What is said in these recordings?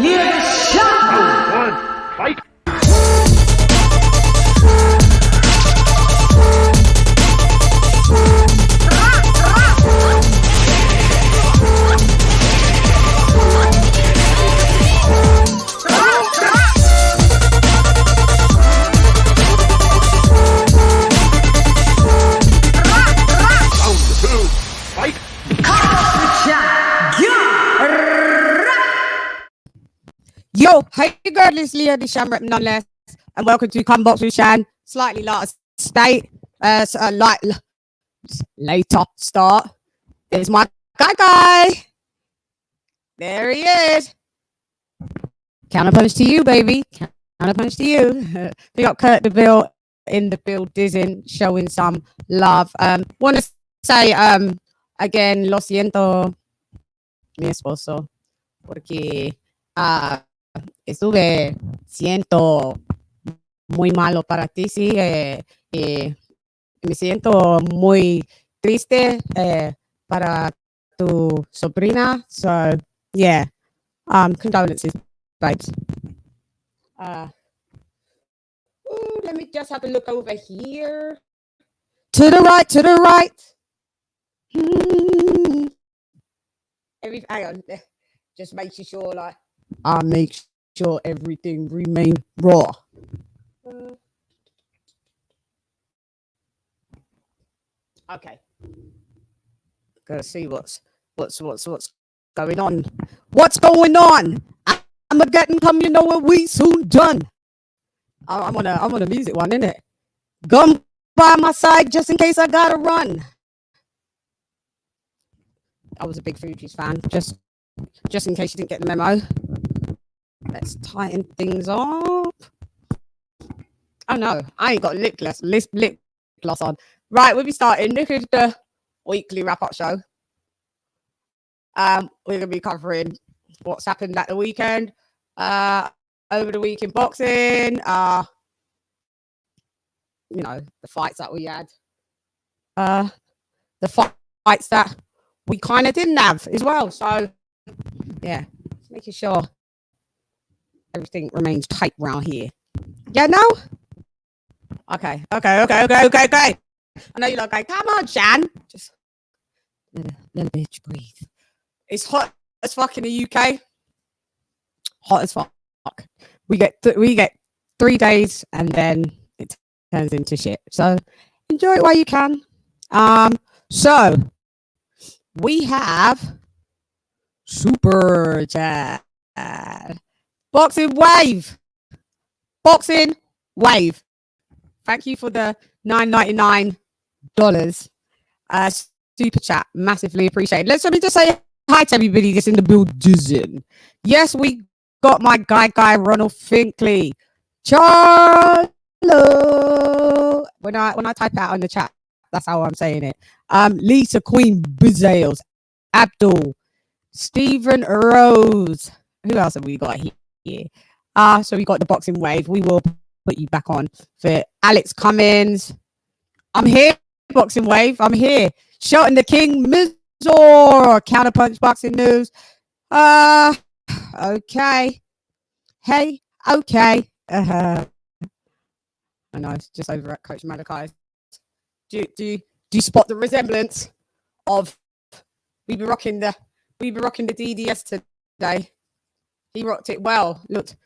LadyChann. Fight. Yo, hey girl, it's LadyChann rep nonetheless, and welcome to Come Box with Chan. Slightly later state, later start. There's my guy. There he is. Counterpunch to you, baby. Counterpunch to you. We got Kurt DeVille in the building, showing some love. Want to say again, lo siento, mi esposo, porque estuve siento muy malo para ti, sí, me siento muy triste para tu sobrina, so yeah, condolences, babes. Let me just have a look over here, to the right. Hang on, just making sure, like, I make sure everything remain raw. Okay. Gotta see what's going on. What's going on? I'm a getting come, you know what we soon done. I'm on a music one, innit? Gum by my side just in case I gotta run. I was a big Fugees fan, just in case you didn't get the memo. Let's tighten things up. Oh no, I ain't got lip gloss on. Right, we'll be starting. This is the weekly wrap-up show. We're gonna be covering what's happened at the weekend, over the week in boxing, you know, the fights that we had, the fights that we kind of didn't have as well. So yeah, just making sure everything remains tight around here. Yeah, no? Okay. I know you're like, come on, Chan. Just let a bitch breathe. It's hot as fuck in the UK. Hot as fuck. We get 3 days and then it turns into shit. So enjoy it while you can. So we have Super Chat. Boxing Wave. Thank you for the $9.99 super chat. Massively appreciated. Let me just say hi to everybody that's in the building. Yes, we got my guy Ronald Finkley. Charlo. When I type out in the chat, that's how I'm saying it. Lisa Queen Bizales. Abdul. Stephen Rose. Who else have we got here? So we got the Boxing Wave. We will put you back on for Alex Cummins. I'm here, Boxing Wave. I'm here. Shelton the King, Mizor, Counterpunch Boxing News. Okay. Hey, okay. I know it's just over at Coach Malachi's. Do you spot the resemblance of we be rocking the DDS today? He rocked it well. Looked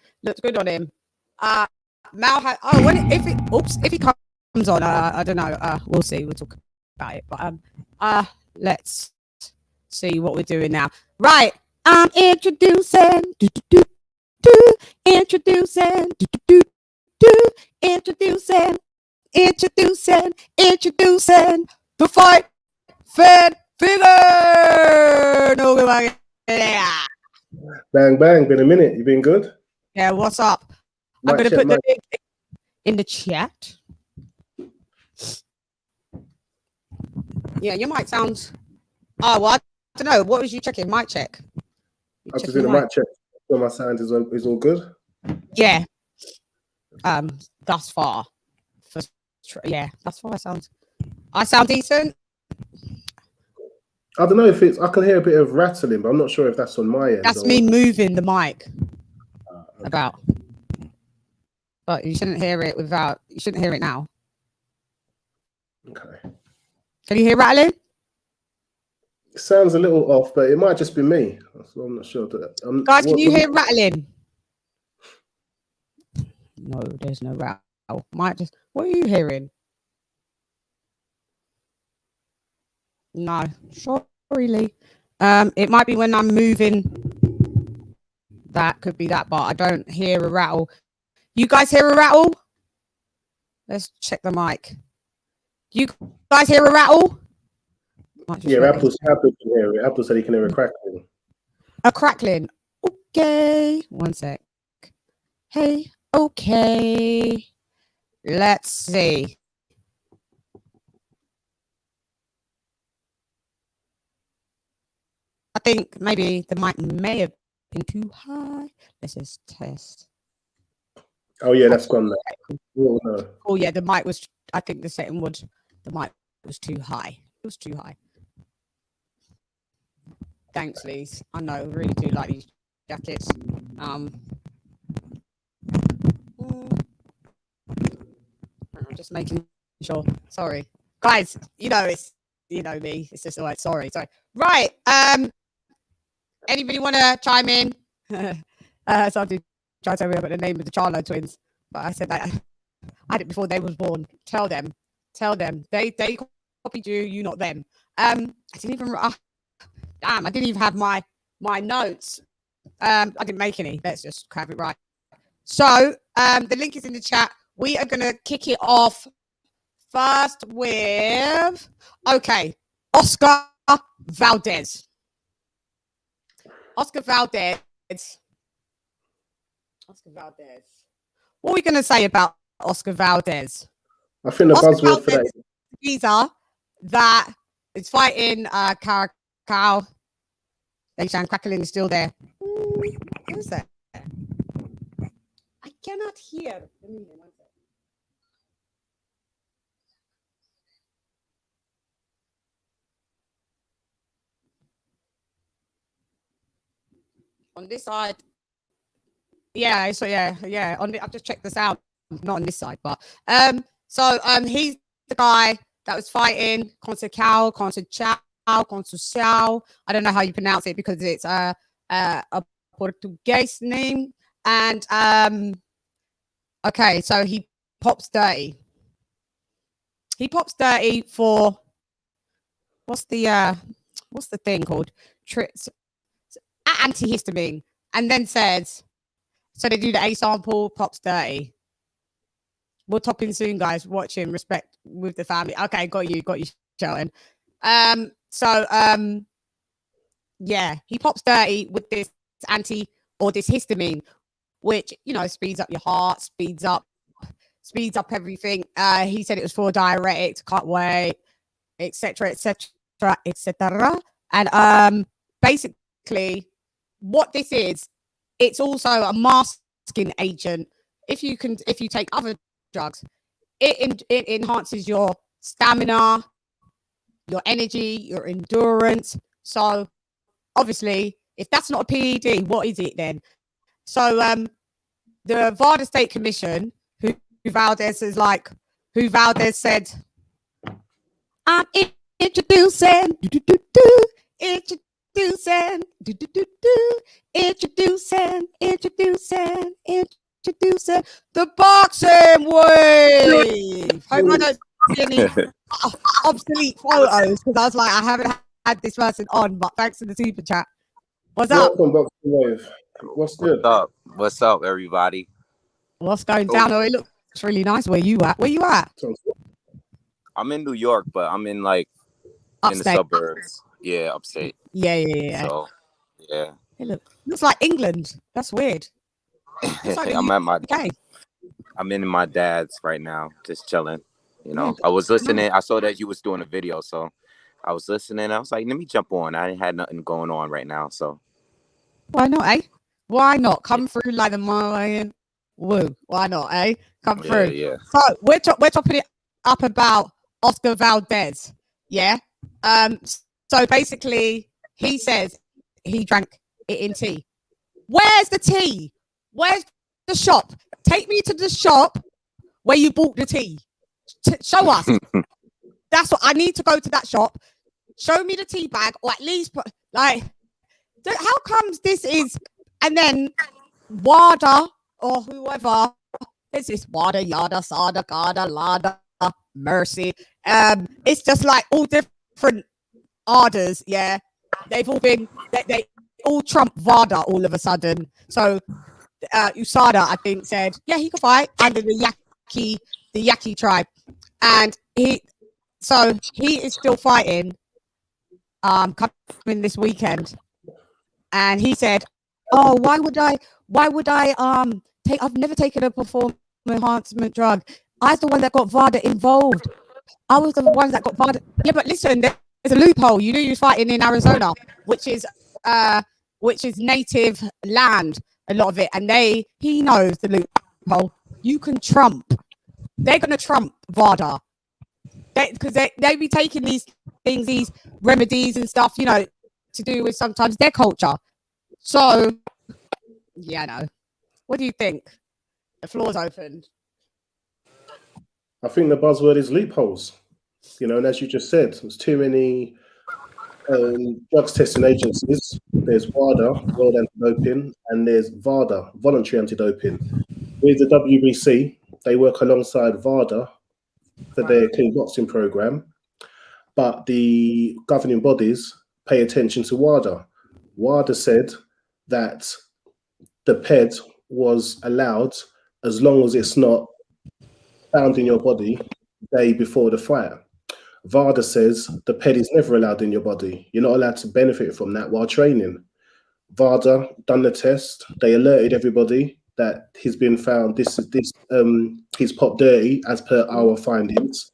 good on him. Mal had if he comes on, I don't know. We'll see. We'll talk about it. But let's see what we're doing now. Right. I'm introducing the fight fan figure. No, yeah. Bang, bang. Been a minute. You been good? Yeah, what's up? I'm going to put the link in the chat. Yeah, your mic sounds... Oh, well, I don't know. What was you checking? Mic check. I was just doing a mic check. So my sound is all good? Yeah. Thus far. Yeah, thus far I sound decent. I don't know if it's... I can hear a bit of rattling, but I'm not sure if that's on my end. That's me moving the mic. about. But you shouldn't hear it without. You shouldn't hear it now. Okay. Can you hear rattling? It sounds a little off, but it might just be me. So I'm not sure. Guys, can you hear rattling? No, there's no rattle. Might just. What are you hearing? No, sorry, Lee. It might be when I'm moving. That could be that, but I don't hear a rattle. You guys hear a rattle? Let's check the mic. You guys hear a rattle? Yeah, Apple can hear it. Apple said he can hear a crackling. A crackling. Okay. One sec. Hey, okay. Let's see. I think maybe the mic may have been too high. Let's just test. Oh yeah, that's gone there. No. Oh yeah, the mic was. I think the setting would. The mic was too high. It was too high. Thanks, Lise. I know, I really do like these jackets. I'm just making sure. Sorry, guys. You know it's me. It's just like sorry. Right. Anybody want to chime in? So I did try to tell me about the name of the Charlo twins, but I said that I had it before they was born. Tell them. They copied you. You not them. I didn't even. Damn, I didn't even have my notes. I didn't make any. Let's just have it right. So the link is in the chat. We are gonna kick it off first with Oscar Valdez. Oscar Valdez. What are we gonna say about Oscar Valdez? I think the buzzword for that visa that is fighting Caracao. LadyChann crackling is still there. What is that? I cannot hear. On this side, yeah. So yeah. I've just checked the sound. Not on this side, but he's the guy that was fighting Contra Cal, Contra Chow, Contra Xiao. I don't know how you pronounce it because it's a Portuguese name. And so he pops dirty. He pops dirty for what's the thing called? Antihistamine, and then says, so they do the A sample, pops dirty. We'll top in soon, guys. Watch him, respect with the family. Okay, got you, Shelton. He pops dirty with this this histamine, which speeds up your heart, speeds up everything. He said it was for diuretics, can't wait, etc. And basically, what this is, it's also a masking agent. If you take other drugs, it enhances your stamina, your energy, your endurance. So obviously, if that's not a PED, what is it then? So the Valdez State Commission, who Valdez said, I'm introducing the boxing wave. Hope I don't see any obsolete photos, because I was like, I haven't had this person on, but thanks to the super chat. What's up? Welcome, Boxing Wave. What's good? What's up, everybody? What's going down? Oh, it looks really nice. Where you at? I'm in New York, but I'm in in the suburbs. Yeah, upstate. Yeah. So, yeah. It looks like England. That's weird. Like I'm in my dad's right now, just chilling. I was listening. I saw that you was doing a video, so I was listening. I was like, let me jump on. I had nothing going on right now, so why not, eh? Why not come through like the Mayan? Woo! Why not, eh? Come through. Yeah. So we're topping it up about Oscar Valdez. Yeah. So basically, he says he drank it in tea. Where's the tea? Where's the shop. Take me to the shop where you bought the tea. Show us. That's what I need to go to that shop. Show me the tea bag, or at least put, like, how comes this is, and then WADA or whoever, is this WADA, Yada, Sada, Gada, Lada, Mercy. It's just like all different orders, yeah. They've all been, they all trump VADA all of a sudden. So USADA, I think, said, yeah, he can fight under the Yaqui tribe. And he is still fighting coming this weekend. And he said, oh, why would I take, I've never taken a performance enhancement drug. I was the one that got VADA involved. I was the one that got VADA. Yeah, but listen, there's a loophole. You knew you were fighting in Arizona, which is native land, a lot of it. And he knows the loophole. You can trump. They're going to trump VADA. Because they be taking these things, these remedies and stuff, you know, to do with sometimes their culture. So, yeah, no. What do you think? The floor's open. I think the buzzword is loopholes. You know, and as you just said, there's too many drugs testing agencies. There's WADA, World Anti-Doping, and there's VADA, Voluntary Anti-Doping. With the WBC, they work alongside VADA for their clean boxing program, but the governing bodies pay attention to WADA. WADA said that the PED was allowed as long as it's not found in your body the day before the fight. VADA says the PED is never allowed in your body. You're not allowed to benefit from that while training. VADA done the test. They alerted everybody that he's been found, he's popped dirty as per our findings.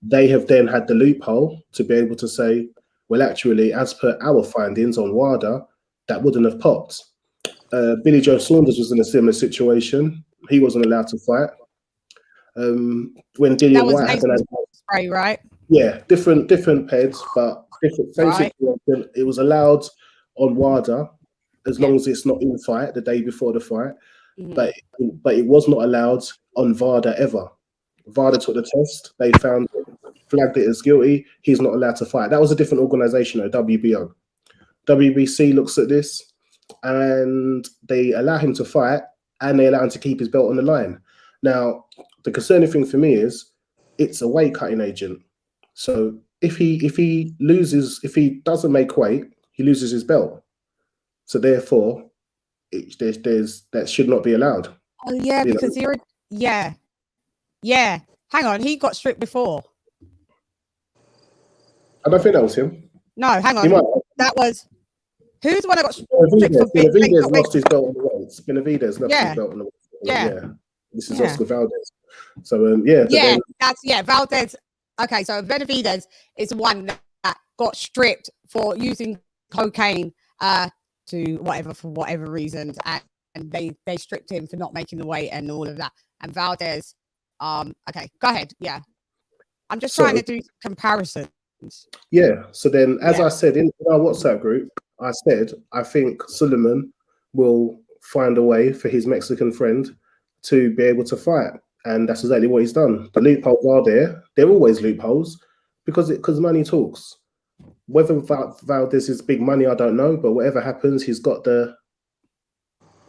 They have then had the loophole to be able to say, well, actually, as per our findings on WADA, that wouldn't have popped. Billy Joe Saunders was in a similar situation. He wasn't allowed to fight. When Dillian White had an spray, right? Yeah, different PEDs, but different same right. situation. It was allowed on WADA as long as it's not in fight the day before the fight, but it was not allowed on VADA ever. VADA took the test. They flagged it as guilty. He's not allowed to fight. That was a different organization, WBO. WBC looks at this and they allow him to fight and they allow him to keep his belt on the line. Now, the concerning thing for me is it's a weight cutting agent. So if he doesn't make weight, he loses his belt. So therefore, that should not be allowed. Oh yeah, because yeah. Hang on, he got stripped before. I don't think that was him. No, hang on. That was who's the one that got stripped? Benavidez lost his belt on the weights. Benavidez lost his belt on the weights. Yeah. This is Oscar Valdez. So Valdez. Okay, so Benavidez is the one that got stripped for using cocaine for whatever reasons, and they stripped him for not making the weight and all of that. And Valdez, okay, go ahead. Yeah, I'm just trying to do comparisons. Yeah. So then, as I said in our WhatsApp group, I said I think Suleiman will find a way for his Mexican friend to be able to fight, and that's exactly what he's done. The loopholes are there. They're always loopholes because money talks. Whether Valdez is big money, I don't know, but whatever happens, he's got the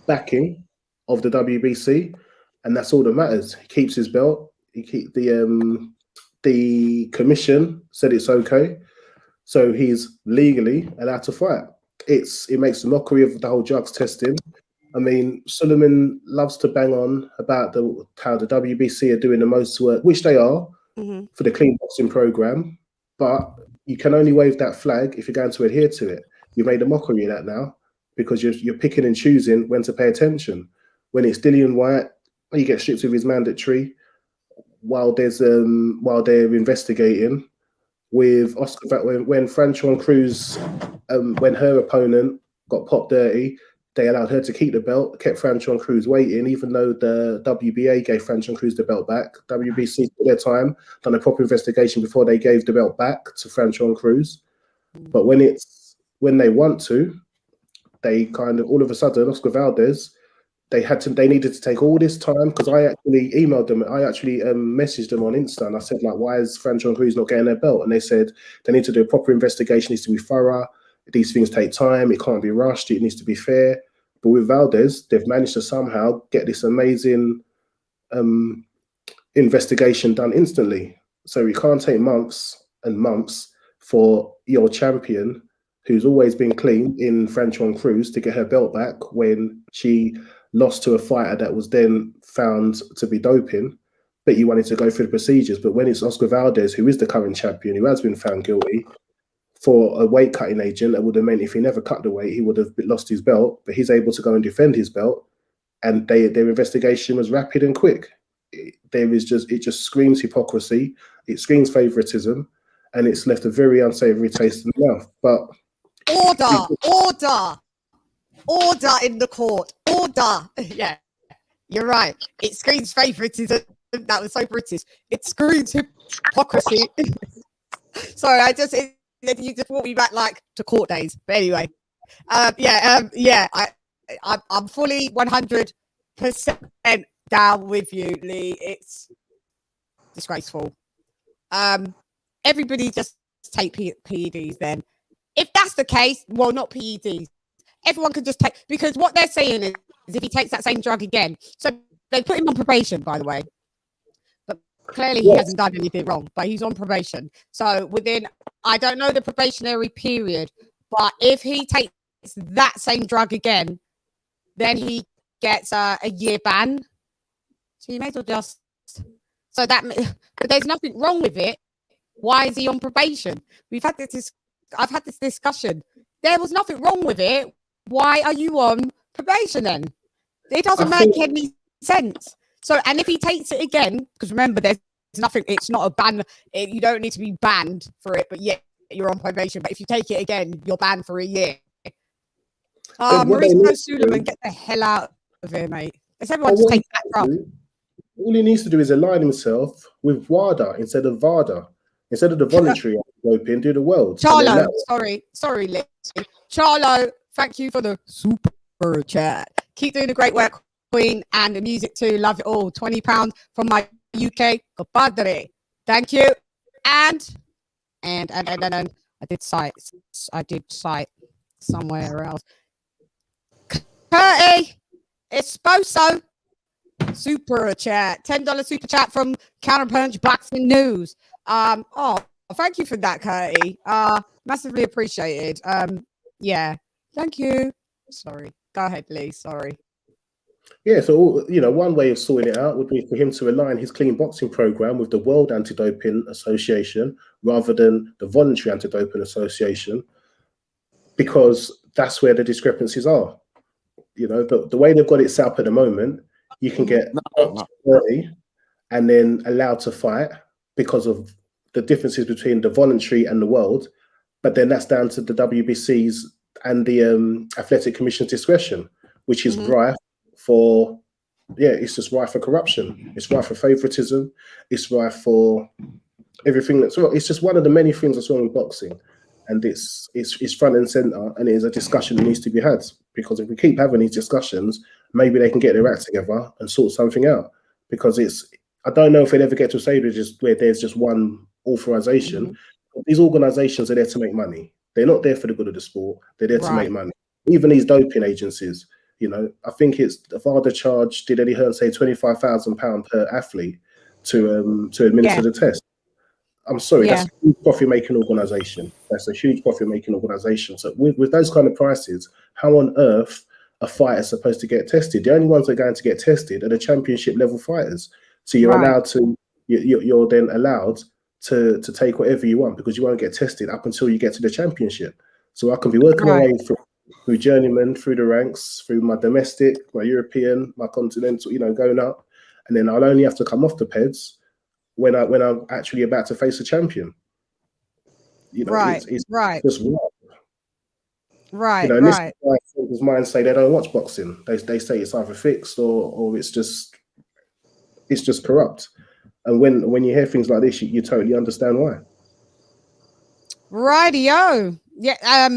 backing of the WBC, and that's all that matters. He keeps his belt. He keep the commission said it's okay, so he's legally allowed to fight. It makes a mockery of the whole drugs testing. I mean, Suleiman loves to bang on about how the WBC are doing the most work, which they are for the clean boxing program, but you can only wave that flag if you're going to adhere to it. You made a mockery of that now because you're picking and choosing when to pay attention. When it's Dillian White, you get stripped of his mandatory while they're investigating. With Oscar, when Franchon Cruz, when her opponent got popped dirty, they allowed her to keep the belt, kept Franchon Cruz waiting, even though the WBA gave Franchon Cruz the belt back. WBC took their time, done a proper investigation before they gave the belt back to Franchon Cruz. But when they want to, they kind of all of a sudden, Oscar Valdez they needed to take all this time, because I actually emailed them. I actually messaged them on Insta, and I said, like, why is Franchon Cruz not getting their belt? And they said they need to do a proper investigation. It needs to be thorough. These things take time. It can't be rushed. It needs to be fair. But with Valdez, they've managed to somehow get this amazing investigation done instantly. So it can't take months and months for your champion, who's always been clean in Franchon Cruz, to get her belt back when she lost to a fighter that was then found to be doping. But you wanted to go through the procedures. But when it's Oscar Valdez, who is the current champion, who has been found guilty for a weight cutting agent, that would have meant if he never cut the weight, he would have lost his belt. But he's able to go and defend his belt, and their investigation was rapid and quick. It just screams hypocrisy. It screams favoritism, and it's left a very unsavory taste in the mouth. But order in the court. Order. Yeah, you're right. It screams favoritism. That was so British. It screams hypocrisy. Sorry, you just brought me back like to court days. But anyway, I'm fully 100% down with you, Lee. It's disgraceful. Everybody just take PEDs then. If that's the case, well, not PEDs. Everyone can just take, because what they're saying is if he takes that same drug again. So they put him on probation, by the way. But clearly he hasn't done anything wrong, but he's on probation. So within, I don't know the probationary period, but if he takes that same drug again, then he gets a year ban. So you may as well just, but there's nothing wrong with it. Why is he on probation? I've had this discussion. There was nothing wrong with it. Why are you on probation then? It doesn't make any sense. So, and if he takes it again, because remember, there's nothing, it's not a ban. You don't need to be banned for it, but yet you're on probation. But if you take it again, you're banned for a year. Mauricio Suleiman, get the hell out of here, mate. Let's everyone just take that drug. All he needs to do is align himself with WADA instead of VADA. Instead of the voluntary doping, do the world. Charlo, sorry, Lee. Charlo, thank you for the super chat. Keep doing the great work, Queen, and the music too. Love it all. £20 from my UK compadre. Thank you. And I did cite somewhere else. Curty Esposo, super chat, $10 super chat from Counterpunch Boxing News. Thank you for that, Curty. Massively appreciated. Yeah, thank you. Sorry, go ahead, Lee. Sorry. Yeah, so one way of sorting it out would be for him to align his clean boxing program with the World Anti-Doping Association rather than the Voluntary Anti-Doping Association, because that's where the discrepancies are. The way they've got it set up at the moment, you can get 30 and then allowed to fight because of the differences between the voluntary and the world, but then that's down to the WBC's and the Athletic Commission's discretion, which is rife for, it's just rife for corruption. It's rife for favoritism. It's rife for everything that's wrong. It's just one of the many things that's wrong with boxing, and it's front and center, and it is a discussion that needs to be had, because if we keep having these discussions, maybe they can get their act together and sort something out, because I don't know if they'd ever get to a stage where there's just one authorization. These organizations are there to make money. They're not there for the good of the sport. They're there to make money. Even these doping agencies, I think it's the father charge, did Eddie Hearn say £25,000 per athlete to administer the test? I'm sorry, that's a huge profit-making organization. That's a huge profit-making organization. So with those kind of prices, how on earth are fighters supposed to get tested? The only ones that are going to get tested are the championship level fighters. So you're allowed to, you're then allowed to take whatever you want, because you won't get tested up until you get to the championship. So I can be working my way through journeyman, through the ranks, through my domestic, my European, my continental, going up, and then I'll only have to come off the peds when I'm actually about to face a champion. It's just wrong. Right. This mind say they don't watch boxing. They say it's either fixed or it's just corrupt. And when you hear things like this, you totally understand why. Rightio. Yeah.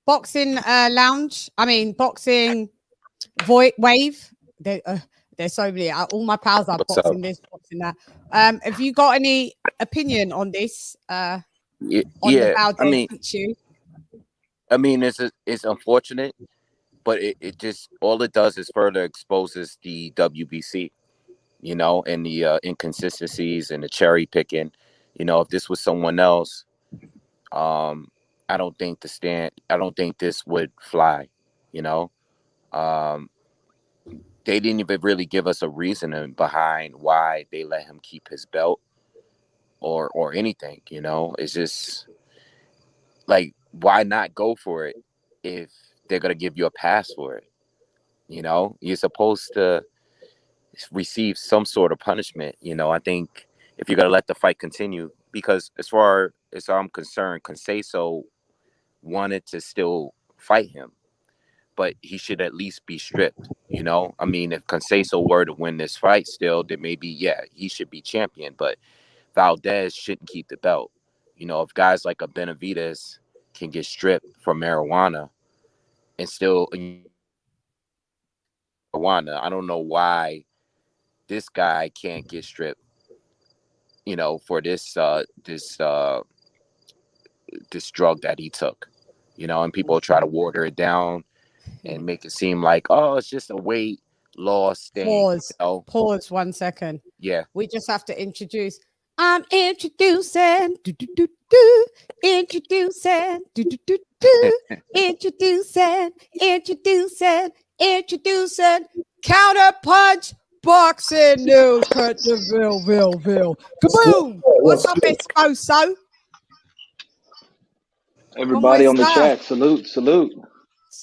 Boxing lounge. I mean, boxing wave. there's so many. All my pals are What's boxing up? this, boxing that. Have you got any opinion on this? On the Yeah, Valdez issue? I mean, it's unfortunate, but it just all it does is further exposes the WBC, you know, and the inconsistencies and the cherry picking. You know, if this was someone else, um, I don't think I don't think this would fly. You know, um, they didn't even really give us a reasoning behind why they let him keep his belt or anything. You know, it's just like, why not go for it if they're gonna give you a pass for it? You know, you're supposed to receive some sort of punishment. You know, I think if you're gonna let the fight continue, because as far as I'm concerned, Conceição wanted to still fight him, but he should at least be stripped. You know, I mean, if Conceição were to win this fight still, then maybe, yeah, he should be champion, but Valdez shouldn't keep the belt. You know, if guys like a Benavidez can get stripped for marijuana and still marijuana, I don't know why this guy can't get stripped, you know, for this this drug that he took. You know, and people try to water it down and make it seem like, oh, it's just a weight loss thing. Pause. You know? Pause 1 second. Yeah. We just have to introduce. I'm introducing. Introducing. Introducing. Counterpunch boxing news. Cut the Ville. Kaboom! What's up, Esposo? Everybody on the chat, salute.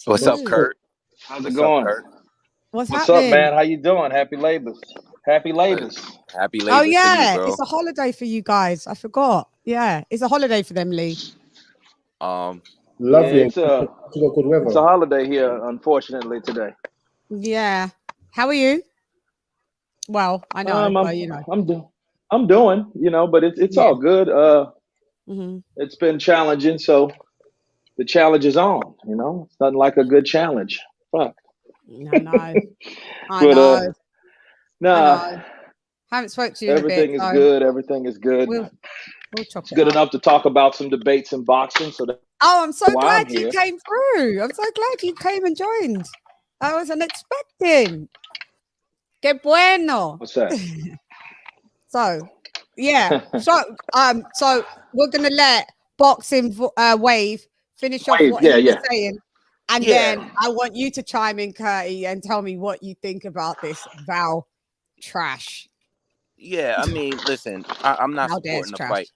What's up, Kurt? How's it going? What's up, happening? man? How you doing? Happy labors. Happy labors Oh to yeah, you, bro. it's a holiday for you guys. I forgot. Yeah, it's a holiday for them, Lee. Lovely. Yeah, it's a holiday here, unfortunately, today. Yeah. How are you? Well, I know, but you know. I'm doing, you know, but it's all good. It's been challenging, so the challenge is on, you know. It's nothing like a good challenge. Fuck. I know. I know. Nah. Haven't spoke to you in a bit. Everything is good. Everything is good. We'll chop it's good enough to talk about some debates in boxing. So I'm so glad you came through. I'm so glad you came and joined. I wasn't expecting. Que bueno. What's that? So, yeah. So we're gonna let boxing wave finish off what he was saying, and then I want you to chime in, Curtie, and tell me what you think about this Val trash. Yeah, I mean, listen, I'm not supporting the fight.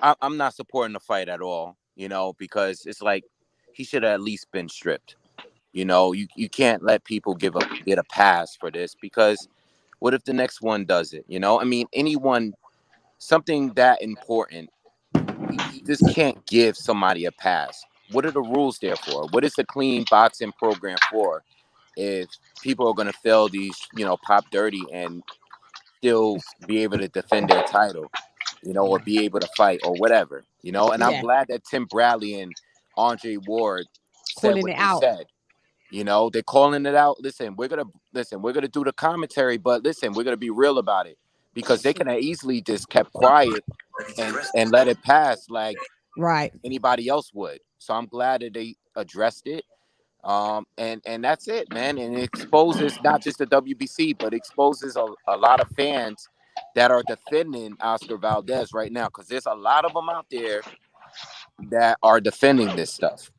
I'm not supporting the fight at all, you know, because it's like he should have at least been stripped. You know, you can't let people get a pass for this, because what if the next one does it? You know, I mean, something that important, you just can't give somebody a pass. What are the rules there for? What is the clean boxing program for if people are going to fail these, you know, pop dirty and still be able to defend their title, you know, or be able to fight or whatever, you know? And I'm glad that Tim Bradley and Andre Ward said what they said. You know, they're calling it out. Listen, we're gonna do the commentary, but listen, we're gonna be real about it, because they could have easily just kept quiet and let it pass like anybody else would. So I'm glad that they addressed it. And that's it, man. And it exposes not just the WBC, but exposes a lot of fans that are defending Oscar Valdez right now, because there's a lot of them out there that are defending this stuff.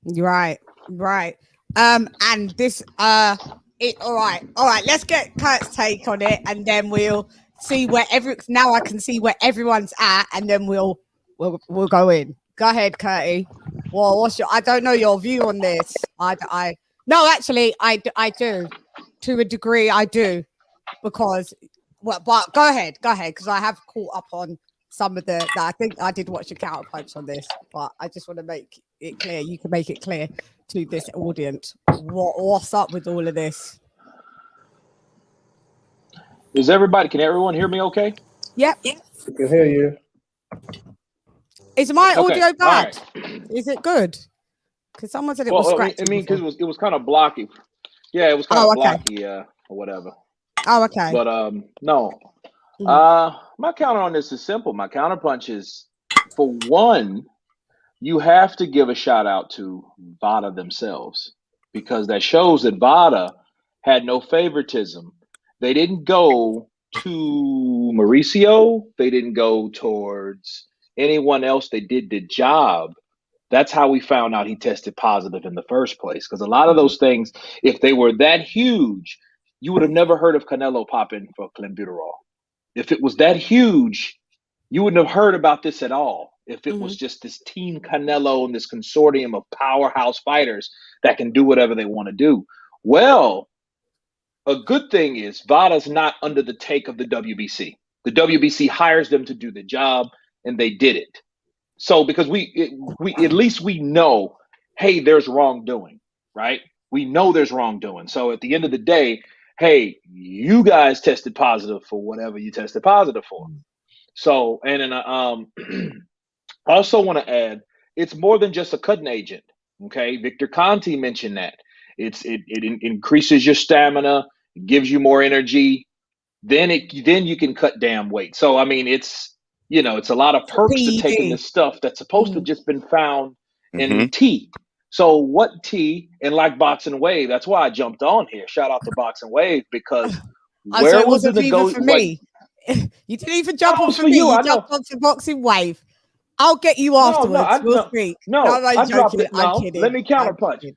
Right. And this all right, let's get Kurt's take on it, and then we'll see where now I can see where everyone's at, and then we'll go in. Go ahead, Curtie. Well, I don't know your view on this. No, actually I do, to a degree. I do, because but go ahead, because I have caught up on some of I think I did watch a counterpunch on this, but I just want to make it clear. You can make it clear to this audience what's up with all of this. Can everyone hear me okay? Yep. I can hear you. Is my audio bad? Right. Is it good? Because someone said it was scratchy. I mean, because it was kind of blocky. Yeah, it was kind of Oh, okay. blocky, or whatever. Oh, okay. But no. My counter on this is simple. My counterpunch is, for one, you have to give a shout out to VADA themselves, because that shows that VADA had no favoritism. They didn't go to Mauricio. They didn't go towards anyone else. They did the job. That's how we found out he tested positive in the first place. Because a lot of those things, if they were that huge, you would have never heard of Canelo popping for clenbuterol. If it was that huge, you wouldn't have heard about this at all. If it was just this Team Canelo and this consortium of powerhouse fighters that can do whatever they want to do. Well, a good thing is VADA's not under the take of the WBC. The WBC hires them to do the job, and they did it. So because we at least we know, hey, there's wrongdoing, right? We know there's wrongdoing. So at the end of the day, hey, you guys tested positive for whatever you tested positive for. So, and then I also want to add, it's more than just a cutting agent. Okay, Victor Conti mentioned that it increases your stamina, it gives you more energy. Then you can cut damn weight. So I mean, it's a lot of perks to taking this stuff that's supposed to just been found in tea. So what tea? And like Box and Wave, that's why I jumped on here. Shout out to Box and Wave, because where was the negotiation for me? You didn't even jump on for me. You jumped onto Boxing Wave. I'll get you afterwards. We'll speak. I dropped it. I'm kidding. Let me counterpunch.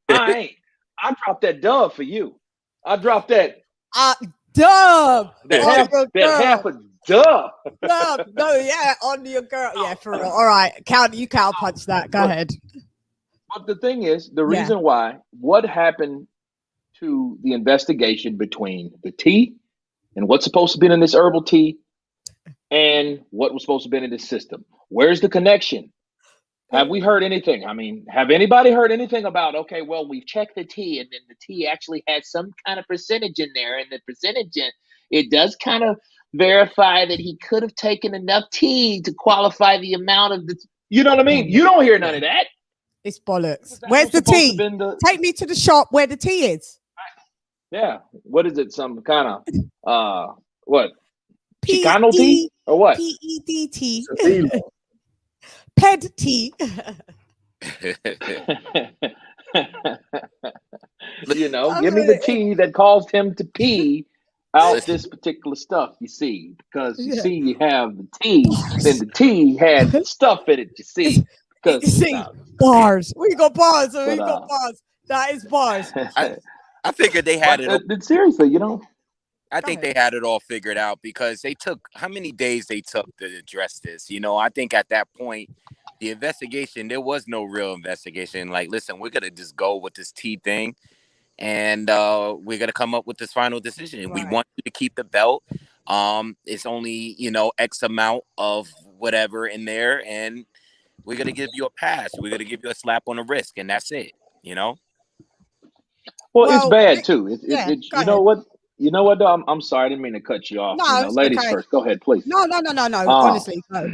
I dropped that dub for you. I dropped that. Dub. That half a dub. Dub. No, yeah, on your girl. Yeah, for real. All right, you counterpunch that. Go ahead. But the thing is, the reason why, what happened to the investigation between the tea and what's supposed to be in this herbal tea and what was supposed to be in this system? Where's the connection? Have we heard anything? I mean, have anybody heard anything about, okay, well, we've checked the tea, and then the tea actually had some kind of percentage in there, and the percentage it does kind of verify that he could have taken enough tea to qualify the amount of the, you know what I mean? You don't hear none of that. It's bollocks. Where's the tea? Take me to the shop where the tea is. Yeah. What is it? Some kind of, what? Chicano tea? Or what? PEDT. Ped tea. Give me the tea that caused him to pee out this particular stuff, you see. Because you see, you have the tea, then the tea had stuff in it, you see. Because bars. We got bars. We got bars. That is bars. I figured they had it. Seriously, I think they had it all figured out, because they took how many days they took to address this. I think at that point, the investigation, there was no real investigation. Like, listen, we're gonna just go with this T thing, and we're gonna come up with this final decision. Right. We want you to keep the belt. It's only X amount of whatever in there, and we're gonna give you a pass. We're gonna give you a slap on the wrist, and that's it. Well, it's bad too. You know what? You know what, though? I'm sorry, I didn't mean to cut you off. No, ladies first. Go ahead, please. No. Honestly, no.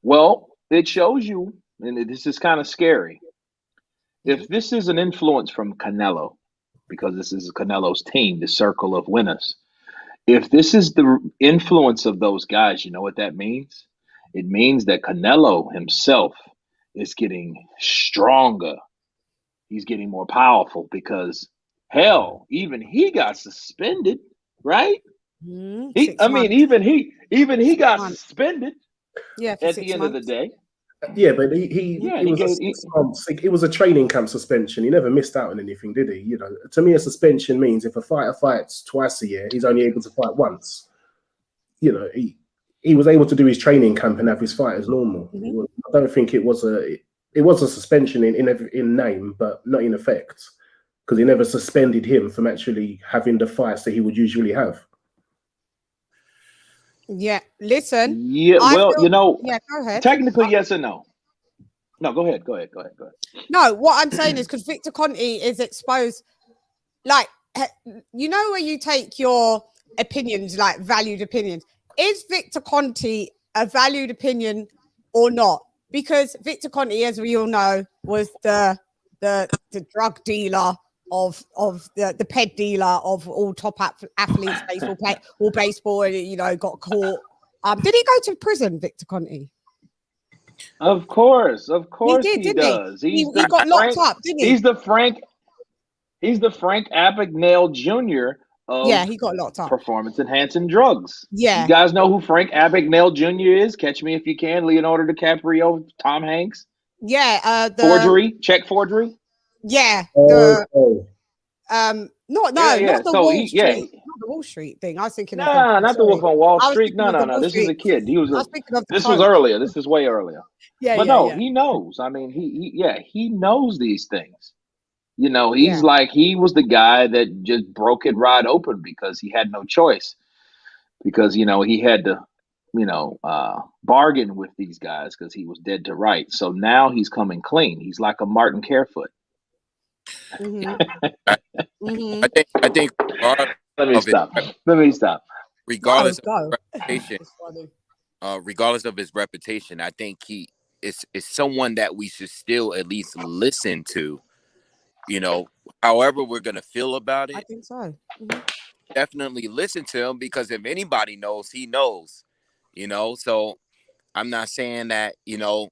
Well, it shows you, and this is kind of scary. If this is an influence from Canelo, because this is Canelo's team, the circle of winners. If this is the influence of those guys, you know what that means? It means that Canelo himself is getting stronger. He's getting more powerful, because hell, even he got suspended, right? Even he got suspended. Yeah, at the end of the day. Yeah, but it was a training camp suspension. He never missed out on anything, did he? To me, a suspension means if a fighter fights twice a year, he's only able to fight once. He was able to do his training camp and have his fight as normal. I don't think it was a suspension in name, but not in effect, because he never suspended him from actually having the fights that he would usually have. Yeah, listen. Yeah, go ahead. Technically, yes and no. No, go ahead. No, what I'm saying is, because Victor Conti is exposed, like, where you take your opinions, like valued opinions. Is Victor Conti a valued opinion or not? Because Victor Conti, as we all know, was the the drug dealer of the ped dealer of all top athletes, baseball, you know, got caught. Did he go to prison, Victor Conti? Of course He did, he didn't does. he? He got locked up, didn't he? He's the Frank Abagnale Jr. of he got locked up. performance enhancing drugs. Yeah. You guys know who Frank Abagnale Jr. is? Catch Me If You Can, Leonardo DiCaprio, Tom Hanks. Yeah, check forgery. Yeah, Oh, not Yeah. the So Wall Street, not the Wall Street thing. I was thinking of not the Wolf on Wall I was Street. thinking of the No. Wall This is a Street. kid. I was thinking of the This was coach. earlier. This is way earlier. Yeah, But yeah, no, yeah. he knows. I mean, he knows these things. You know, he's Yeah. like, he was the guy that just broke it right open because he had no choice. Because, you know, he had to, you know, bargain with these guys because he was dead to rights. So now he's coming clean. He's like a Martin Carefoot. Mm-hmm. I think Let me stop. regardless Go. of reputation, regardless of his reputation, I think he is someone that we should still at least listen to. You know, however we're gonna feel about I it, think so. Mm-hmm. definitely listen to him, because if anybody knows, he knows. You know, so I'm not saying that, you know,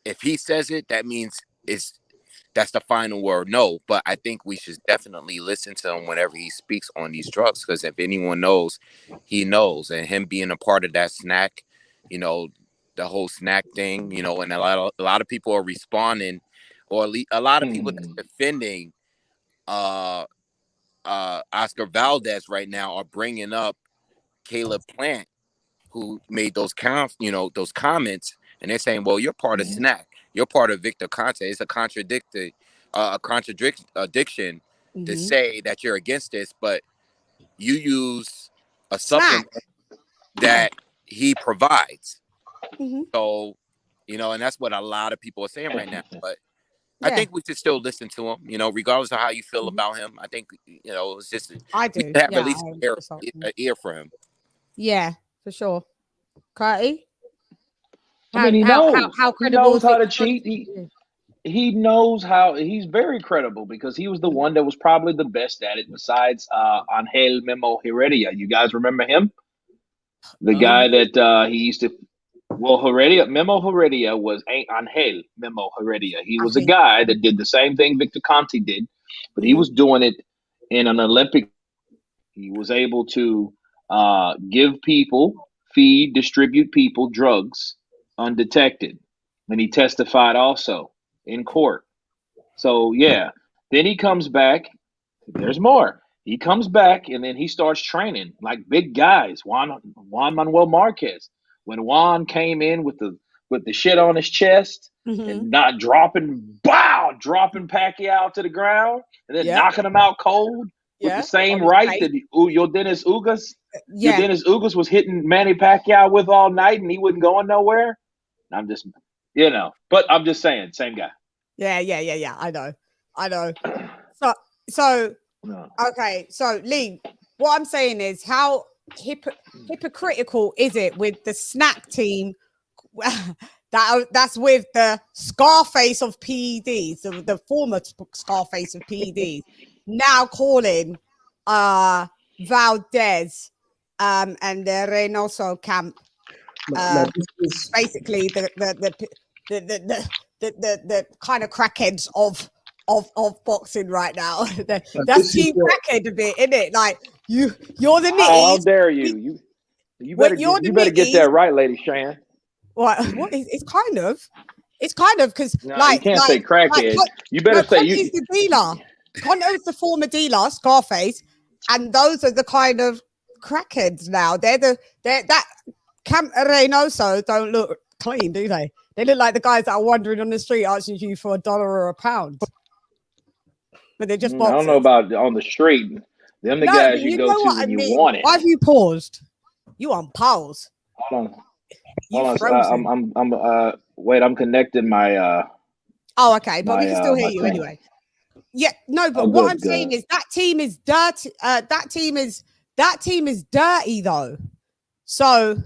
if he says it, that means that's the final word. No, but I think we should definitely listen to him whenever he speaks on these drugs, because if anyone knows, he knows. And him being a part of that snack, you know, the whole snack thing, you know, and a lot of people are responding, or a lot of people that's defending Oscar Valdez right now are bringing up Caleb Plant, who made those those comments, and they're saying, well, you're part of Snack, you're part of Victor Conte. It's a contradiction to say that you're against this, but you use a supplement that he provides. So, you know, and that's what a lot of people are saying right now. But I think we should still listen to him, you know, regardless of how you feel about him. I think, you know, it's just I do. have at least an ear for him. Yeah, for sure. Curty? I mean, he knows. How He credible knows is how it? to cheat. He knows how. He's very credible because he was the one that was probably the best at it besides Angel Memo Heredia. You guys remember him? The guy that he used to. Well, Memo Heredia was Angel Memo Heredia. He was a guy that did the same thing Victor Conte did, but he was doing it in an Olympic. He was able to give people, distribute people drugs undetected. And he testified also in court. So, yeah. Then he comes back. There's more. He comes back and then he starts training like big guys. Juan Manuel Marquez. When Juan came in with the shit on his chest and not dropping Pacquiao to the ground and then knocking him out cold with the same right that Dennis Ugas was hitting Manny Pacquiao with all night and he wasn't going nowhere. I'm just, you know, but I'm just saying, same guy. Yeah. I know. So okay. So Lee, what I'm saying is, how hypocritical is it with the snack team that's with the Scarface of PEDs, the former Scarface of PEDs, now calling Valdez and the Reynoso camp basically the kind of crackheads of boxing right now. That's team crackhead a bit, isn't it? Like you're the nitties. How dare you? You better get that right, LadyChann. What? It's kind of because you can't say crackhead. You better say Conte's the dealer. Conte's the former dealer, Scarface, and those are the kind of crackheads now. They're that Camp Reynoso don't look clean, do they? They look like the guys that are wandering on the street asking you for $1 or £1. But they're just boxers. I don't know about on the street. Them the guys you go to when you want it. Why have you paused? You on pause? Hold on. Wait, I'm connecting my Oh, okay, but we can still hear you anyway. Yeah, no, but what I'm saying is that team is dirty. That team is dirty though. So,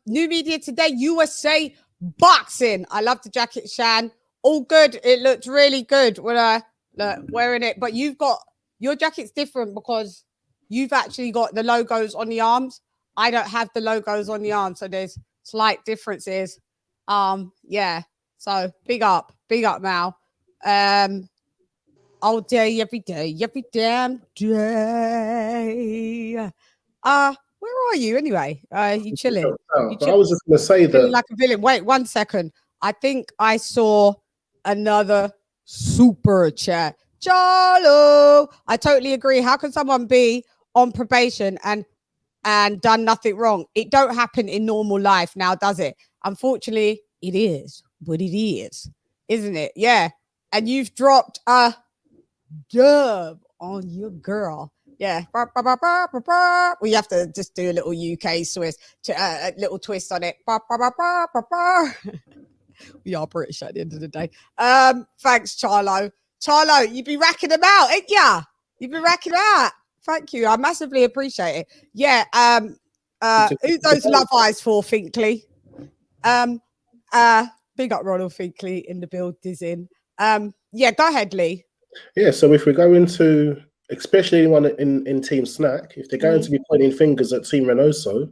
New Media Today, USA Boxing. I love the jacket, Shan. all good. It looked really good when I look wearing it. But you've got your jacket's different because you've actually got the logos on the arms. I don't have the logos on the arms, so there's slight differences. Yeah. So big up, Mal. All day, every damn day. Where are you anyway? You chilling? You I was just going to say that, like a villain. Wait 1 second. I think I saw another super chat. Charlo, I totally agree. How can someone be on probation and done nothing wrong? It don't happen in normal life now, does it? Unfortunately, it is, but it is, isn't it? Yeah. And you've dropped a dub on your girl. Yeah. We have to just do a little UK twist, a little twist on it. We are British at the end of the day. Thanks, Charlo. Charlo, you be racking them out, ain't ya? You be racking them out. Thank you. I massively appreciate it. Yeah. Who's those love eyes for, Finkley? Big up Ronald Finkley in the build, Dizin. Yeah, go ahead, Lee. Yeah, so if we go into, especially anyone in Team Snack, if they're going to be pointing fingers at Team Renoso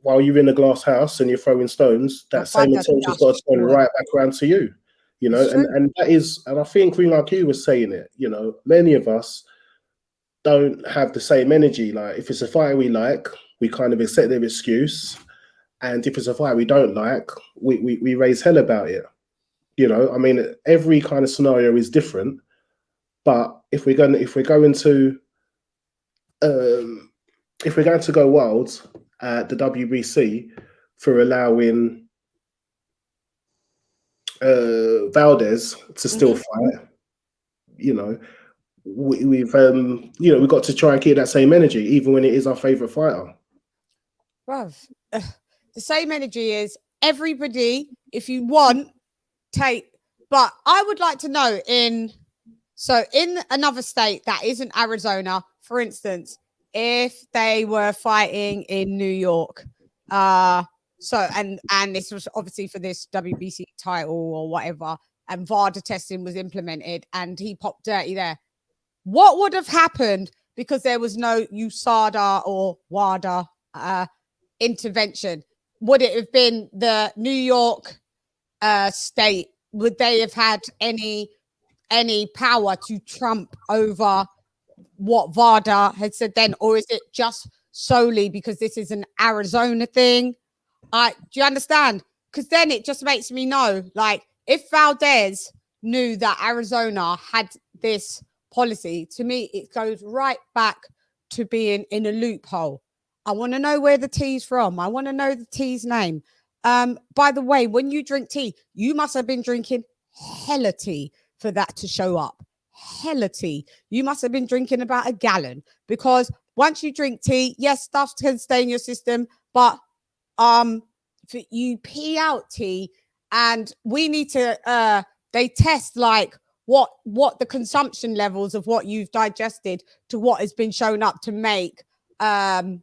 while you're in a glass house and you're throwing stones, that same intention's got to turn right back around to you. You know, and that is, and I think Green Like You was saying it, you know, many of us don't have the same energy. Like, if it's a fight we like, we kind of accept their excuse. And if it's a fight we don't like, we raise hell about it. You know, I mean, every kind of scenario is different. But if we're going to go wild at the WBC for allowing Valdez to still fight, you know, we've got to try and keep that same energy, even when it is our favorite fighter. Bruv, the same energy is everybody. If you want, take. But I would like to know in another state that isn't Arizona, for instance, if they were fighting in New York, and this was obviously for this WBC title or whatever, and VADA testing was implemented and he popped dirty there. What would have happened because there was no USADA or WADA intervention? Would it have been the New York state? Would they have had any power to trump over what VADA had said then? Or is it just solely because this is an Arizona thing? Do you understand? Because then it just makes me know, like, if Valdez knew that Arizona had this policy, to me, it goes right back to being in a loophole. I want to know where the tea's from. I want to know the tea's name. By the way, when you drink tea, you must have been drinking hella tea for that to show up. Hella tea. You must have been drinking about a gallon, because once you drink tea, yes, stuff can stay in your system, but you pee out tea, and we need to they test like what the consumption levels of what you've digested to what has been shown up to make a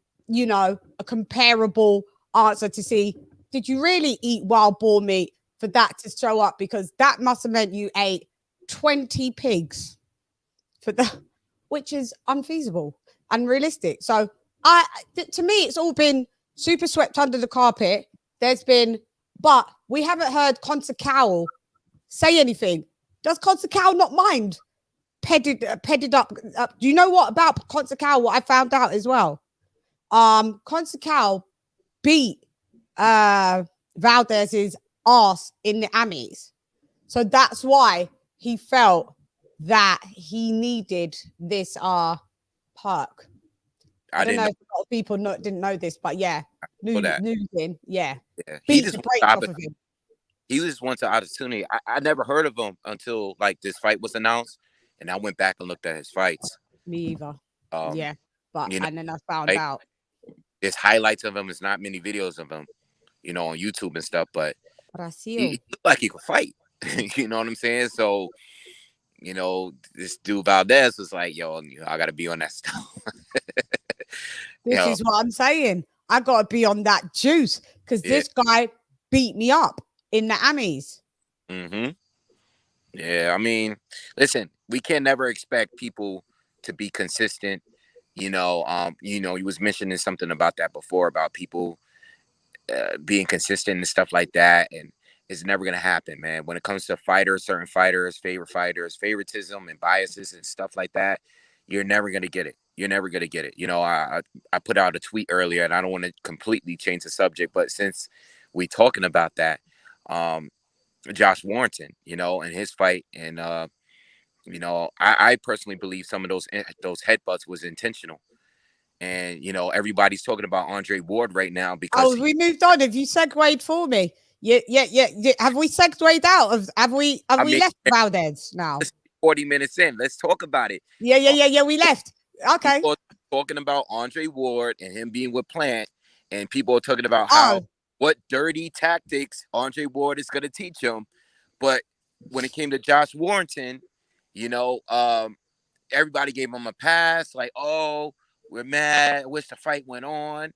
comparable answer to see, did you really eat wild boar meat for that to show up? Because that must have meant you ate 20 pigs for that, which is unfeasible, unrealistic. So to me, it's all been super swept under the carpet. But we haven't heard Consacao say anything. Does Consacao not mind pedded up? Do you know what about Consacao? What I found out as well. Consacao beat Valdez's ass in the Amis, so that's why he felt that he needed this perk. I don't know if a lot of people didn't know this, but yeah, Nugent, yeah. He just he was one to opportunity. I never heard of him until like this fight was announced, and I went back and looked at his fights. Me either. Yeah, but and then I found out there's highlights of him. There's not many videos of him, on YouTube and stuff. But he looked like he could fight. You know what I'm saying? So, this dude Valdez was like, "Yo, I got to be on that stuff." This is what I'm saying. I got to be on that juice because this guy beat me up in the Amis. Mm-hmm. Yeah, I mean, listen, we can never expect people to be consistent. You was mentioning something about that before about people being consistent and stuff like that, and it's never gonna happen, man. When it comes to fighters, certain fighters, favoritism and biases and stuff like that, you're never gonna get it. You're never gonna get it. I put out a tweet earlier, and I don't want to completely change the subject, but since we talking about that, um, Josh Warrington, and his fight, and I personally believe some of those headbutts was intentional. And everybody's talking about Andre Ward right now because Oh, we moved on. Have you segued for me? Yeah. Have we segued out of? Have we left Valdez now? 40 minutes in, let's talk about it. Yeah. We left. Okay. People are talking about Andre Ward and him being with Plant, and people are talking about what dirty tactics Andre Ward is going to teach him. But when it came to Josh Warrington, everybody gave him a pass. Like, oh, we're mad. I wish the fight went on.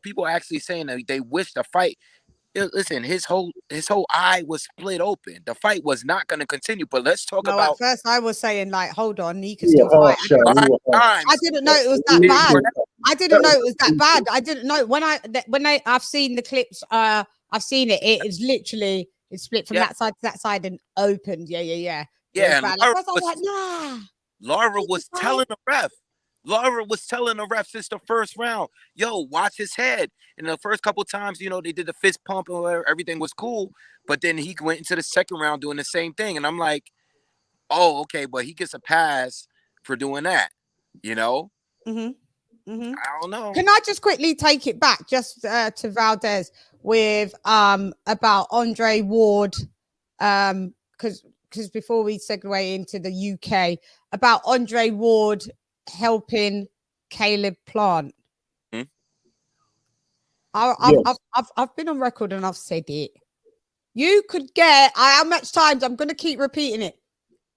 People are actually saying that they wish the fight. Listen, his whole eye was split open. The fight was not going to continue. But let's talk about. At first, I was saying like, hold on, he can still fight. I didn't know it was that bad. I didn't know it was that bad. I didn't know when I've seen the clips. I've seen it. It is literally split from that side to that side and opened. Yeah. Yeah, and Laura was telling the ref. Laura was telling the ref since the first round, yo, watch his head. And the first couple times, they did the fist pump and whatever, everything was cool. But then he went into the second round doing the same thing. And I'm like, oh, okay, but he gets a pass for doing that, Mm-hmm. I don't know. Can I just quickly take it back just to Valdez with about Andre Ward, because before we segue into the UK, about Andre Ward helping Caleb Plant. Hmm? I've been on record and I've said it. You could get how much times I'm going to keep repeating it.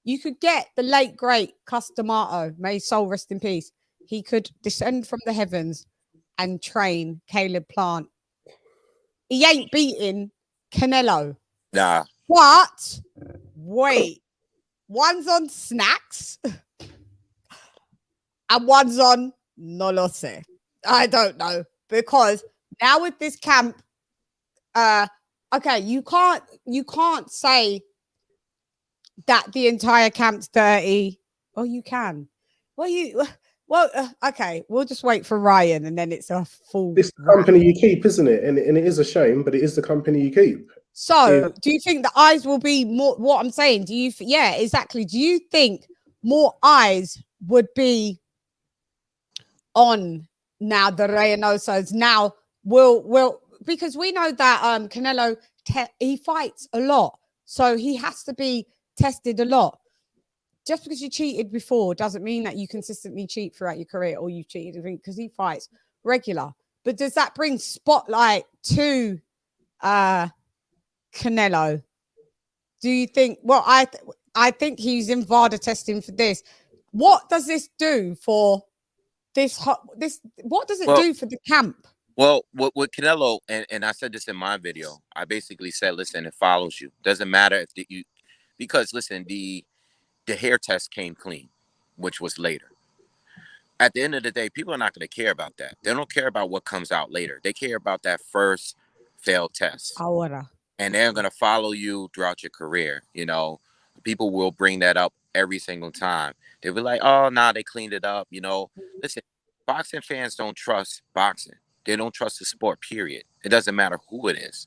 You could get the late great Custamato, may his soul rest in peace. He could descend from the heavens and train Caleb Plant. He ain't beating Canelo. Nah. What? Wait. One's on snacks and one's on no lo sé. I don't know. Because now with this camp, okay, you can't say that the entire camp's dirty. Oh, you can. Okay, we'll just wait for Ryan and then it's a full. This company you keep, isn't it? And it is a shame, but it is the company you keep. So, do you think the eyes will be more? What I'm saying, yeah, exactly. Do you think more eyes would be on now the Reynosos? Now, will because we know that Canelo he fights a lot, so he has to be tested a lot. Just because you cheated before doesn't mean that you consistently cheat throughout your career, or you cheated because he fights regular. But does that bring spotlight to Canelo? Do you think? Well, I think he's in VADA testing for this. What does this do for this? What does it do for the camp? Well, with Canelo, and I said this in my video, I basically said, listen, it follows you. Doesn't matter if because listen, the hair test came clean, which was later. At the end of the day, people are not going to care about that. They don't care about what comes out later. They care about that first failed test. Ahora. And they're going to follow you throughout your career. People will bring that up every single time. They'll be like, oh, nah, they cleaned it up. Listen, boxing fans don't trust boxing. They don't trust the sport, period. It doesn't matter who it is.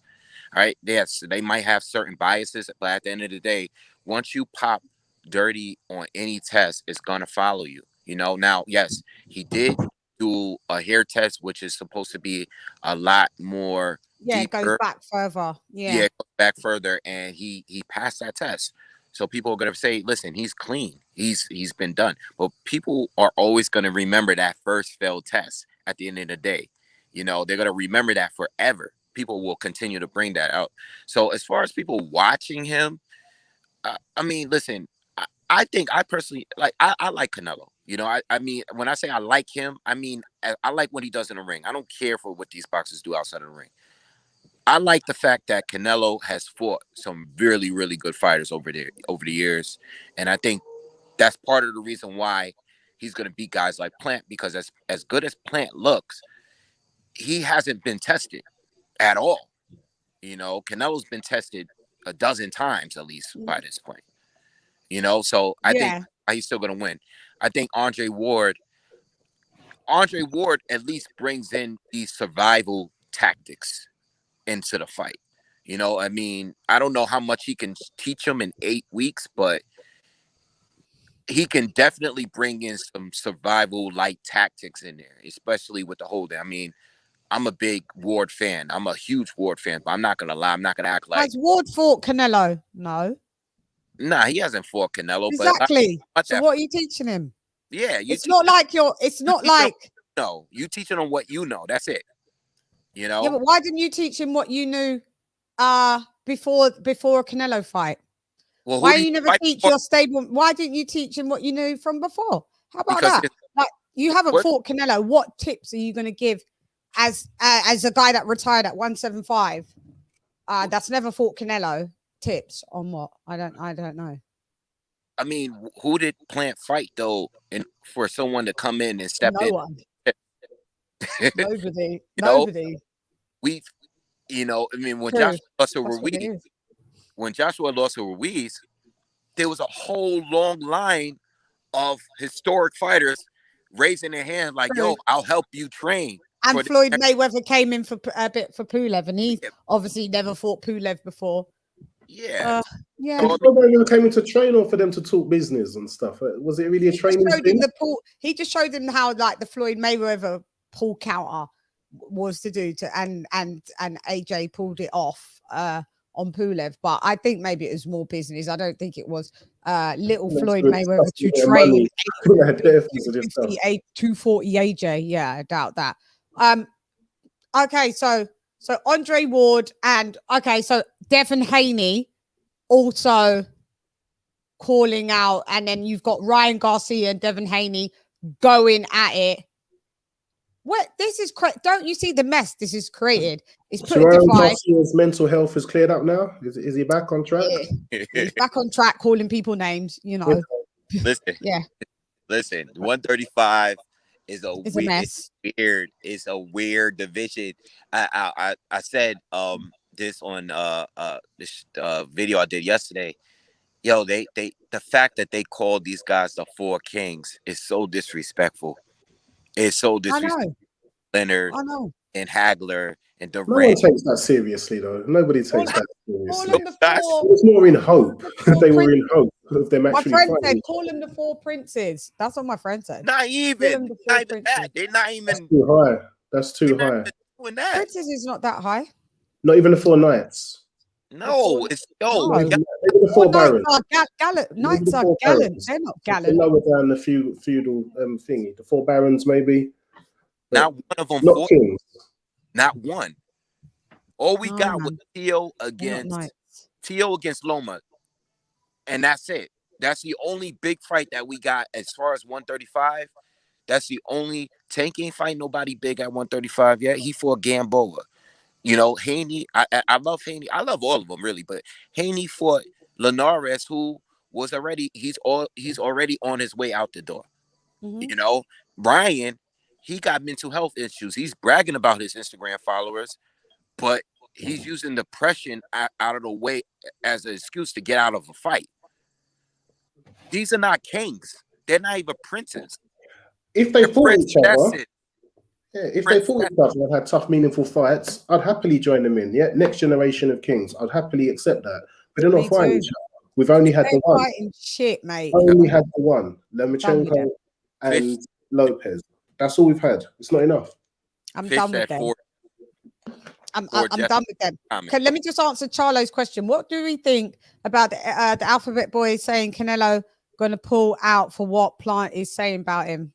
All right. Yes, they might have certain biases, but at the end of the day, once you pop dirty on any test, it's going to follow you. Now, yes, he did do a hair test, which is supposed to be a lot more deeper. It goes back further. Yeah, it goes back further, and he passed that test. So people are going to say, listen, he's clean. He's been done. But people are always going to remember that first failed test at the end of the day. They're going to remember that forever. People will continue to bring that out. So as far as people watching him, I mean, listen, I think I personally I like Canelo. I mean, when I say I like him, I mean, I like what he does in the ring. I don't care for what these boxers do outside of the ring. I like the fact that Canelo has fought some really, really good fighters over the years, and I think that's part of the reason why he's going to beat guys like Plant, because as good as Plant looks, he hasn't been tested at all. You know, Canelo's been tested a dozen times at least by this point. You know, so I think he's still going to win. I think Andre Ward at least brings in these survival tactics into the fight. You know, I mean, I don't know how much he can teach him in 8 weeks, but he can definitely bring in some survival like tactics in there, especially with the holding. I mean, I'm a big Ward fan. I'm a huge Ward fan, but I'm not gonna lie. I'm not gonna act like. Has Ward fought Canelo? No. Nah, he hasn't fought Canelo. Exactly. But so what are you teaching him? Yeah, it's not like you're. It's not like. No, you teaching him what you know. That's it. You know. Yeah, but why didn't you teach him what you knew before a Canelo fight? Well, why you never teach your stable? Why didn't you teach him what you knew from before? How about that? Like, you haven't fought Canelo. What tips are you going to give as a guy that retired at 175? That's never fought Canelo. Tips on what? I don't know. I mean, who did Plant fight though, and for someone to come in and step in? No one. Nobody. Nobody. You know, I mean, when Joshua lost to Ruiz, there was a whole long line of historic fighters raising their hand like, "Yo, I'll help you train." And Floyd Mayweather came in for a bit for Pulev, and he obviously never fought Pulev before. Yeah. Yeah. They came in to train, or for them to talk business and stuff. Was it really a training thing? He just showed him how like the Floyd Mayweather pull counter was to do and AJ pulled it off on Pulev, but I think maybe it was more business. I don't think it was little Floyd Mayweather to train 240 AJ. Yeah, I doubt that. Okay, so Andre Ward and so Devin Haney also calling out, and then you've got Ryan Garcia and Devin Haney going at it. What this is, don't you see the mess this is created? It's pretty divided. His mental health is cleared up now. Is he back on track? Yeah. He's back on track, calling people names. You know. Listen. Yeah. Listen. 135 is a mess. It's a weird division. I said this on this video I did yesterday. Yo, the fact that they called these guys the Four Kings is so disrespectful. It's so disrespectful. Leonard and Hagler and Durant. No one takes that seriously, though. Nobody takes that seriously. It was more in hope. They were in hope of them actually. My friend said, "Call them the Four Princes." That's what my friend said. Not even that. They're not even. That's too high. That's too high. Princes is not that high. Not even the Four Knights. No, it's the Four Barons. Knights are gallant. They're not gallant. Lower down the feudal thingy. The Four Barons, maybe. Not one of them. Not kings. Not one. All we got was Teo against Loma, and that's it. That's the only big fight that we got as far as 135. That's the only. Tank ain't fight nobody big at 135 yet. He fought Gamboa. You know, Haney. I love Haney. I love all of them really, but Haney fought Linares, who was already he's already on his way out the door. You know, Brian. He got mental health issues. He's bragging about his Instagram followers, but he's using depression out of the way as an excuse to get out of a fight. These are not kings. They're not even princes. If they fought each other, if they fought each other and had tough, meaningful fights, I'd happily join them in. Yeah, next generation of kings. I'd happily accept that. But they're not fighting each other. We've only had the one. Fighting shit, mate. Only had the one. Lomachenko and Lopez. That's all we've had. It's not enough. I'm done with them. I'm done with them. Okay, let me just answer Charlo's question. What do we think about the Alphabet Boys saying Canelo going to pull out for what Plant is saying about him?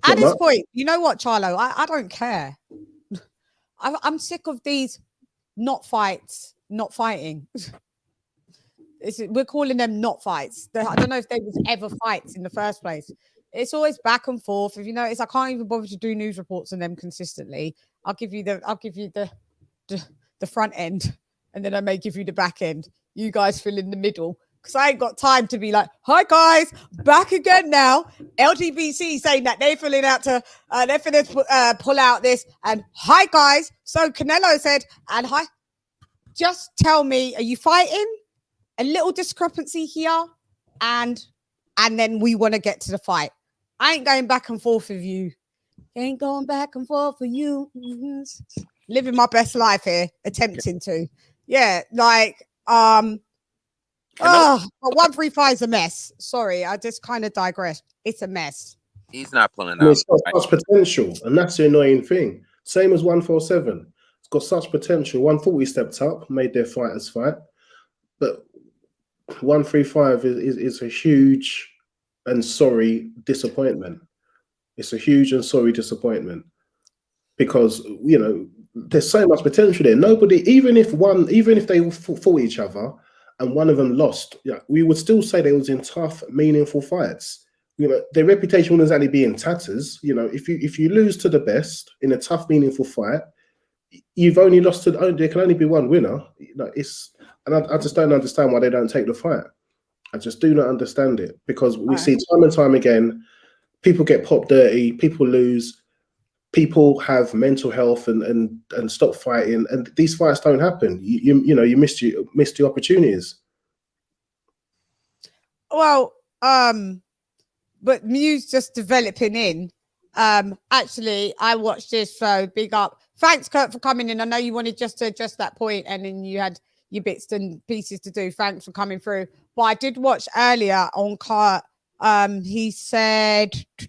At this point, you know what, Charlo? I don't care. I'm sick of these not fighting. We're calling them not fights. I don't know if they was ever fights in the first place. It's always back and forth. If you notice, I can't even bother to do news reports on them consistently. I'll give you the the front end, and then I may give you the back end. You guys fill in the middle, because I ain't got time to be like, hi guys, back again now. LGBC saying that they're filling out to, they're finna pull out this, and hi guys. So Canelo said, and hi, just tell me, are you fighting? A little discrepancy here, and then we want to get to the fight. I ain't going back and forth with you. Ain't going back and forth for you. Living my best life here, attempting to. Yeah, like, but 135 is a mess. Sorry, I just kind of digress. It's a mess. He's not pulling I mean, out. it's got such potential, and that's the annoying thing. Same as 147. It's got such potential. 140 stepped up, made their fighters fight, but 135 is a huge and sorry disappointment. It's a huge and sorry disappointment, because, you know, there's so much potential there. Nobody, even if they fought each other and one of them lost, yeah, we would still say they was in tough, meaningful fights. You know, their reputation wouldn't exactly be in tatters. You know, if you lose to the best in a tough, meaningful fight, you've only lost to there can only be one winner. You know, I just don't understand why they don't take the fight. I just do not understand it, because we see time and time again, people get popped dirty, people lose, people have mental health and stop fighting, and these fights don't happen. You missed the opportunities. Well, but Muse just developing in. Actually, I watched this, so big up. Thanks, Kurt, for coming in. I know you wanted just to address that point, and then you had your bits and pieces to do. Thanks for coming through. But I did watch earlier on Kurt. He said, I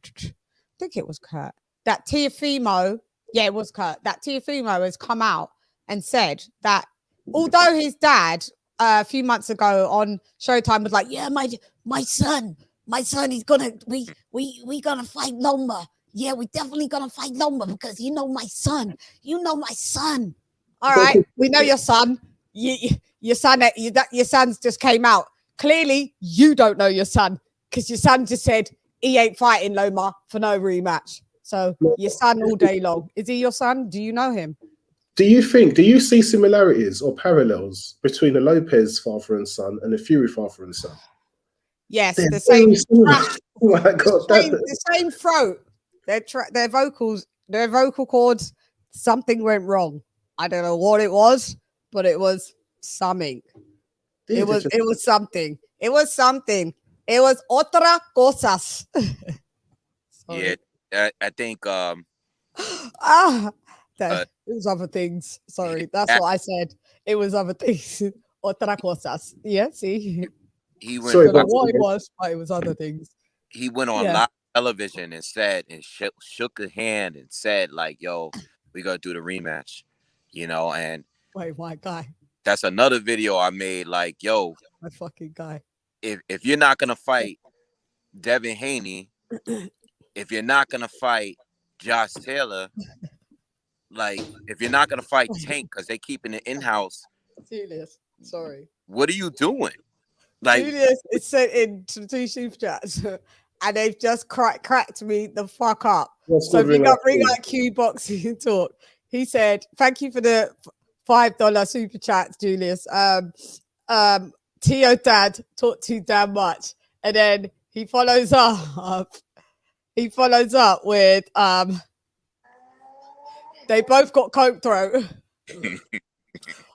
think it was Kurt, that Teofimo, yeah, it was Kurt, that Teofimo has come out and said that although his dad a few months ago on Showtime was like, yeah, my son, he's gonna, we gonna fight Loma. Yeah, we definitely gonna fight Loma, because my son. All right, we know your son. Your son's just came out. Clearly, you don't know your son, because your son just said he ain't fighting Loma for no rematch. So your son all day long. Is he your son? Do you know him? Do you see similarities or parallels between the Lopez father and son and the Fury father and son? Yes, They're the same. Oh my God, the same throat. Their vocals, their vocal cords. Something went wrong. I don't know what it was, but it was something. It was something. It was something. It was otra cosas. Yeah, I think it was other things. Sorry, that's what I said. It was other things. Otra cosas. Yeah, see. He went. I don't know what it was, but it was other things. He went on live television and said, and shook a hand and said, like, "Yo, we gotta do the rematch," you know. And wait, my guy. That's another video I made. Like, yo, my fucking guy. If you're not gonna fight Devin Haney, if you're not gonna fight Josh Taylor, like if you're not gonna fight Tank because they keeping it in house. Julius, sorry. What are you doing? Like Julius is sent in to 2 super chats, and they've just cracked me the fuck up. So bring up Q Boxing Talk. He said, "Thank you for the $5 super chats, Julius. Tio Dad talk too damn much," and then he follows up. He follows up with they both got coke throat.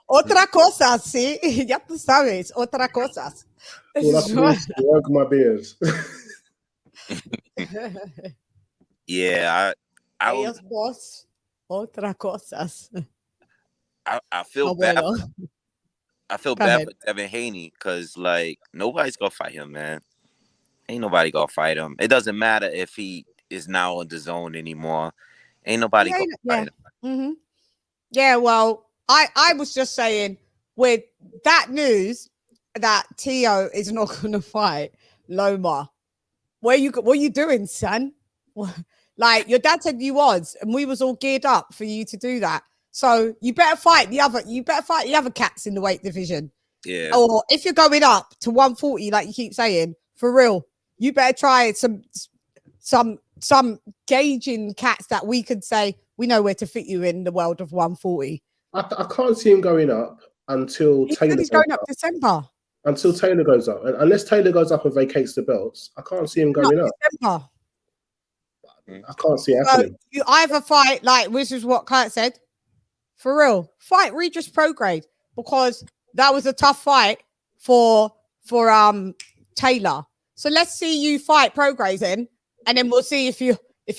Otra cosa, sí, ya tú sabes, otra cosa. My beers. Yeah, Ellos dos, otra cosas. I feel bad. I feel bad for Devin Haney because like nobody's gonna fight him, man. Ain't nobody gonna fight him. It doesn't matter if he is now in the zone anymore. Ain't nobody gonna fight him. Mm-hmm. Yeah, well, I was just saying with that news that Tio is not gonna fight Loma. What you doing, son? Like your dad said you was, and we was all geared up for you to do that. So you better fight the other cats in the weight division. Yeah. Or if you're going up to 140, like you keep saying, for real, you better try some gauging cats that we could say we know where to fit you in the world of 140. I can't see him going up until He Taylor said he's goes going up up. December. Until Taylor goes up. And unless Taylor goes up and vacates the belts, I can't see him going up. December. I can't see it So happening. you either fight, like, which is what Kurt said, for real, fight Regis Prograde, because that was a tough fight for Taylor. So let's see you fight Prograde then, and then we'll see if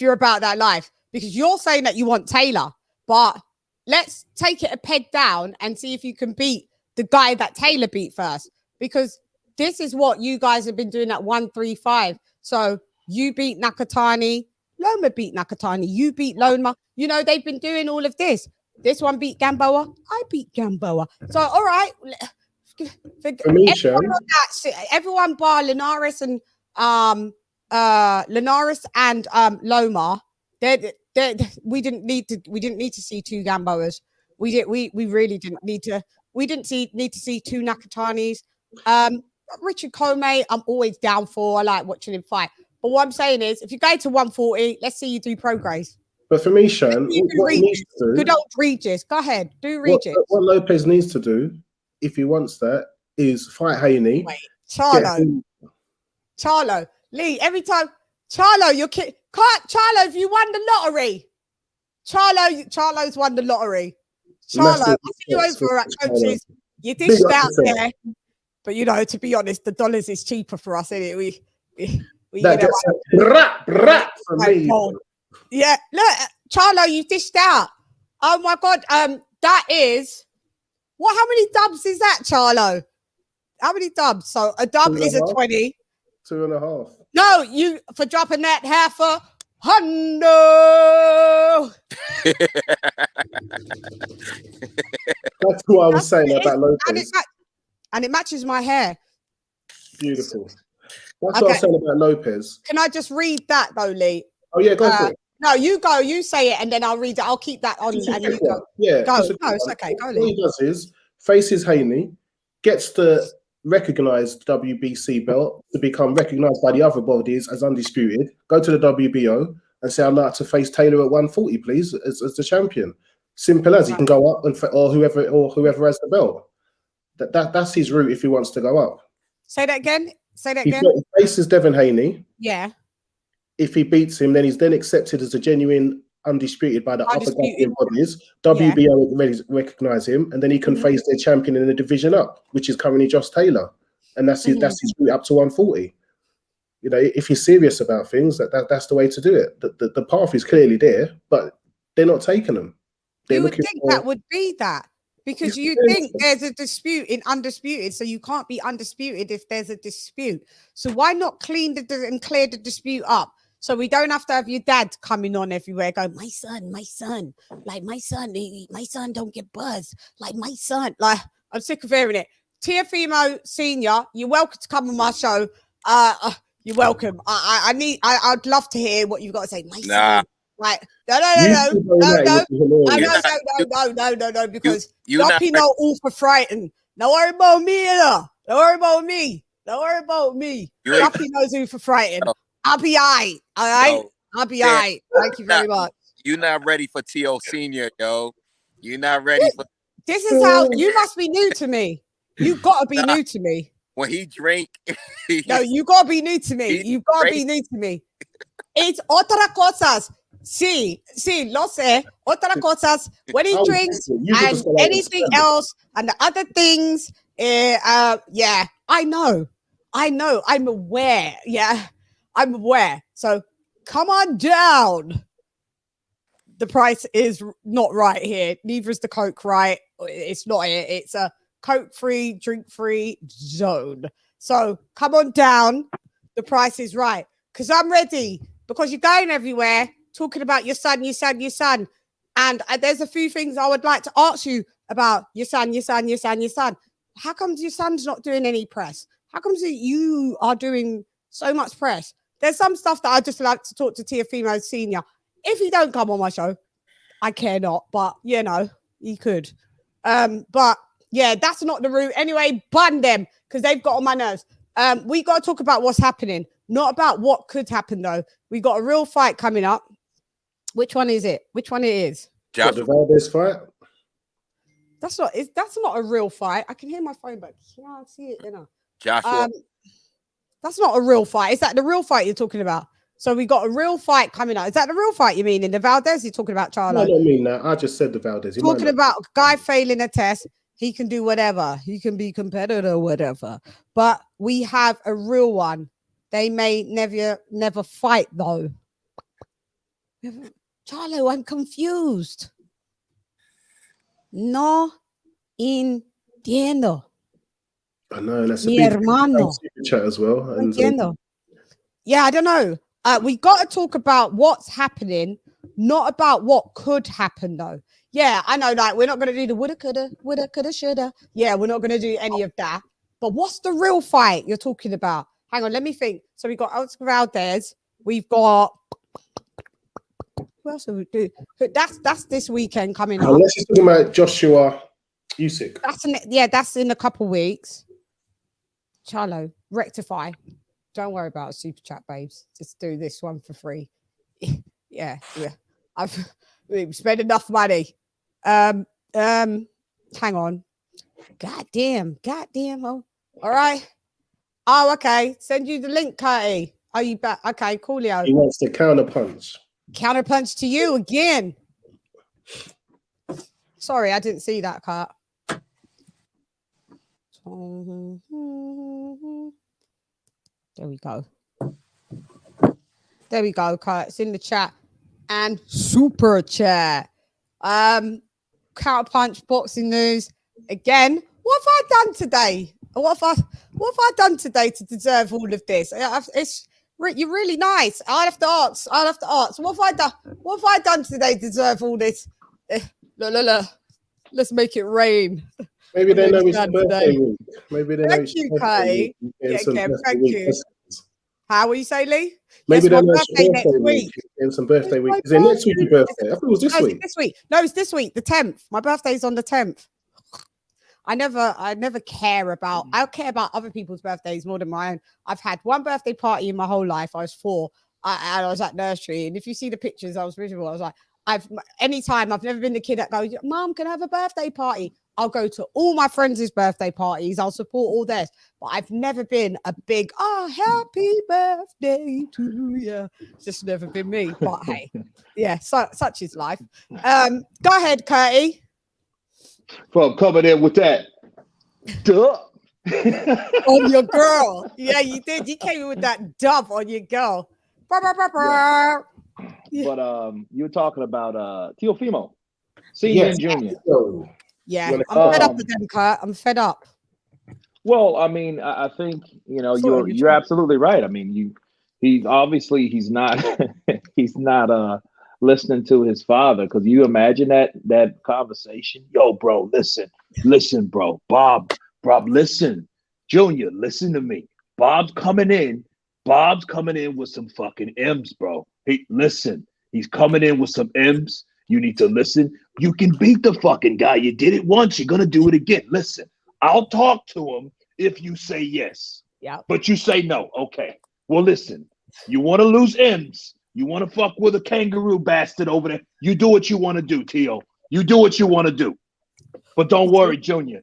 you're about that life, because you're saying that you want Taylor, but let's take it a peg down and see if you can beat the guy that Taylor beat first, because this is what you guys have been doing at 135. So you beat Nakatani, Loma beat Nakatani, you beat Loma. You know, they've been doing all of this. This one beat Gamboa, I beat Gamboa. So, all right. For me, Everyone bar Linares and Loma. We didn't need to see two Gamboas. We really didn't need to. We didn't need to see two Nakatanis. Richard Comey, I'm always down for. I like watching him fight. But what I'm saying is, if you go to 140, let's see you do Progress. But for me, Shan, what he needs to do, good old Regis. Go ahead, do Regis. What Lopez needs to do, if he wants that, is fight Haney. Wait, Charlo, Lee. Every time, Charlo, you're kidding. Charlo, have you won the lottery? Charlo's won the lottery. Charlo, I see you over at coaches. You dished out there, but you know, to be honest, the dollars is cheaper for us, isn't it? We that gets for me. Yeah, look, Charlo, you dished out. Oh my God, that is what? How many dubs is that, Charlo? How many dubs? So a dub is a 20. 2.5. No, you for dropping that half a hundo. That's what I was saying about Lopez. And it matches my hair. Beautiful. That's what I was saying about Lopez. Can I just read that though, Lee? Oh yeah, go for it. No, you go. You say it, and then I'll read it. I'll keep that on. And you go. Yeah, go. No, it's okay. Go. What he does is faces Haney, gets the recognized WBC belt to become recognized by the other bodies as undisputed. Go to the WBO and say, "I'd like to face Taylor at 140, please, as the champion." Simple as. He can go up or whoever has the belt. That's his route if he wants to go up. Say that again. He faces Devin Haney. Yeah. If he beats him, then he's then accepted as a genuine undisputed by the other governing bodies. WBO recognize him, and then he can face their champion in the division up, which is currently Josh Taylor, and that's his route up to 140. You know, if he's serious about things, that's the way to do it. The path is clearly there, but they're not taking them. You would think that would be that. Because you think there's a dispute in undisputed, so you can't be undisputed if there's a dispute. So why not clear the dispute up, so we don't have to have your dad coming on everywhere going, my son, like my son don't get buzzed, like my son. Like, I'm sick of hearing it. Teofimo Senior, you're welcome to come on my show. You're welcome. I'd love to hear what you've got to say. My son. Right. No, because Yoppy know all for frightened. Don't worry about me, Don't worry about me. Yoppy knows who for frightened. I'll be all right. All right. I'll be all right. Thank you very much. You're not ready for T.O. Senior, yo. You're not ready for. This is how you must be new to me. You gotta be new to me. When he drink. No, you gotta be new to me. You gotta be new to me. It's otra cosas. Sí, lo sé. Otra cosas when he drinks and anything else and the other things. Yeah, I know. I'm aware. Yeah, I'm aware. So come on down. The price is not right here. Neither is the Coke right. It's not here. It's a Coke-free, drink-free zone. So come on down. The price is right. Because I'm ready. Because you're going everywhere. Talking about your son. And there's a few things I would like to ask you about your son. How comes your son's not doing any press? How comes you are doing so much press? There's some stuff that I just like to talk to Teofimo Senior. If he don't come on my show, I care not. But, you know, he could. But, yeah, that's not the route. Anyway, ban them because they've got on my nerves. We got to talk about what's happening, not about what could happen, though. We got a real fight coming up. Which one is it? Which one it is? The Valdez fight? That's not a real fight. I can hear my phone, but you can't see it, you know. Joshua. That's not a real fight. Is that the real fight you're talking about? So we got a real fight coming up. Is that the real fight you mean in the Valdez? You're talking about Charlo? No, I don't mean that. I just said the Valdez. You talking about a guy failing a test. He can do whatever. He can be competitor, whatever. But we have a real one. They may never fight though. Charlo, I'm confused. No entiendo. I know that's a Mi big hermano. super chat as well. And, Entiendo. Yeah, I don't know. We got to talk about what's happening, not about what could happen though. Yeah, I know, like, we're not going to do the woulda, coulda, shoulda. Yeah, we're not going to do any of that. But what's the real fight you're talking about? Hang on, let me think. So we got Oscar Valdez. We've got... Who else do we do? That's this weekend coming up. Unless you're talking about Joshua Usyk. That's in a couple weeks. Charlo, rectify. Don't worry about a super chat, babes. Just do this one for free. yeah. We've spent enough money. Hang on. God damn. Oh, all right. Oh, okay. Send you the link, Curtie. Are you back? Okay, coolio. He wants to counterpunch. Counterpunch to you again. Sorry, I didn't see that, Kurt. There we go, Kurt. It's in the chat. And super chat. Counterpunch boxing news. Again, what have I done today? What have I done today to deserve all of this? You're really nice. I'll have to ask. What have I done? What have I done today to deserve all this? Let's make it rain. Maybe they know it's your birthday week. Maybe they know Thank you, Kai. Yeah, thank you. How will you say, Lee? Maybe yes, they know it's my birthday next week. And some birthday week. Is it next week your birthday? I thought it was this week. It's this week. No, it's this week, the 10th. My birthday's on the 10th. I never care about. I care about other people's birthdays more than my own. I've had one birthday party in my whole life. I was 4, and I was at nursery. And if you see the pictures, I was miserable. I was like, I've never been the kid that goes, Mom, can I have a birthday party? I'll go to all my friends' birthday parties. I'll support all theirs. But I've never been a big, happy birthday to you. It's just never been me. But hey, yeah, such is life. Go ahead, Curtie. From coming in with that. Duh. On your girl. Yeah, you did. You came in with that dub on your girl. Yeah. But you were talking about Teofimo, senior and junior. Yeah, I'm fed up with them, Kurt. I'm fed up. Well, I mean, I think you're absolutely right. I mean, he's not he's not listening to his father, because you imagine that conversation. Yo, bro, listen, bro. Bob, listen. Junior, listen to me. Bob's coming in with some fucking M's, bro. Hey, listen, he's coming in with some M's. You need to listen. You can beat the fucking guy. You did it once. You're going to do it again. Listen, I'll talk to him if you say yes. Yeah. But you say no. Okay. Well, listen, you want to lose M's. You want to fuck with a kangaroo bastard over there. You do what you want to do, Tio. You do what you want to do. But don't worry, Junior.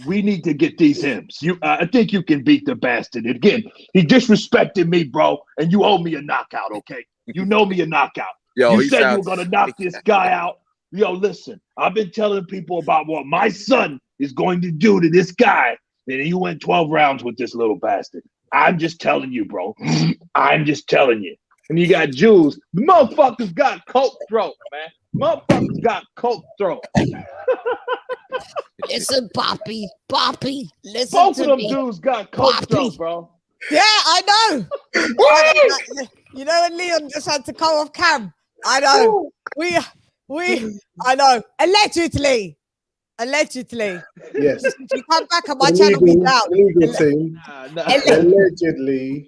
We need to get these M's. I think you can beat the bastard. Again, he disrespected me, bro, and you owe me a knockout, okay? You know me a knockout. Yo, you said you were going to knock this guy out. Yo, listen, I've been telling people about what my son is going to do to this guy, and you went 12 rounds with this little bastard. I'm just telling you, bro. I'm just telling you. And you got Jules. The motherfuckers got coke throat, man. Motherfuckers got coke throat. Listen, Poppy. Listen Both to of them me. dudes got coke throat, bro. Yeah, I know. You know, and Leon just had to come off cam. I know. I know. Allegedly. Yes. If you come back on my channel, we out.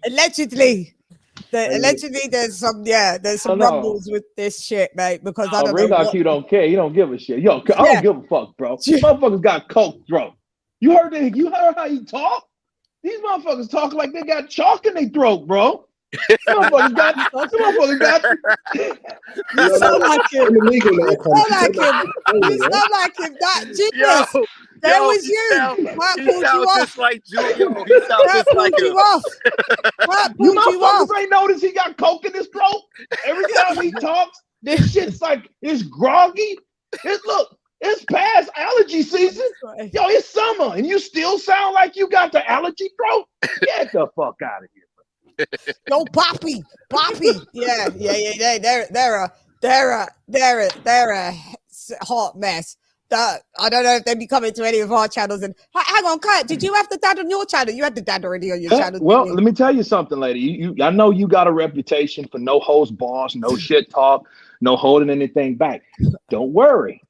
Allegedly. Allegedly, there's some rumbles with this shit, mate. Because I don't know. You don't care. You don't give a shit. Yo, I don't give a fuck, bro. Motherfuckers got coke throat. You heard how he talk? These motherfuckers talk like they got chalk in their throat, bro. Motherfuckers got You sound like him. You sound like him. You him. sound like him. That Yo, genius. There was he you. sound- What He pulled you sounds off? just like Julio. He sounds What just like pulled you him. off? What You pulled you off? motherfuckers ain't noticed he got coke in his throat? Every time he talks, this shit's like, it's groggy. It's past allergy season. Yo, it's summer, and you still sound like you got the allergy throat? Get the fuck out of here. Yo, Poppy. Yeah. They're a hot mess. I don't know if they'd be coming to any of our channels. And hang on, Kurt, did you have the dad on your channel? You had the dad already on your channel. Well, let me tell you something, lady. I know you got a reputation for no holds bars, no shit talk, no holding anything back. Don't worry.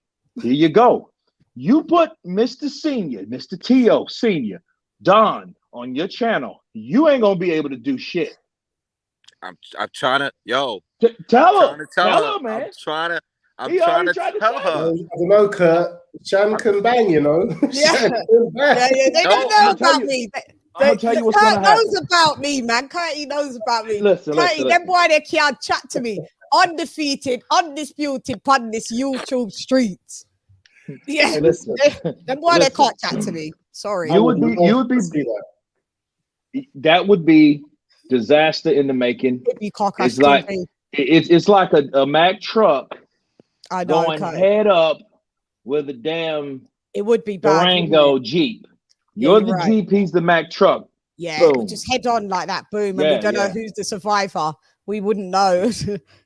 Here you go. You put Mr. Senior, Mr. Teo Senior, Don on your channel. You ain't gonna be able to do shit. I'm trying to, yo. Tell her, I'm man. trying to tried to tell her. I don't know, Kurt. Chan can bang, you know. Yeah. Chan can bang. Yeah, they don't know about me. I'm gonna tell you what's Kurt gonna happen. knows about me, man. Curty knows about me. Listen. Them boy, they can't chat to me. Undefeated, undisputed on this YouTube streets. Yeah, Listen. them boy, they can't chat to me. Sorry. You would be that would be disaster in the making. It'd be It's like it's like a Mack truck I know, going Kurt. head up with a damn It would be bad. Durango Jeep. Yeah, You're you're the right. Jeep, he's the Mack truck. Yeah, Boom. just head on like that, boom, and Yeah, we don't know yeah. who's the survivor. We wouldn't know.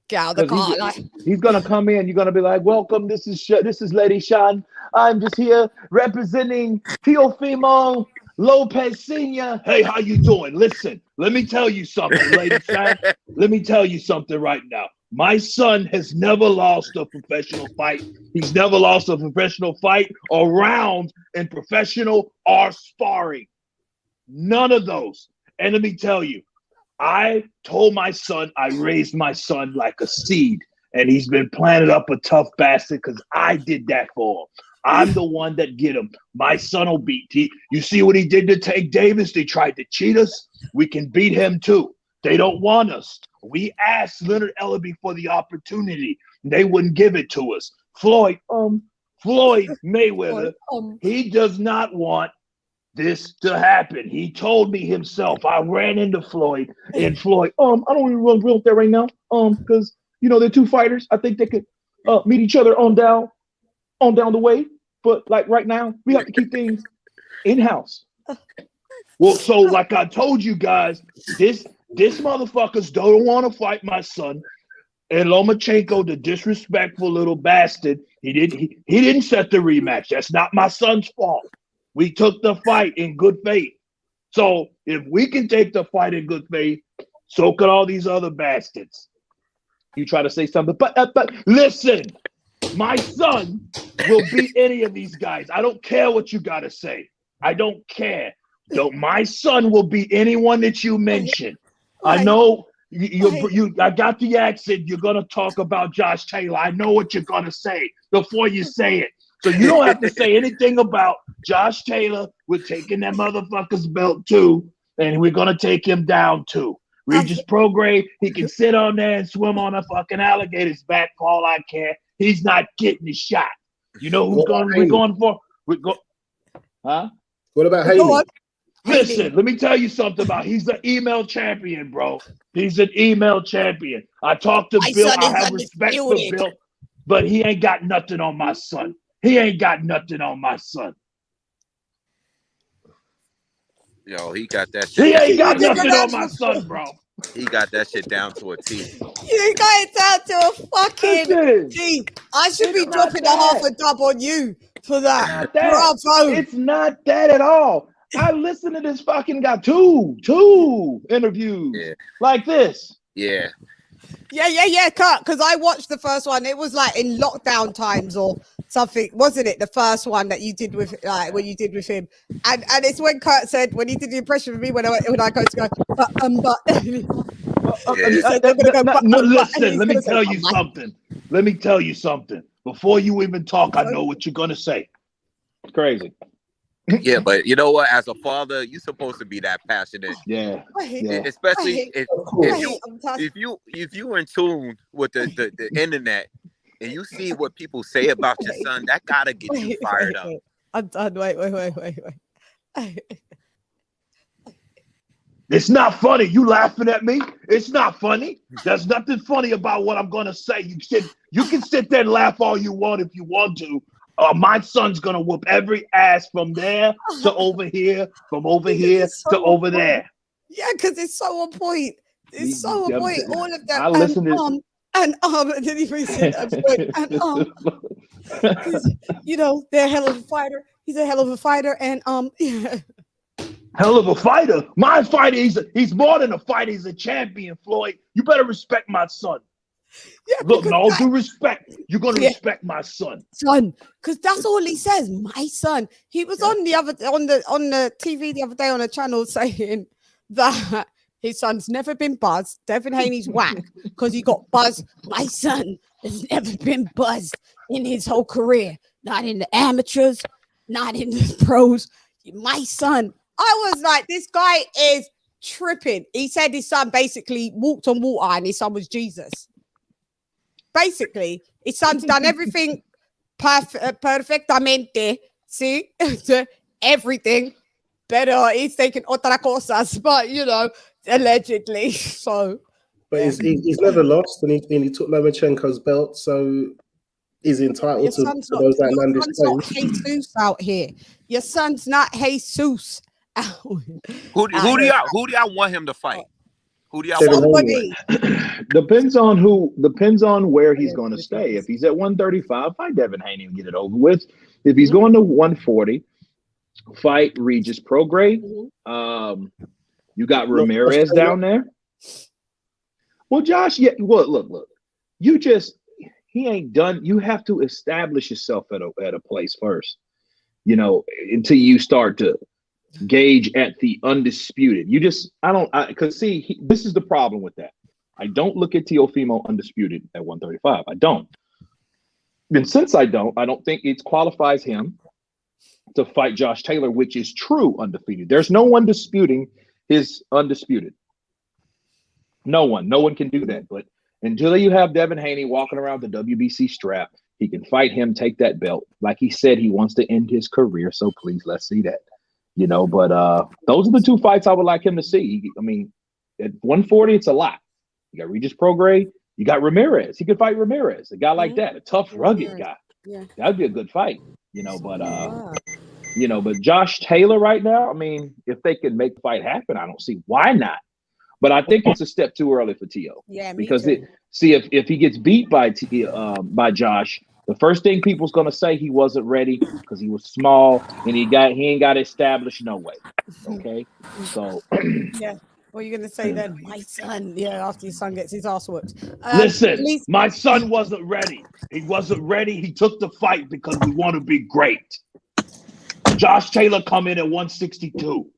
Get out of the 'Cause car. he's gonna come in. You're gonna be like, "Welcome. This is LadyChann. I'm just here representing Teofimo Lopez Senior. Hey, how you doing? Listen, let me tell you something, LadyChann. Let me tell you something right now. My son has never lost a professional fight. He's never lost a professional fight or round in professional or sparring. None of those. And let me tell you, I told my son, I raised my son like a seed, and he's been planted up a tough bastard because I did that for him. I'm the one that get him. My son will beat. You see what he did to Tank Davis? They tried to cheat us. We can beat him too. They don't want us. We asked Leonard Ellaby for the opportunity. They wouldn't give it to us. Floyd Mayweather, he does not want this to happen. He told me himself. I ran into Floyd, and Floyd, I don't even run real with that right now, because they're two fighters. I think they could meet each other on down the way. But like right now, we have to keep things in house. Well, so like I told you guys, this motherfuckers don't want to fight my son. And Lomachenko, the disrespectful little bastard, he didn't set the rematch. That's not my son's fault. We took the fight in good faith. So if we can take the fight in good faith, so could all these other bastards. You try to say something, but listen, my son will beat any of these guys. I don't care what you got to say. I don't care. My son will beat anyone that you mention. I know I got the accent. You're gonna talk about Josh Taylor. I know what you're gonna say before you say it. So you don't have to say anything about Josh Taylor. We're taking that motherfucker's belt too, and we're gonna take him down too. Regis Prograis, he can sit on there and swim on a fucking alligator's back for all I care. He's not getting the shot. You know who's we're going for? Huh? What about Haley? Listen, let me tell you something about he's an email champion, bro. He's an email champion. I talked to Bill. I have respect for Bill, but he ain't got nothing on my son. He ain't got nothing on my son. Yo, he got that shit. He ain't got nothing on my son, bro. He got that shit down to a T. You got it down to a fucking T. I should be dropping a half a dub on you for that. Bravo. It's not that at all. I listened to this fucking guy two interviews like this. Yeah, Kurt, because I watched the first one. It was like in lockdown times or something, wasn't it? The first one that you did with when you did with him, and it's when Kurt said, when he did the impression of me when I go to go, listen, let me tell you something. Let me tell you something. Before you even talk, I know what you're gonna say. It's crazy. Yeah, but you know what? As a father, you're supposed to be that passionate. Yeah. Especially course. if you in tune with the internet and you see what people say about your son, that gotta get you fired up. I'm done. Wait. It's not funny. You laughing at me? It's not funny. There's nothing funny about what I'm gonna say. You can sit there and laugh all you want if you want to. My son's gonna whoop every ass from there to over here, from over here to over there. Yeah, because it's so on point. It's so on point. All of that. I listen to and then he said, you know, they're a hell of a fighter. He's a hell of a fighter, and yeah. Hell of a fighter. My fighter, he's more than a fighter. He's a champion, Floyd. You better respect my son. Yeah, look, in all due respect, you're gonna respect my son. Because that's all he says. My son. He was on the TV the other day on a channel saying that his son's never been buzzed. Devin Haney's whack because he got buzzed. My son has never been buzzed in his whole career. Not in the amateurs, not in the pros. My son. I was like, this guy is tripping. He said his son basically walked on water and his son was Jesus. Basically, his son's done everything perfectamente. See, everything better. He's taking otra cosas, but you know, allegedly. So, but he's never lost, and he took Lomachenko's belt, so he's entitled to those that land his not Jesus out here. Your son's not Jesus. Who do y'all want him to fight? Who do y'all want? Depends on where he's going to stay. If he's at 135, fight Devin Haney and get it over with. If he's going to 140, fight Regis Prograis. You got Ramirez down there. Well, Josh, yeah. Well, look. He ain't done. You have to establish yourself at a place first. You know, until you start to gauge at the undisputed. This is the problem with that. I don't look at Teofimo undisputed at 135. I don't. And since I don't think it qualifies him to fight Josh Taylor, which is true undefeated. There's no one disputing his undisputed. No one can do that. But until you have Devin Haney walking around the WBC strap, he can fight him, take that belt. Like he said, he wants to end his career. So please, let's see that. You know, but those are the two fights I would like him to see. I mean, at 140, it's a lot. You got Regis Prograis, you got Ramirez. He could fight Ramirez, a guy like that, a tough, rugged guy. Yeah. That'd be a good fight, you know. But but Josh Taylor right now, I mean, if they can make the fight happen, I don't see why not. But I think it's a step too early for Teo. Yeah, because if he gets beat by Josh, the first thing people's gonna say he wasn't ready because he was small and he ain't got established no way. Okay, so yeah. What are you gonna say then? My son, yeah. After your son gets his ass whooped. Listen, my son wasn't ready. He wasn't ready. He took the fight because we want to be great. Josh Taylor come in at 162.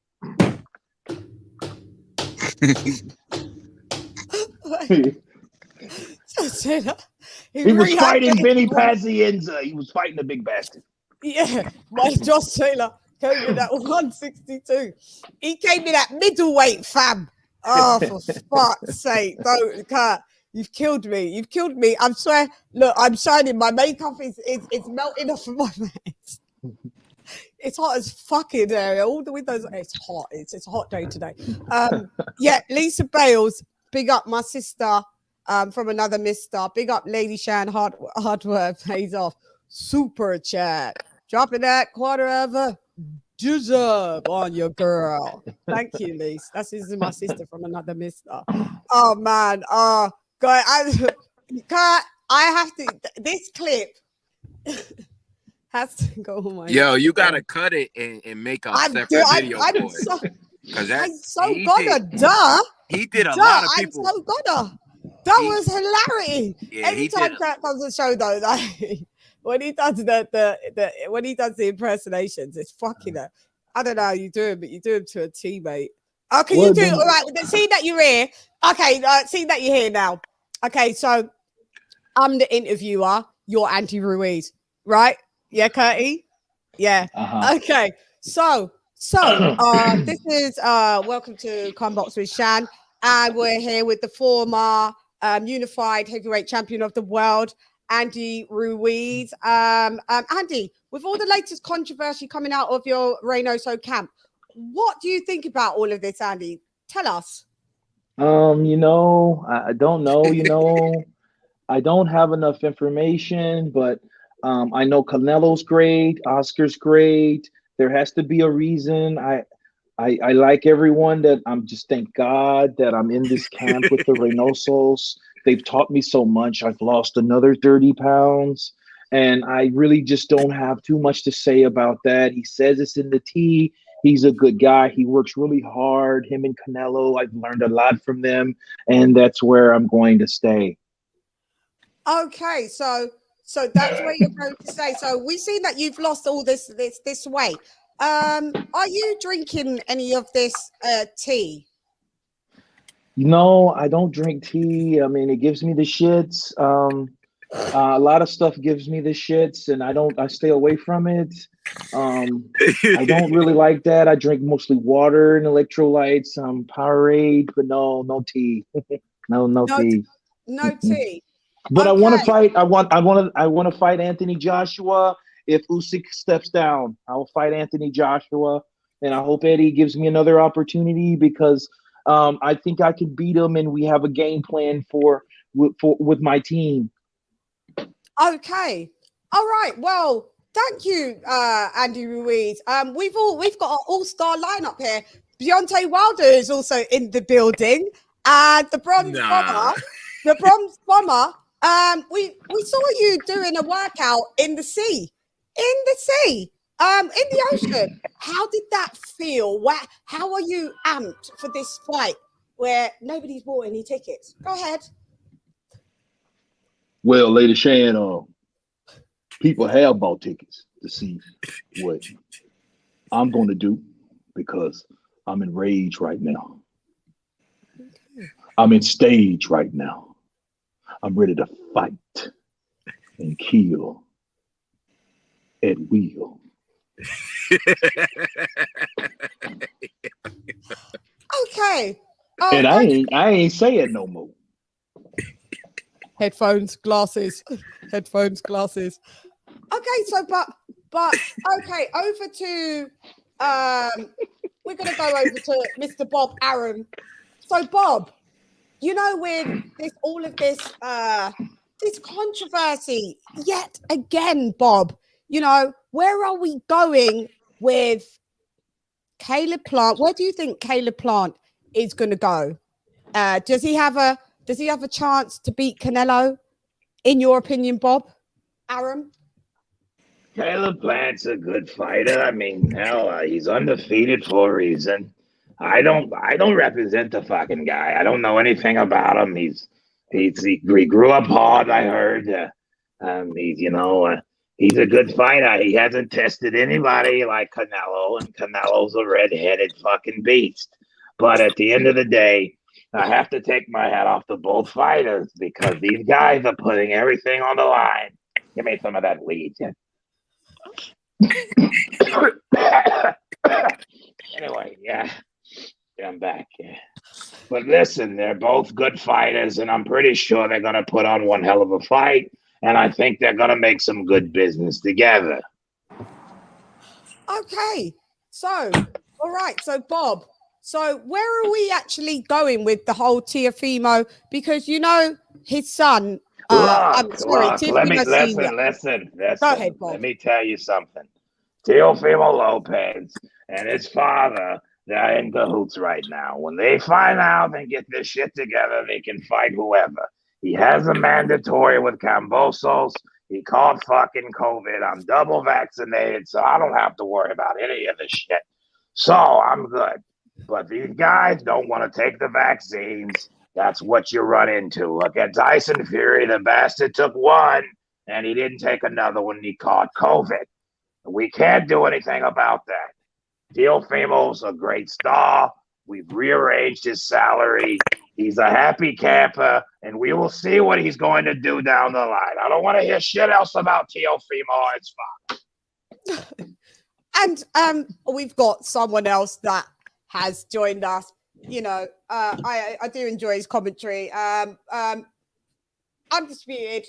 He was fighting Benny Pazienza. He was fighting the big bastard. Yeah, my Josh Taylor came in at 162. He came in at middleweight, fam. Oh, for fuck's sake. Don't, Kurt. You've killed me. You've killed me. I swear. Look, I'm shining. My makeup is melting off of my face. It's hot as fucking there. All the windows. It's hot. It's a hot day today. Yeah, Lisa Bales. Big up my sister. From another mister. Big up LadyChann. Hard work pays off. Super chat. Dropping that quarter of a deserve on your girl. Thank you, Lisa. This is my sister from another mister. Oh man. God, I have to. This clip has to go on my. Yo, you gotta cut it and make a separate video for it. I'm so gonna. Duh. He did a lot of people. I'm so gonna. That was hilarity. Yeah, anytime Cat comes on the show, though, like, when he does when he does the impersonations, it's fucking. I don't know how you do it, but you do them to a teammate. Oh, can you do it? All right. See that you're here. Okay. See that you're here now. Okay. So I'm the interviewer. You're Andy Ruiz, right? Yeah, Curtie. Yeah. Okay. So, this is welcome to Combox with Shan, and we're here with the former unified heavyweight champion of the world, Andy Ruiz. Andy, with all the latest controversy coming out of your Reynoso camp, what do you think about all of this, Andy? Tell us. I don't know. I don't have enough information, but I know Canelo's great, Oscar's great. There has to be a reason. I like everyone that I'm just thank God that I'm in this camp with the Reynosos. They've taught me so much. I've lost another 30 pounds, and I really just don't have too much to say about that. He says it's in the tea. He's a good guy. He works really hard. Him and Canelo, I've learned a lot from them, and that's where I'm going to stay. Okay, so that's where you're going to stay. So we've seen that you've lost all this weight. Are you drinking any of this tea? No, I don't drink tea. I mean, it gives me the shits. A lot of stuff gives me the shits, and I stay away from it. I don't really like that. I drink mostly water and electrolytes, Powerade, but no tea. no tea. No tea. But okay. I want to fight. I want to fight Anthony Joshua. If Usyk steps down, I will fight Anthony Joshua, and I hope Eddie gives me another opportunity because I think I can beat him, and we have a game plan with my team. Okay. All right. Well, thank you, Andy Ruiz. We've got an all-star lineup here. Deontay Wilder is also in the building, and the Bronze Bomber. The Bronze Bomber. We saw you doing a workout in the sea. In the ocean. How did that feel? How are you amped for this fight where nobody's bought any tickets? Go ahead. Well, LadyChann, people have bought tickets to see what I'm going to do because I'm in rage right now. I'm in stage right now. I'm ready to fight and kill at will. Okay. And I ain't saying no more. Headphones, glasses. Okay, so but okay, over to we're gonna go over to Mr. Bob Arum. So Bob, with all of this controversy yet again, Bob, where are we going with Caleb Plant? Where do you think Caleb Plant is going to go? Does he have a chance to beat Canelo, in your opinion, Bob Arum? Caleb Plant's a good fighter. I mean, hell, he's undefeated for a reason. I don't represent the fucking guy. I don't know anything about him. He grew up hard. I heard. He's a good fighter. He hasn't tested anybody like Canelo, and Canelo's a red-headed fucking beast. But at the end of the day, I have to take my hat off to both fighters because these guys are putting everything on the line. Give me some of that weed. Anyway, yeah, I'm back. Yeah. But listen, they're both good fighters, and I'm pretty sure they're going to put on one hell of a fight, and I think they're going to make some good business together. Okay, so, all right, so Bob, so where are we actually going with the whole Teofimo? Because his son. Listen. Go ahead, Bob. Let me tell you something. Teofimo Lopez and his father, they're in cahoots right now. When they find out and get this shit together, they can fight whoever. He has a mandatory with Cambosos. He caught fucking COVID. I'm double vaccinated, so I don't have to worry about any of this shit. So I'm good. But these guys don't want to take the vaccines. That's what you run into. Look at Tyson Fury. The bastard took one, and he didn't take another when he caught COVID. We can't do anything about that. Teofimo's a great star. We've rearranged his salary. He's a happy camper, and we will see what he's going to do down the line. I don't want to hear shit else about Teofimo. It's fine. And we've got someone else that has joined us. You know, I do enjoy his commentary. Undisputed,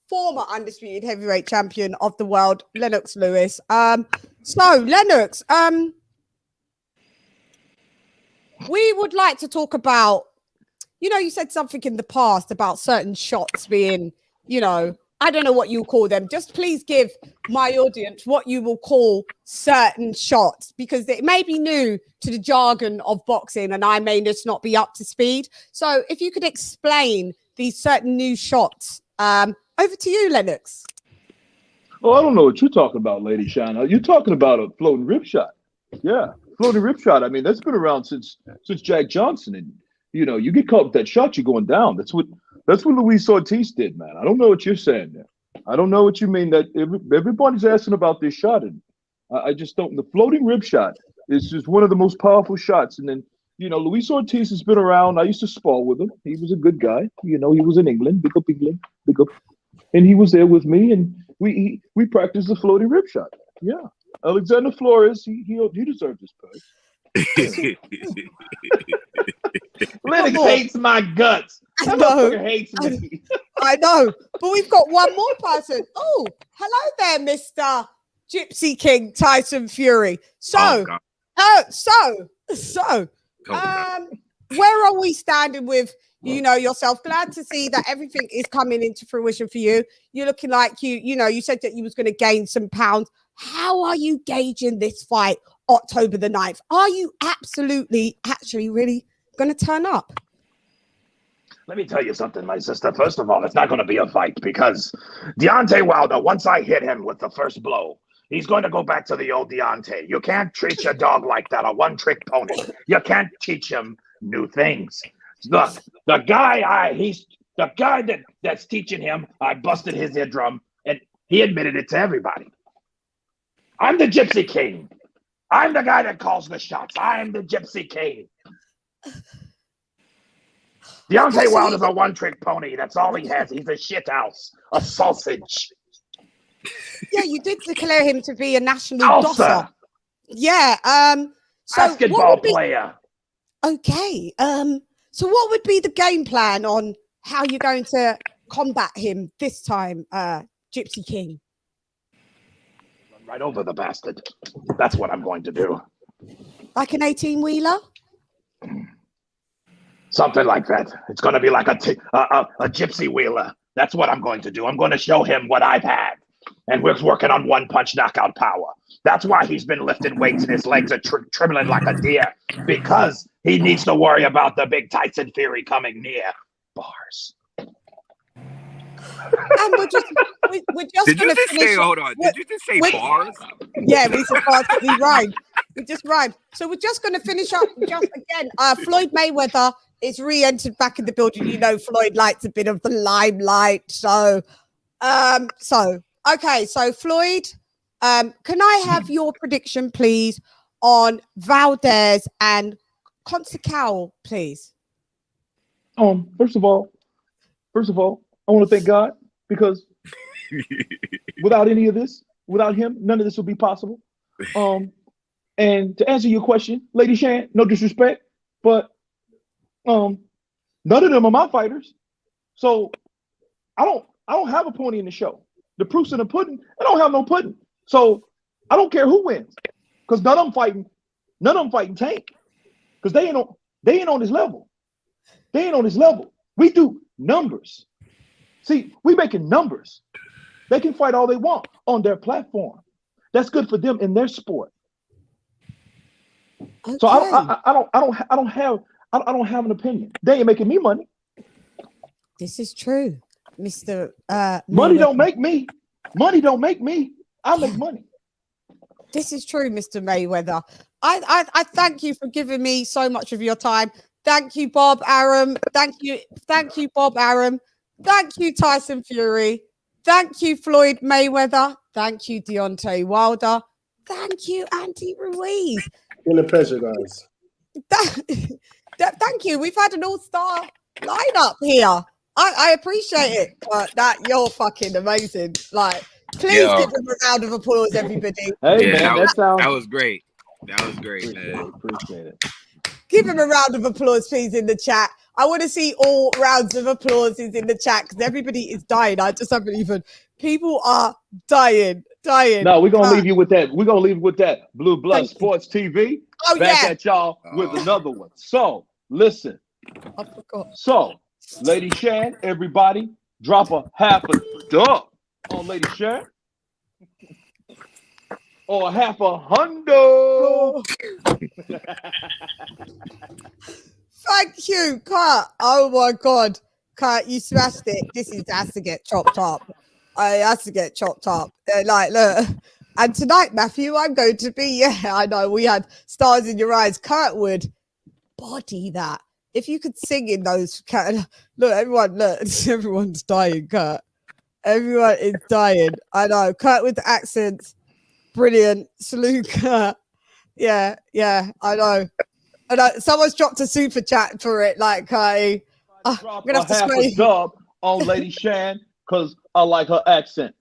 former undisputed heavyweight champion of the world, Lennox Lewis. So Lennox, we would like to talk about, you know, you said something in the past about certain shots being, you know, I don't know what you call them. Just please give my audience what you will call certain shots, because it may be new to the jargon of boxing and I may just not be up to speed. So if you could explain these certain new shots, over to you, Lennox. Oh, I don't know what you're talking about, Lady Chann. You're talking about a floating rip shot. Yeah, floating rip shot. I mean, that's been around since Jack Johnson. And, you know, you get caught with that shot, you're going down. That's what Luis Ortiz did, man. I don't know what you're saying there. I don't know what you mean. That everybody's asking about this shot, and I just don't. The floating rib shot is just one of the most powerful shots. And then, you know, Luis Ortiz has been around. I used to spar with him. He was a good guy. You know, he was in England, big up England, big up, and he was there with me, and we practiced the floating rib shot. Yeah, Alexander Flores, he deserves his pay. Lennox hates my guts. That motherfucker hates me. I know, but we've got one more person. Oh, hello there, Mr. Gypsy King Tyson Fury. So, where are we standing with, you know, yourself? Glad to see that everything is coming into fruition for you. You're looking like you know, you said that you was going to gain some pounds. How are you gauging this fight October the 9th? Are you actually really going to turn up? Let me tell you something, my sister. First of all, it's not going to be a fight because Deontay Wilder, once I hit him with the first blow, he's going to go back to the old Deontay. You can't treat your dog like that, a one-trick pony. You can't teach him new things. Look, the guy that's teaching him, I busted his eardrum, and he admitted it to everybody. I'm the Gypsy King. I'm the guy that calls the shots. I'm the Gypsy King. Deontay Wilder's a one-trick pony. That's all he has. He's a shithouse, a sausage. Yeah, you did declare him to be a national Alsa. dosser. Yeah. So basketball player. Okay. So what would be the game plan on how you're going to combat him this time, Gypsy King? Run right over the bastard. That's what I'm going to do. Like an 18-wheeler? Something like that. It's going to be like a gypsy wheeler. That's what I'm going to do. I'm going to show him what I've had. And we're working on one-punch knockout power. That's why he's been lifting weights and his legs are trembling like a deer, because he needs to worry about the big Tyson Fury coming near. Bars. And we're just Did going you to just finish. say, hold on, did you just say bars? Yeah, we said bars, but we rhymed. We just rhymed. So we're just going to finish up just again. Floyd Mayweather is re-entered back in the building. You know, Floyd likes a bit of the limelight. So, okay. So Floyd, can I have your prediction, please, on Valdez and Consecao, please? First of all, I want to thank God, because without any of this, without him, none of this would be possible. And to answer your question, Lady Chann, no disrespect, but none of them are my fighters. So I don't have a pony in the show. The proof's in the pudding. I don't have no pudding. So I don't care who wins, because none of them fighting Tank, because they ain't on his level. They ain't on his level. We do numbers. See, we making numbers. They can fight all they want on their platform. That's good for them in their sport. Okay. So I don't have an opinion. They ain't making me money. This is true, Mr. Money don't make me. Money don't make me. I make money. This is true, Mr. Mayweather. I thank you for giving me so much of your time. Thank you, Bob Arum. Thank you, Bob Arum. Thank you, Tyson Fury. Thank you, Floyd Mayweather. Thank you, Deontay Wilder. Thank you, Andy Ruiz. It's been a pleasure, guys. Thank you. We've had an all-star lineup here. I appreciate it, but you're fucking amazing. Like, Please Yo. give him a round of applause, everybody. Hey, Yeah, man, that was great. That was great, man. Appreciate it. Give him a round of applause, please, in the chat. I want to see all rounds of applause in the chat because everybody is dying. I just haven't even. People are dying. No, we're gonna leave you with that. We're gonna leave you with that. Blue Blood Sports TV. Oh, Back yeah. at y'all with another one. So listen. I forgot. So, LadyChann, everybody, drop a half a dub on LadyChann. Or half a hundo. Thank you, Kurt. Oh my God, Kurt, you smashed it. This has to get chopped up. It has to get chopped up. Like, look. And tonight, Matthew, I'm going to be. Yeah, I know we had stars in your eyes. Kurt would body that. If you could sing in those, look, everyone's dying. Kurt, everyone is dying. I know. Kurt with the accents, brilliant. Salute, Kurt. Yeah, I know. Someone's dropped a super chat for it. Like, I'm gonna have to half a dub on LadyChann because I like her accent.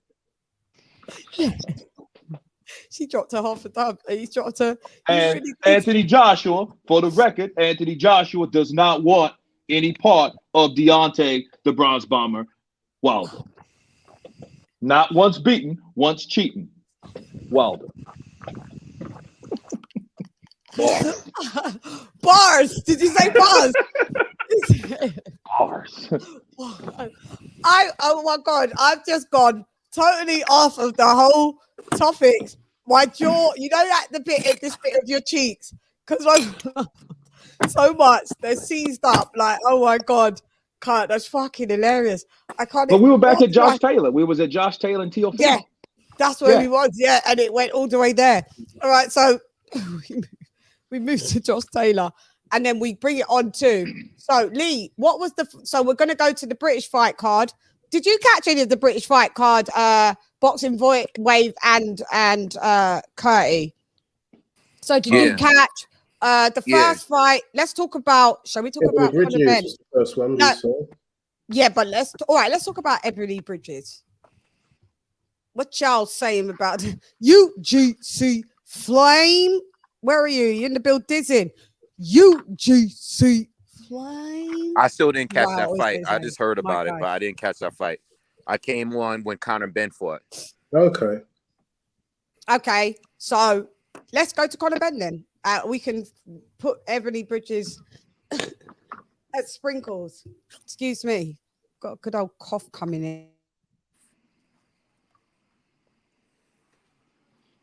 She dropped her half a dub. He's dropped her. And really Anthony Joshua, for the record, Anthony Joshua does not want any part of Deontay, the Bronze Bomber, Wilder. Not once beaten, once cheating. Wilder. Bars. Did you say bars? Bars. Oh my God, I've just gone totally off of the whole topics. My jaw, you know that this bit of your cheeks, because so much they're seized up. Like, oh my God, Kurt, that's fucking hilarious. I can't. But we were back at Josh Taylor. We was at Josh Taylor and Teofimo. Yeah, that's where we was. Yeah, and it went all the way there. All right, so we moved to Josh Taylor, and then we bring it on to. So Lee, what was the? So we're going to go to the British fight card. Did you catch any of the British fight card? Boxing Wave and Curty. So did you catch the first fight? Let's talk about. Shall we talk about Conor Benn? The first one. No. Yeah, but let's talk about Ebony Bridges. What y'all saying about UGC Flame? Where are you? You in the build dizzying? UGC Flame. I still didn't catch that fight. I just heard about it, but I didn't catch that fight. I came on when CONOR BENN fought. Okay, so let's go to CONOR BENN then. We can put Ebony Bridges at sprinkles. Excuse me. Got a good old cough coming in.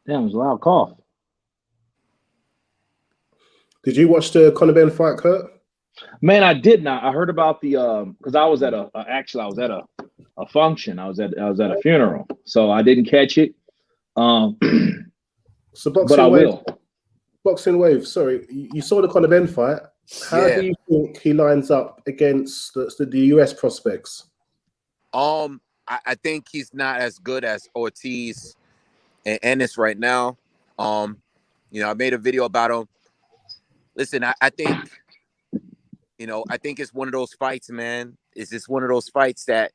Damn, it was a loud cough. Did you watch the CONOR BENN fight, Kurt? Man, I did not. I heard about the because I was at a function. I was at a funeral, so I didn't catch it. So boxing but I will. Boxing Wave. Sorry, you saw the CONOR BENN fight. How do you think he lines up against the US prospects? I think he's not as good as Ortiz and Ennis right now. I made a video about him. Listen, I think. I think it's one of those fights, man. It's just one of those fights that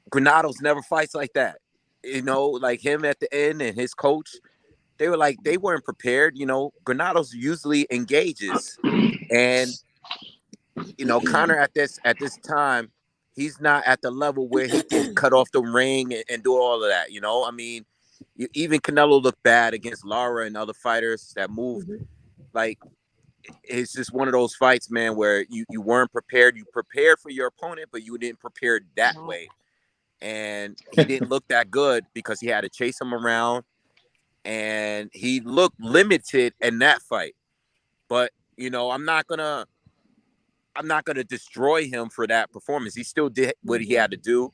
Granados never fights like that. Like him at the end and his coach, they weren't prepared. Granados usually engages. And, Conor at this time, he's not at the level where he can cut off the ring and do all of that. I mean, even Canelo looked bad against Lara and other fighters that moved. Like, it's just one of those fights, man, where you weren't prepared. You prepared for your opponent, but you didn't prepare that way. And he didn't look that good because he had to chase him around. And he looked limited in that fight. But, I'm not gonna destroy him for that performance. He still did what he had to do.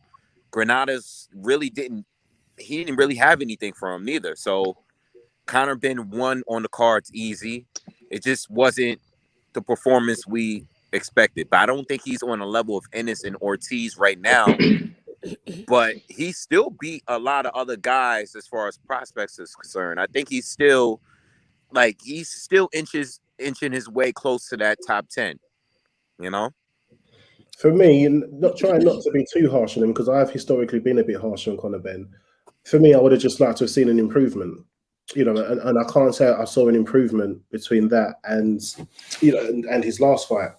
Granados really didn't really have anything for him neither. So CONOR BENN won on the cards easy. It just wasn't the performance we expected. But I don't think he's on a level of Ennis and Ortiz right now. But he still beat a lot of other guys as far as prospects is concerned. I think he's still inching his way close to that top 10. For me, not trying not to be too harsh on him because I've historically been a bit harsh on CONOR BENN. for me, I would have just liked to have seen an improvement. You know, and I can't say I saw an improvement between that and, you know, and his last fight.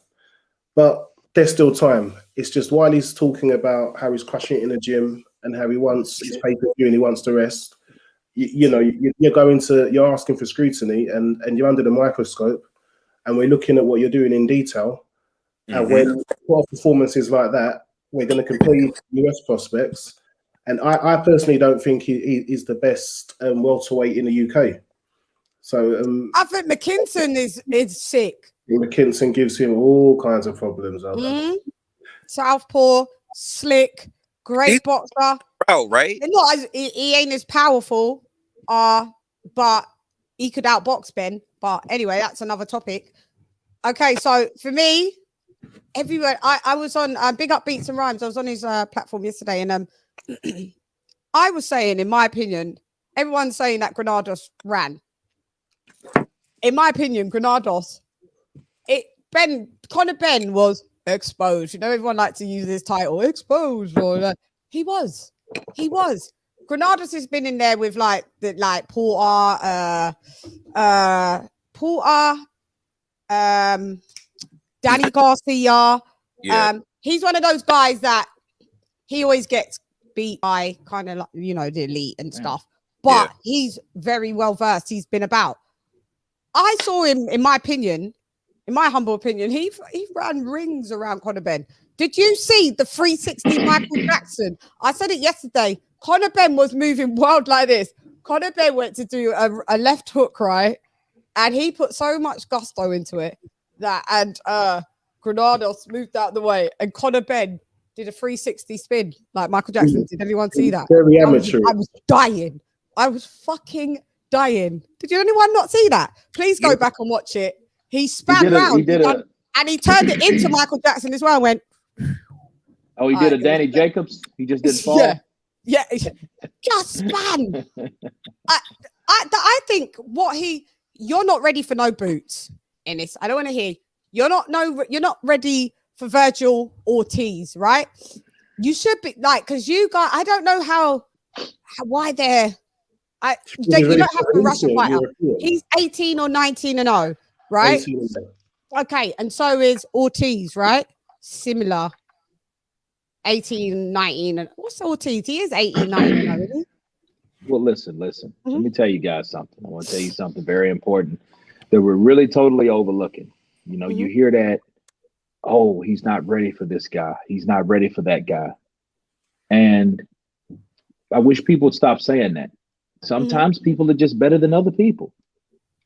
But there's still time. It's just while he's talking about how he's crushing it in the gym and how he wants his pay-per-view and he wants to rest, you know, you're asking for scrutiny and you're under the microscope, and we're looking at what you're doing in detail. And when performances like that, we're going to compare US prospects. And I personally don't think he's the best welterweight in the UK. So I think McKinson is sick. McKinson gives him all kinds of problems. Southpaw, slick, great boxer. Bro, right? He ain't as powerful, but he could outbox Ben. But anyway, that's another topic. Okay, so for me, everywhere I was on Big Up Beats and Rhymes. I was on his platform yesterday, and I was saying, in my opinion, everyone's saying that Granados ran. In my opinion, Granados, Conor Benn was exposed. You know, everyone likes to use this title, exposed. Or he was. Granados has been in there with Porter, Danny Garcia. Yeah. He's one of those guys that he always gets beat by kind of like, you know, the elite and stuff. But he's very well versed. He's been about. I saw him, in my opinion, in my humble opinion, he ran rings around Conor Benn. Did you see the 360 Michael Jackson? I said it yesterday. Conor Benn was moving wild like this. Conor Benn went to do a left hook, right? And he put so much gusto into it that, Granados moved out the way, and Conor Benn did a 360 spin like Michael Jackson. Did anyone see that? Very amateur. I was dying. I was fucking dying. Did anyone not see that? Please go back and watch it. He span round and he turned it into Michael Jackson as well. And went. Oh, he did a Danny Jacobs. He just didn't fall. Yeah, just span. I think you're not ready for no boots, Ennis. I don't want to hear you're not ready for Virgil Ortiz, right? You should be like, because you guys, I don't know why they're. You don't have to rush a fighter. He's 18 or 19-0, right? 18. Okay, and so is Ortiz, right? Similar. 18, 19. And what's Ortiz? He is 18, 19, isn't he? Well, listen. Let me tell you guys something. I want to tell you something very important that we're really totally overlooking. You know, you hear that, oh, he's not ready for this guy. He's not ready for that guy. And I wish people would stop saying that. Sometimes people are just better than other people.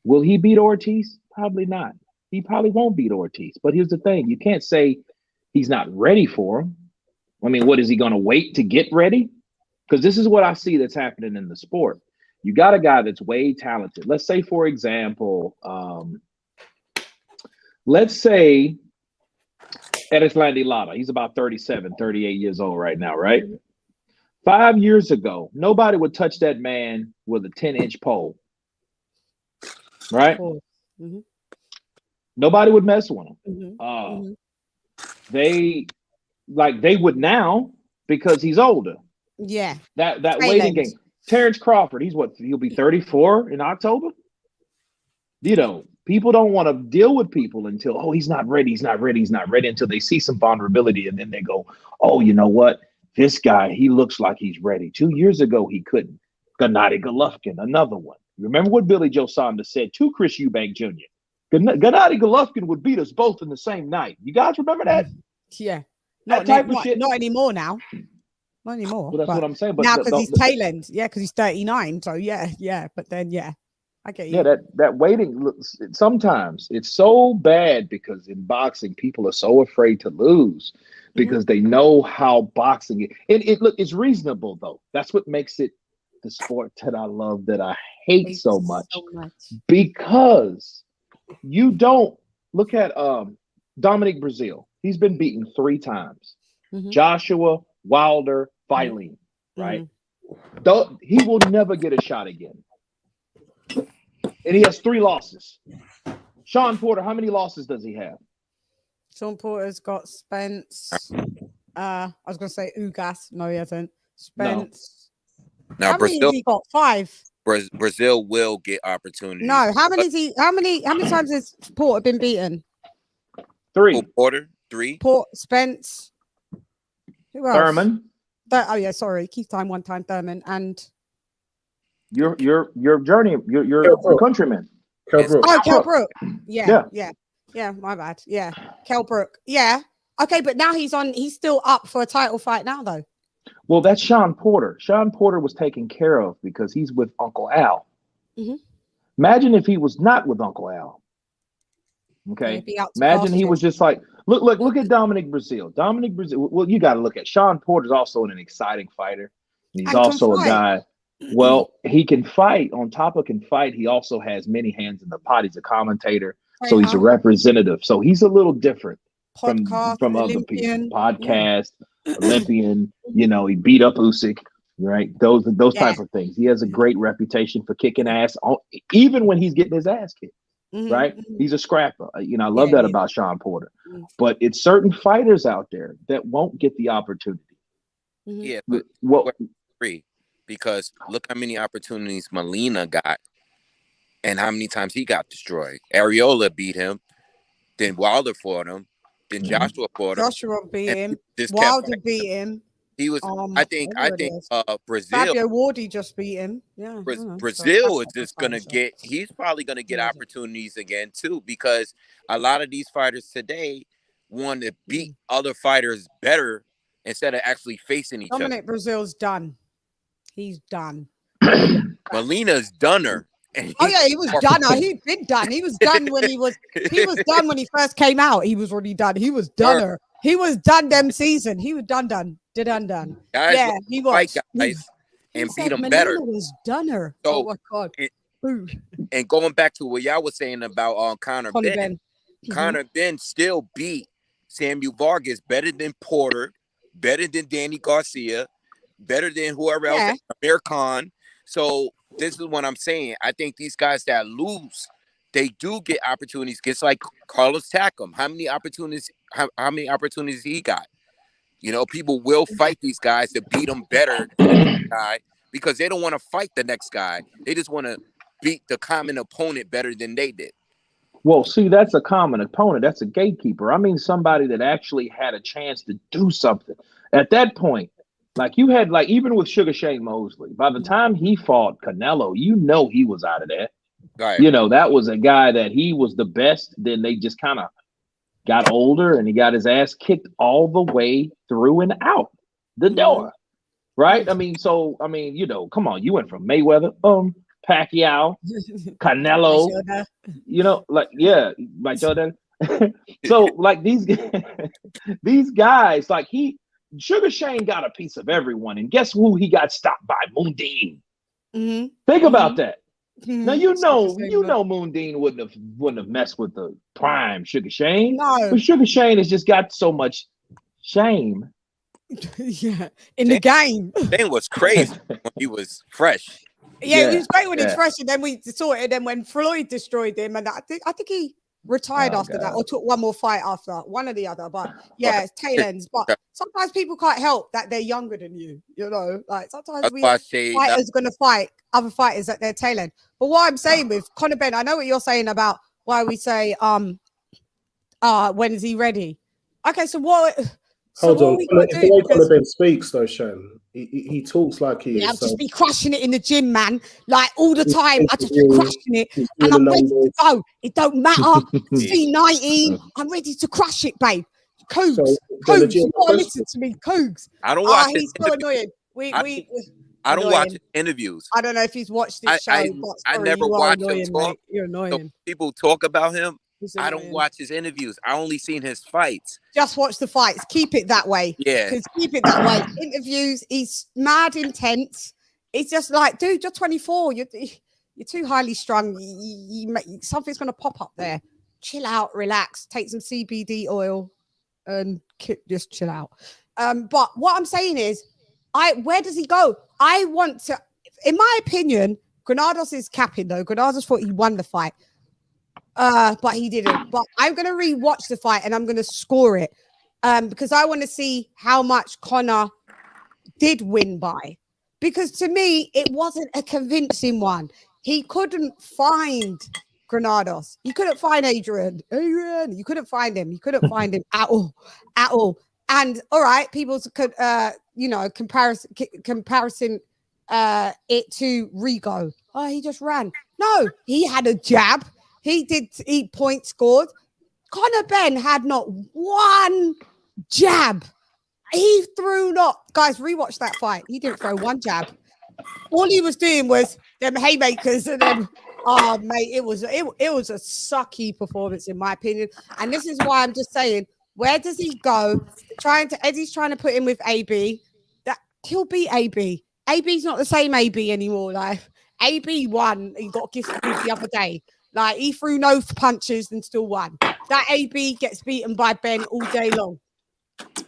Will he beat Ortiz? Probably not. He probably won't beat Ortiz. But here's the thing. You can't say he's not ready for him. I mean, what is he going to wait to get ready? Because this is what I see that's happening in the sport. You got a guy that's way talented. Let's say, for example, let's say Erislandy Lara. He's about 37, 38 years old right now, right? 5 years ago, nobody would touch that man with a 10-inch pole, right? Nobody would mess with him. They would now because he's older. Yeah. That waiting game. Terrence Crawford, he'll be 34 in October. You know, people don't want to deal with people until, oh, he's not ready until they see some vulnerability, and then they go, oh, you know what? This guy, he looks like he's ready. 2 years ago, he couldn't. Gennady Golovkin, another one. Remember what Billy Joe Saunders said to Chris Eubank Jr.? Gennady Golovkin would beat us both in the same night. You guys remember that? Yeah. That type of shit. Not anymore now. Not anymore. Well, that's what I'm saying. But now because he's tail end. Yeah, because he's 39. So yeah. But then I get you. Yeah, that waiting looks, sometimes it's so bad because in boxing people are so afraid to lose because they know how boxing is. It's reasonable though. That's what makes it the sport that I love, that I hate so much. Because you don't look at Dominic Brazil. He's been beaten 3 times. Joshua, Wilder, Filene, right? He will never get a shot again. And he has 3 losses. Sean Porter, how many losses does he have? Sean Porter's got Spence. I was going to say Ugas. No, he hasn't. Spence. No. Now How many has he got? 5. Brazil will get opportunities. No, how many times has Porter been beaten? 3. Porter, 3. Port Spence. Who else? Thurman. Oh yeah, sorry. Keith Time, 1 time Thurman, and Your journey, your countryman. Kell Brook. oh, Kell Brook. Yeah, my bad. Yeah, Kell Brook. Yeah. Okay, but now he's still up for a title fight now, though. Well, that's Sean Porter. Sean Porter was taken care of because he's with Uncle Al. Mm-hmm. Imagine if he was not with Uncle Al. Okay. Imagine he was just like, look at Dominic Brazil. Dominic Brazil. Well, you got to look at Sean Porter's also an exciting fighter. He's also a guy. Well, he can fight. On top of can fight, he also has many hands in the pot. He's a commentator, so he's a representative. So he's a little different from other people. Podcast, Olympian. You know, he beat up Usyk. Right? Those type of things. He has a great reputation for kicking ass, even when he's getting his ass kicked. Mm-hmm. Right? He's a scrapper. You know, I love that about Sean Porter. But it's certain fighters out there that won't get the opportunity. Mm-hmm. Yeah, but what? Because look how many opportunities Molina got and how many times he got destroyed. Areola beat him, then Wilder fought him, then Joshua fought him. Joshua beat him. Wilder beat him. He was, I think Brazil. Fabio Wardy just beat him. Yeah. Brazil is just going to get, he's probably going to get opportunities again too, because a lot of these fighters today want to beat other fighters better instead of actually facing each other. Dominic Brazil's done. He's done. Molina's doneer. Oh yeah, he was done. He'd been done. He was done when he was done when he first came out. He was already done. He was doneer. He was done them season. He was done. Guys, yeah, he was. Guys and beat him Molina better. Was doneer. So, oh my god. And going back to what y'all was saying about CONOR Benn. CONOR Benn still beat Samuel Vargas better than Porter, better than Danny Garcia, better than whoever else, Amir Khan. So this is what I'm saying. I think these guys that lose, they do get opportunities. Just like Carlos Takam. How many opportunities he got? You know, people will fight these guys to beat them better than the guy because they don't want to fight the next guy. They just want to beat the common opponent better than they did. Well, see, that's a common opponent. That's a gatekeeper. I mean, somebody that actually had a chance to do something. At that point, like you had, like even with Sugar Shane Mosley, by the time he fought Canelo, you know he was out of there. Right. You know, that was a guy that he was the best. Then they just kind of got older and he got his ass kicked all the way through and out the door. Right? I mean, you know, come on. You went from Mayweather, Pacquiao, Canelo, you know, like, yeah, like Jordan. So like these guys, like Sugar Shane got a piece of everyone, and guess who he got stopped by? Moondine. Think about that. Now you know Moondine wouldn't have messed with the prime Sugar Shane. No, but Sugar Shane has just got so much shame. Yeah, in the game. Shane was crazy when he was fresh. Yeah, he was great when he's fresh, and then we saw it. And then when Floyd destroyed him, and I think he retired after that, or took one more fight after, one or the other. But yeah, it's tail ends. But sometimes people can't help that they're younger than you. You know, like sometimes fighters going to fight other fighters at their tail end. But what I'm saying with CONOR Benn, I know what you're saying about why we say when is he ready? Okay, so what? Hold on. The way CONOR Benn speaks, though, Shan, he talks like he is. I'll just be crushing it in the gym, man. Like all the time, I just be crushing it, and I'm ready to go. It don't matter. C19, I'm ready to crush it, babe. Cougs, you gotta listen to me, Cougs. I don't watch. He's so annoying. I don't watch interviews. I don't know if he's watched this show. I never watch him talk. Mate. You're annoying. So people talk about him. I don't watch his interviews. I only seen his fights. Just watch the fights. Keep it that way. Yeah. Because keep it that way. Interviews, he's mad intense. It's just like, dude, you're 24. You're too highly strung. Something's going to pop up there. Chill out, relax, take some CBD oil and just chill out. But what I'm saying is, where does he go? I want to, in my opinion, Granados is capping though. Granados thought he won the fight. But he didn't. But I'm going to rewatch the fight and I'm going to score it. Because I want to see how much CONOR did win by. because to me, it wasn't a convincing one. He couldn't find Granados. You couldn't find Adrian. You couldn't find him. You couldn't find him at all. At all. And all right, people could comparison it to Rigo. Oh, he just ran. No, he had a jab. He point scored. Conor Benn had not one jab. He threw not, guys, rewatch that fight. He didn't throw one jab. All he was doing was them haymakers and then, oh mate, it was a sucky performance in my opinion. And this is why I'm just saying, where does he go? Eddie's trying to put him with AB. That he'll beat AB. AB's not the same AB anymore. Like AB won, he got gifted the other day. Like he threw no punches and still won. That AB gets beaten by Ben all day long.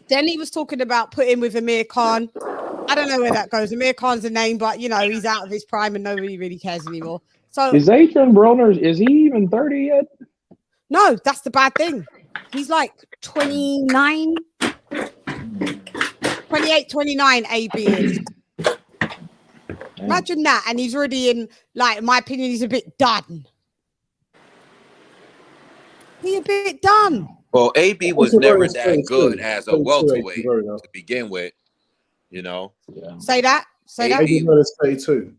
Then he was talking about putting with Amir Khan. I don't know where that goes. Amir Khan's a name, but he's out of his prime and nobody really cares anymore. So is Adrian Broner, is he even 30 yet? No, that's the bad thing. He's like 29, 28, 29 AB is. Imagine that. And he's already in, like, in my opinion, he's a bit done. He's a bit done. Well, AB was never that good as a welterweight to begin with, Yeah. Say that. AB is 32.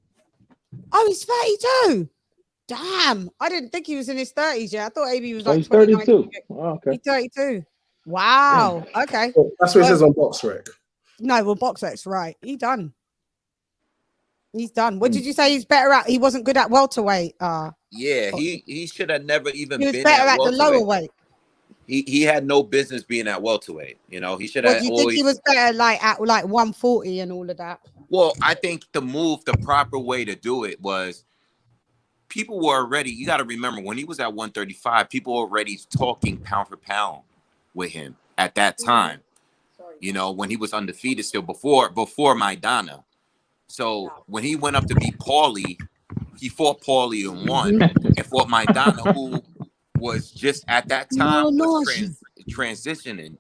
Oh, he's 32. Damn. I didn't think he was in his 30s yet. I thought AB was like he's 32. Oh, okay. He's 32. Wow. Yeah. Okay. Well, that's what it says on BoxRec. No, well, BoxRec's right. He's done. He's done. What did you say he's better at? He wasn't good at welterweight. Yeah, he should have never even been better at welterweight. The lower weight. He had no business being at welterweight. He should have. Do you think he was better like at like 140 and all of that? Well, I think the proper way to do it was people were already. You got to remember when he was at 135, people were already talking pound for pound with him at that time. When he was undefeated still before Maidana. So when he went up to beat Paulie, he fought Paulie and won, and fought Maidana, who was just at that time transitioning,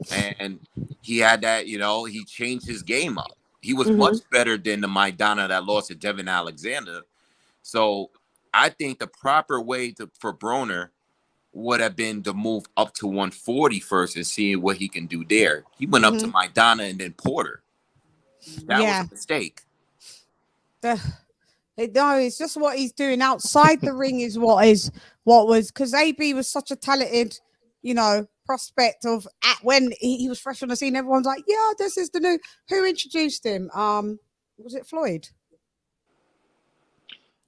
and he had that, he changed his game up. He was much better than the Maidana that lost to Devin Alexander. So I think the proper way for Broner would have been to move up to 140 first and see what he can do there. He went up to Maidana and then Porter. That was a mistake. No, it's just what he's doing outside the ring is what was, because AB was such a talented, prospect of when he was fresh on the scene. Everyone's like, yeah, this is the new. Who introduced him? Was it Floyd?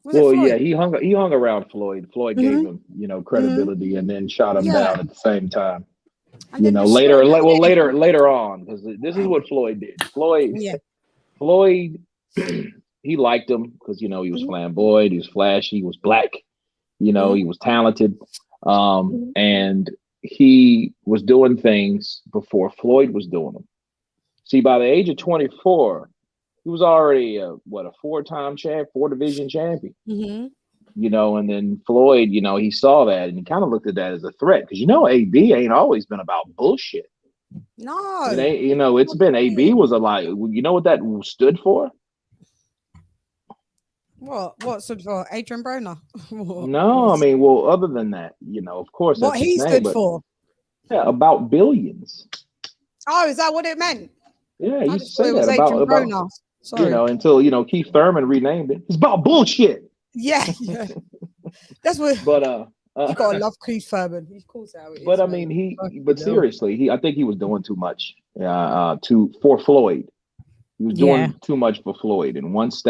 Yeah, he hung around Floyd. Floyd gave him, credibility, and then shot him down at the same time. Later on, because this is what Floyd did. Floyd, he liked him because he was flamboyant, he was flashy, he was black, he was talented, and he was doing things before Floyd was doing them. See, by the age of 24, he was already a 4-time champ, 4-division champion. And then Floyd, he saw that and he kind of looked at that as a threat because AB ain't always been about bullshit. No, it ain't, it's been AB was a lot. You know what that stood for? What stood for? Adrian Broner? No, I mean, other than that, of course, what he stood for? Yeah, about billions. Oh, is that what it meant? Yeah, he said that about Sorry. Until Keith Thurman renamed it. It's about bullshit. Yeah. That's what. But you gotta love Keith Thurman. He calls out. But I mean, seriously, I think he was doing too much for Floyd. He was doing too much for Floyd, and once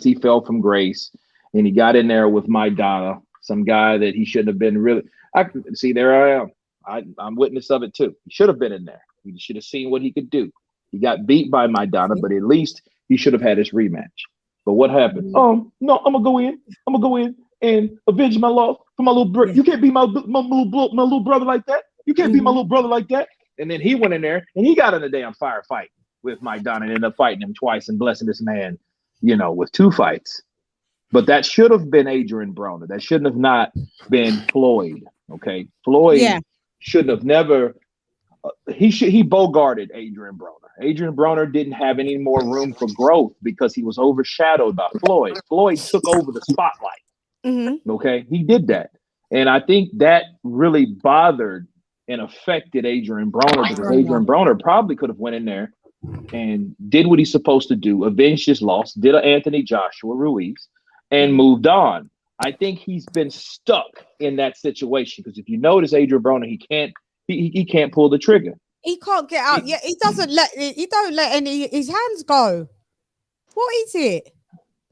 he fell from grace, and he got in there with Maidana, some guy that he shouldn't have been. Really, I see. There I am. I'm witness of it too. He should have been in there. He should have seen what he could do. He got beat by Maidana, but at least he should have had his rematch. But what happened? No, I'm gonna go in and avenge my love for my little brother. You can't be my little brother like that. You can't be my little brother like that. And then he went in there and he got in a damn firefight with Maidana and ended up fighting him twice and blessing this man, with 2 fights. But that should have been Adrian Broner. That shouldn't have not been Floyd. Okay, Floyd shouldn't have never. He bogarted Adrian Broner. Adrian Broner didn't have any more room for growth because he was overshadowed by Floyd. Floyd took over the spotlight. Okay, he did that. And I think that really bothered and affected Adrian Broner because Adrian Broner probably could have went in there and did what he's supposed to do, avenged his loss, did an Anthony Joshua Ruiz, and moved on. I think he's been stuck in that situation because if you notice Adrian Broner, he can't pull the trigger. He can't get out. Yeah, he don't let any his hands go. What is it?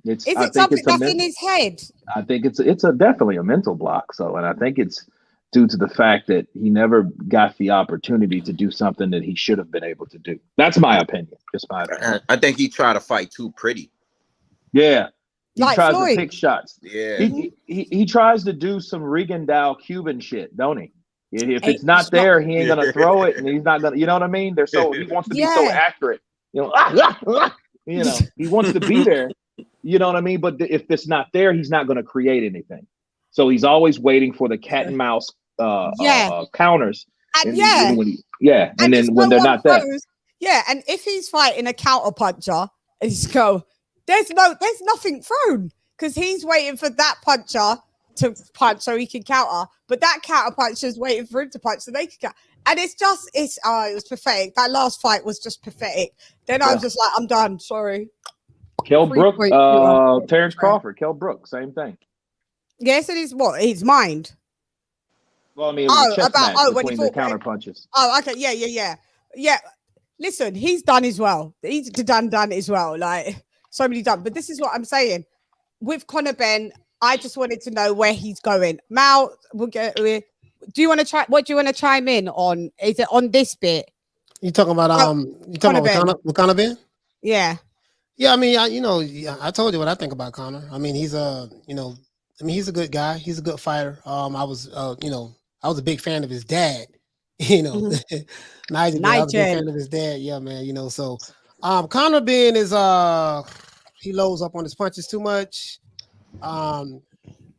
Is it something that's in his head? I think it's definitely a mental block. So, and I think it's due to the fact that he never got the opportunity to do something that he should have been able to do. That's my opinion. Just my opinion. I think he tried to fight too pretty. Yeah. He like tries Floyd. to pick shots. Yeah. He tries to do some Regan Dow Cuban shit, don't he? If it's not there, he ain't gonna throw it, and he's not gonna. You know what I mean? He wants to be so accurate. You know, he wants to be there. You know what I mean? But if it's not there, he's not gonna create anything. So he's always waiting for the cat and mouse counters. And then when they're not there, and if he's fighting a counter puncher, and he's go, there's nothing thrown because he's waiting for that puncher to punch so he can counter, but that counter puncher is waiting for him to punch so they can counter. And it was pathetic. That last fight was just pathetic. Then I was just like, I'm done. Sorry. Kell Brook, Terrence Crawford, Kell Brook, same thing. Yes, it is. What his mind. Well, I mean, it was a chess match between the counter punches. Oh, okay, yeah. Listen, he's done as well. He's done as well. Like so many done. But this is what I'm saying with Conor Benn. I just wanted to know where he's going. Mal, do you want to try? What do you want to chime in on? Is it on this bit? You talking about Conor Benn? Yeah. Yeah, I mean, I told you what I think about Conor. I mean, he's he's a good guy. He's a good fighter. I was a big fan of his dad. Nigel, I was a big fan of his dad. Yeah, man. So, Conor Benn is he loads up on his punches too much.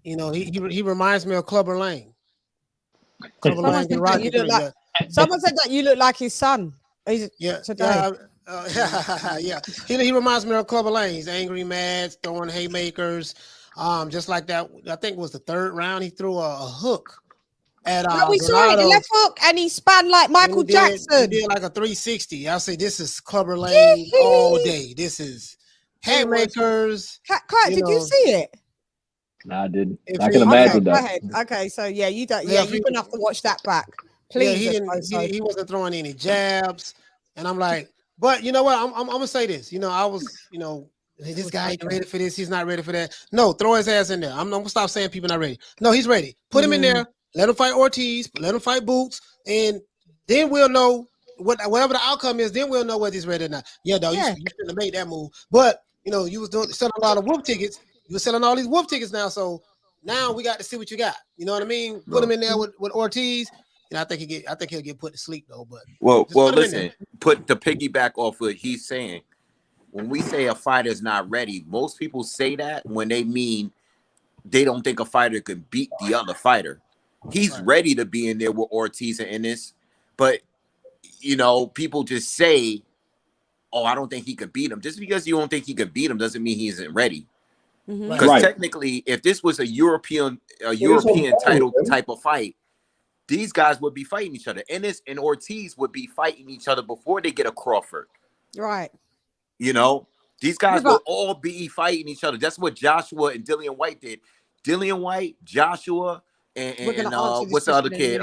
He reminds me of Clubber Lang. Someone said that you look like his son. Yeah. He reminds me of Clubber Lang. He's angry, mad, throwing haymakers. Just like that. I think it was the third round. He threw a hook at we saw it, the left hook, and he spun like Michael Jackson. He did like a 360. I'll say this is Clubber Lang all day. This is haymakers. Did you see it? No, I didn't. I can imagine that. Go ahead. Okay, so you don't. Yeah, you're gonna have to watch that back, please. He wasn't throwing any jabs, and I'm like, but you know what? I'm gonna say this. I was, this guy ain't ready for this. He's not ready for that. No, throw his ass in there. I'm gonna stop saying people not ready. No, he's ready. Put him in there. Let him fight Ortiz. Let him fight Boots, and then we'll know whatever the outcome is. Then we'll know whether he's ready or not. Yeah, dog. You shouldn't have made that move, but you was selling a lot of wolf tickets. You were selling all these wolf tickets now, so now we got to see what you got. You know what I mean? Put him in there with Ortiz. I think he'll get put to sleep though. But listen, put the piggyback off what he's saying. When we say a fighter's not ready, most people say that when they mean they don't think a fighter could beat the other fighter. He's ready to be in there with Ortiz and Ennis, but people just say, "Oh, I don't think he could beat him." Just because you don't think he could beat him doesn't mean he isn't ready. Because technically, if this was a European title type of fight, these guys would be fighting each other. Ennis and Ortiz would be fighting each other before they get a Crawford. Right. These guys will all be fighting each other. That's what Joshua and Dillian White did. Dillian White, Joshua, and what's the other kid?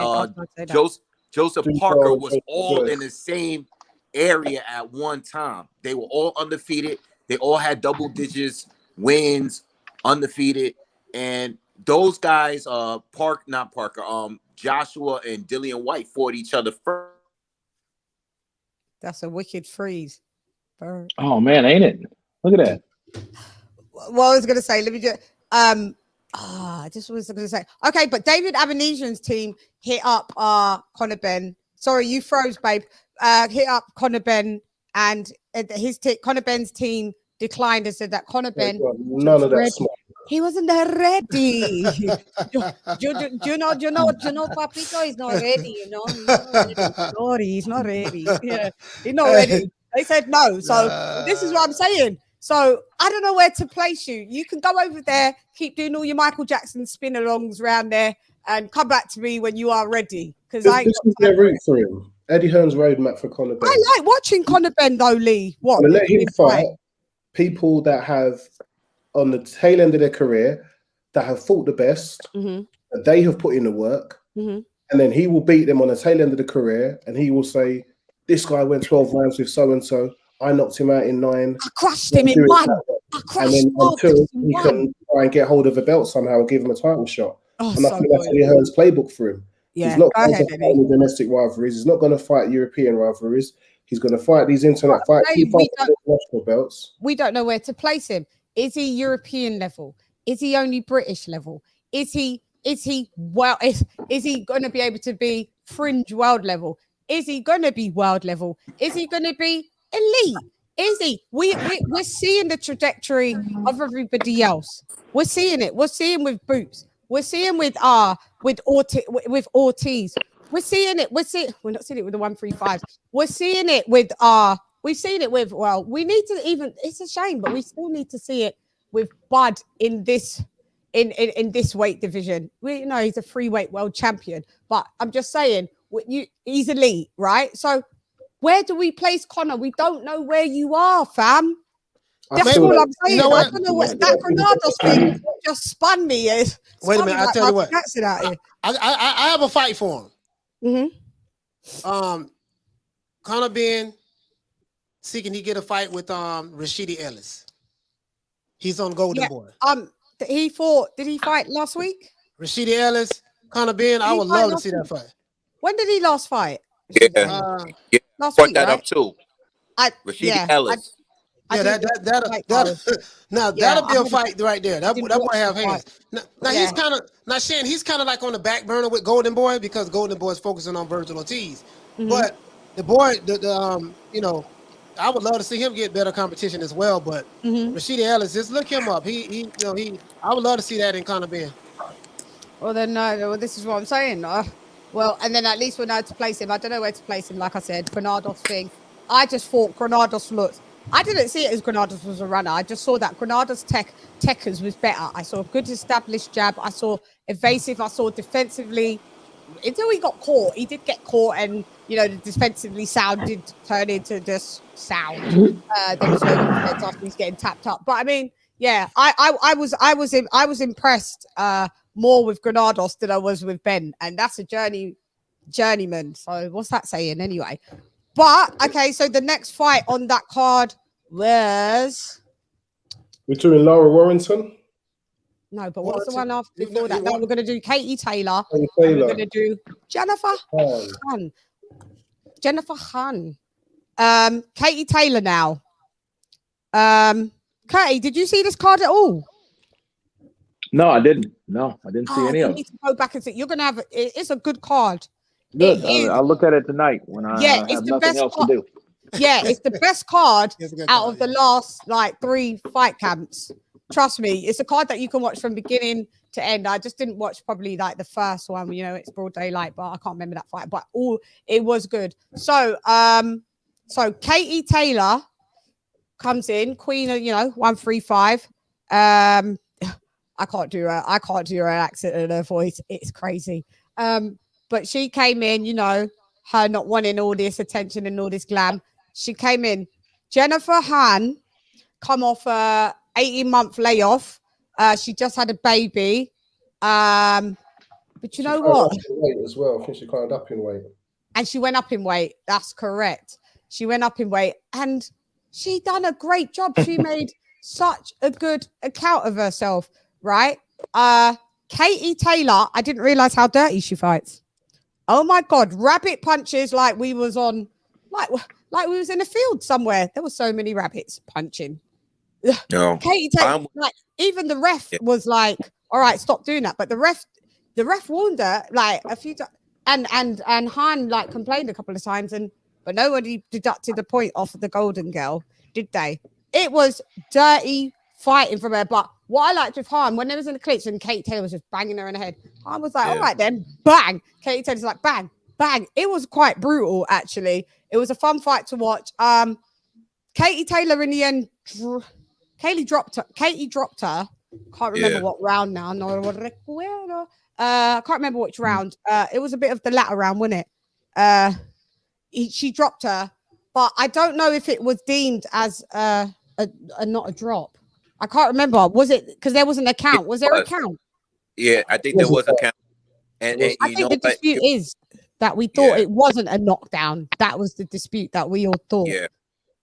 Joseph Parker was all in the same area at one time. They were all undefeated. They all had double digits. Wins, undefeated, and those guys, Joshua and Dillian White fought each other first. That's a wicked freeze. Oh man, ain't it? Look at that. Well, I was gonna say, let me just I just was gonna say, okay, but David Abanesian's team hit up Conor Benn. Sorry, you froze, babe. Hit up Conor Benn, and Conor Benn's team declined and said that Conor Benn none of that smart. He wasn't ready. you know, Papito is not ready. Sorry, he's not ready. Yeah, he's not ready. They said no. So this is what I'm saying. So I don't know where to place you. You can go over there, keep doing all your Michael Jackson spin-alongs around there, and come back to me when you are ready. Because I this is their route for him. Eddie Hearn's roadmap for Conor Benn. I like watching Conor Benn though, Lee. What? Let him fight people that have on the tail end of their career that have fought the best, that they have put in the work, and then he will beat them on the tail end of the career, and he will say, "This guy went 12 rounds with so and so. I knocked him out in 9. I crushed him in 1. And then until he can try and get hold of a belt somehow or give him a title shot." Oh, and I think that's Eddie Hearn's playbook for him. Yeah, he's not going to fight in domestic rivalries. He's not going to fight European rivalries. He's going to fight these internet fights. National belts. We don't know where to place him. Is he European level? Is he only British level? Is he well? Is he going to be able to be fringe world level? Is he going to be world level? Is he going to be elite? Is he? We're seeing the trajectory of everybody else. We're seeing it. We're seeing with Boots. We're seeing with Ortiz. We're seeing it. We're not seeing it with the 135. We're seeing it with we've seen it with, well, we need to even, it's a shame, but we still need to see it with Bud in this this weight division. We know he's a free weight world champion, but I'm just saying he's elite, right? So where do we place Conor? We don't know where you are, fam. That's all I'm saying. I don't know what that Granados thing just spun me. Wait a minute, I'll tell you what. I have a fight for him. Conor Benn seeking he get a fight with Rashidi Ellis. He's on Golden Boy. Did he fight last week? Rashidi Ellis, Conor Benn. I would love to see that fight. When did he last fight? Last week, that right? Up too. Rashidi Ellis. That'll be a fight right there. That boy have hands. Now he's kind of Shan. He's kind of like on the back burner with Golden Boy because Golden Boy is focusing on Virgil Ortiz. But the boy, I would love to see him get better competition as well. But Rashidi Ellis, just look him up. I would love to see that in Conor Benn. Well, then, this is what I'm saying. Well, and then at least we know to place him. I don't know where to place him. Like I said, Granados thing. I just thought Granados looked. I didn't see it as Granados was a runner. I just saw that Granados Techers was better. I saw a good established jab. I saw evasive. I saw defensively. Until he got caught, he did get caught, and the defensively sound did turn into just sound. There was no defense after he's getting tapped up. But I mean, yeah, I was impressed more with Granados than I was with Ben, and that's a journeyman. So what's that saying anyway? But okay, so the next fight on that card was we're doing Laura Warrington. No, but what's the one after before that? No, we're going to do Katie Taylor. We're going to do Jennifer Khan. Jennifer Khan. Katie Taylor now. Katie, did you see this card at all? No, I didn't. No, I didn't see any of it. You need to go back and see. You're going to have it's a good card. Good. I'll look at it tonight when I have nothing else to do. Yeah, it's the best card out of the last 3 fight camps. Trust me, it's a card that you can watch from beginning to end. I just didn't watch probably the first one, it's broad daylight, but I can't remember that fight. But it was good. So Katie Taylor comes in, queen of 135. I can't do her accent and her voice. It's crazy. But she came in, her not wanting all this attention and all this glam. She came in. Jennifer Han come off 18-month layoff. She just had a baby. But you know what? As well. I think she climbed up in weight. And she went up in weight. That's correct. She went up in weight. And she done a great job. She made such a good account of herself, right? Katie Taylor, I didn't realize how dirty she fights. Oh my God. Rabbit punches like we was on, like we was in a field somewhere. There were so many rabbits punching. No, Katie Taylor, even the ref was like, "All right, stop doing that." But the ref warned her a few times, and Han complained a couple of times, but nobody deducted the point off of the Golden Girl, did they? It was dirty fighting from her. But what I liked with Han, when there was in the clinch and Katie Taylor was just banging her in the head, Han was like, "All right then, bang." Katie Taylor's like, "Bang, bang." It was quite brutal, actually. It was a fun fight to watch. Katie Taylor in the end. Katie dropped her. Can't remember what round now. I can't remember which round. It was a bit of the latter round, wasn't it? She dropped her, but I don't know if it was deemed as a not a drop. I can't remember. Was it because there was an account? Was there a count? Yeah, I think there was a count. And I think the dispute is that we thought it wasn't a knockdown. That was the dispute that we all thought.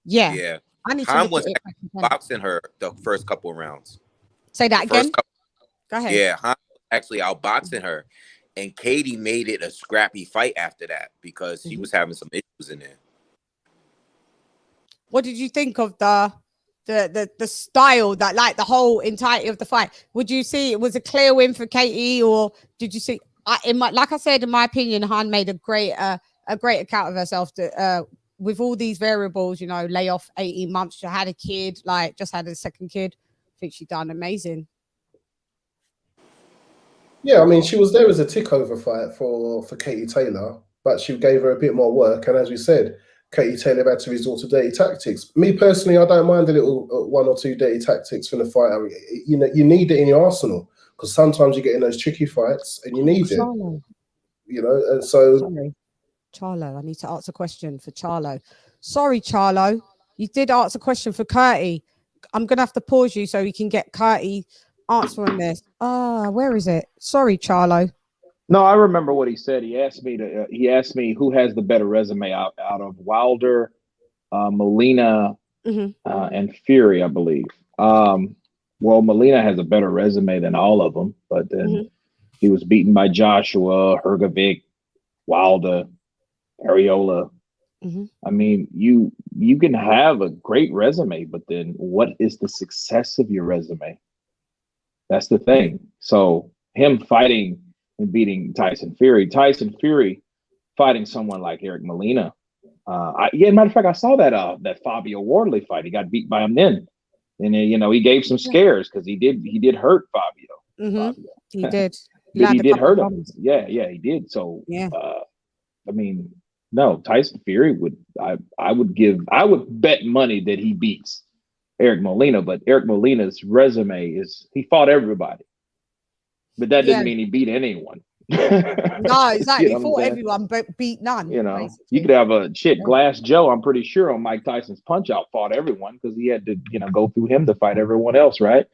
Yeah. I need to was boxing her the first couple of rounds. Say that again. Go ahead. Yeah, Han actually outboxing her, and Katie made it a scrappy fight after that because she was having some issues in there. What did you think of the style, that like the whole entirety of the fight? Would you see it was a clear win for Katie, or did you see? Like I said, in my opinion, Han made a great account of herself. With all these variables, lay off 18 months. She had a kid, just had a second kid. I think she done amazing. Yeah, I mean, she was there as a tick-over fight for Katie Taylor, but she gave her a bit more work. And as we said, Katie Taylor had to resort to dirty tactics. Me personally, I don't mind a little 1 or 2 dirty tactics from the fight. I mean, you need it in your arsenal because sometimes you get in those tricky fights and you need it. And so. Sorry. Charlo, I need to ask a question for Charlo. Sorry, Charlo. You did ask a question for Curtie. I'm going to have to pause you so we can get Curtie answering this. Where is it? Sorry, Charlo. No, I remember what he said. He asked me who has the better resume out of Wilder, Molina, and Fury, I believe. Well, Molina has a better resume than all of them, but then he was beaten by Joshua, Hrgovic, Wilder, Areola. I mean, you can have a great resume, but then what is the success of your resume? That's the thing. So him fighting and beating Tyson Fury fighting someone like Eric Molina. Matter of fact, I saw that Fabio Wardley fight. He got beat by him then, and he gave some scares because he did hurt Fabio. He did. He did hurt him. Yeah, he did. So I mean, no, Tyson Fury I would bet money that he beats Eric Molina, but Eric Molina's resume is he fought everybody. But that doesn't mean he beat anyone. No, exactly. He fought everyone, but beat none. You could have a Glass Joe, I'm pretty sure, on Mike Tyson's Punch Out fought everyone because he had to, go through him to fight everyone else, right?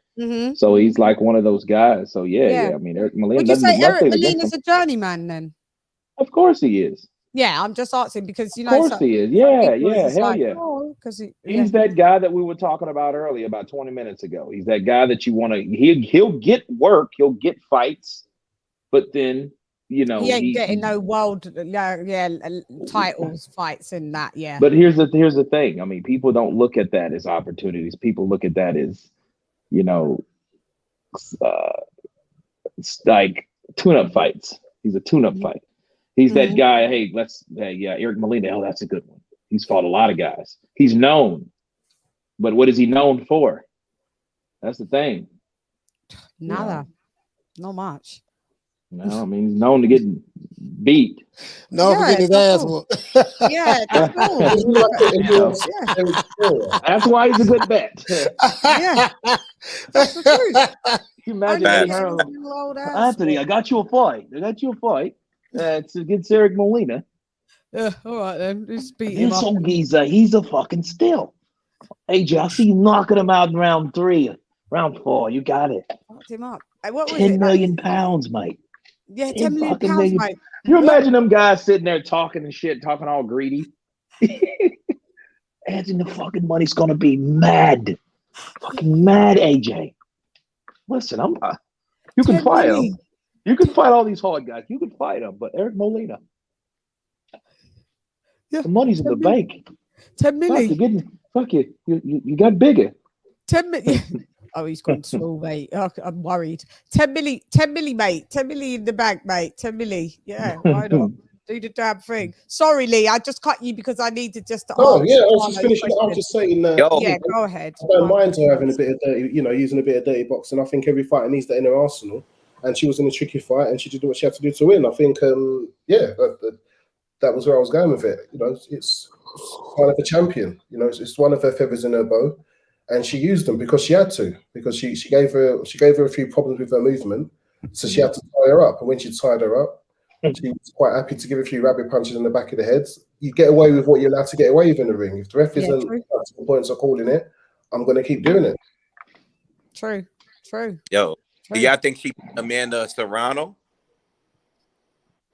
So he's like one of those guys. So yeah. I mean, Eric Molina. Would you say Eric Molina's a journeyman then? Of course he is. Yeah, I'm just asking because of course he is. Yeah, hell yeah. Because he's that guy that we were talking about earlier, about 20 minutes ago. He's that guy that you want to. He'll get work, he'll get fights, but then he ain't getting no world titles, fights, and that. Yeah. But here's the thing. I mean, people don't look at that as opportunities. People look at that as, it's like tune-up fights. He's a tune-up fight. He's that guy. Eric Molina. Oh, that's a good one. He's fought a lot of guys. He's known, but what is he known for? That's the thing. Nada, not much. No, I mean he's known to get beat. No, forget his ass whooped. Yeah, that's That's why he's a good bet. Yeah, that's the truth. You imagine Anthony, I got you a fight. It's against Eric Molina. Yeah, all right then. Just beat him up. He's a fucking still. AJ, I see you knocking him out in round 3, round 4. You got it. Fucked him up. What was 10 million pounds, mate. Yeah, 10 million pounds, mate. You imagine them guys sitting there talking and shit, talking all greedy. Anthony, the fucking money's gonna be mad. Fucking mad, AJ. Listen, you can fight him. You can fight all these hard guys. You can fight them, but Eric Molina, the money's in the bank. 10 million. Fuck you. You got bigger. 10 million. Oh, he's gone small, mate. Oh, I'm worried. 10 million, mate. 10 million in the bank, mate. 10 million. Yeah, why not? Do the damn thing. Sorry, Lee. I just cut you because I needed just to. Oh, yeah. I was just finishing. I was just saying that. Yeah, go ahead. I don't mind her having a bit of dirty, using a bit of dirty boxing. I think every fighter needs that in her arsenal. And she was in a tricky fight, and she did what she had to do to win. I think, that was where I was going with it. kind of a champion. You know, it's one of her feathers in her bow, and she used them because she had to. Because she gave her a few problems with her movement, so she had to tie her up. And when she tied her up, she was quite happy to give a few rabbit punches in the back of the head. You get away with what you're allowed to get away with in the ring. If the ref isn't up to the points of calling it, I'm going to keep doing it. True. Yo, do y'all think she Amanda Serrano?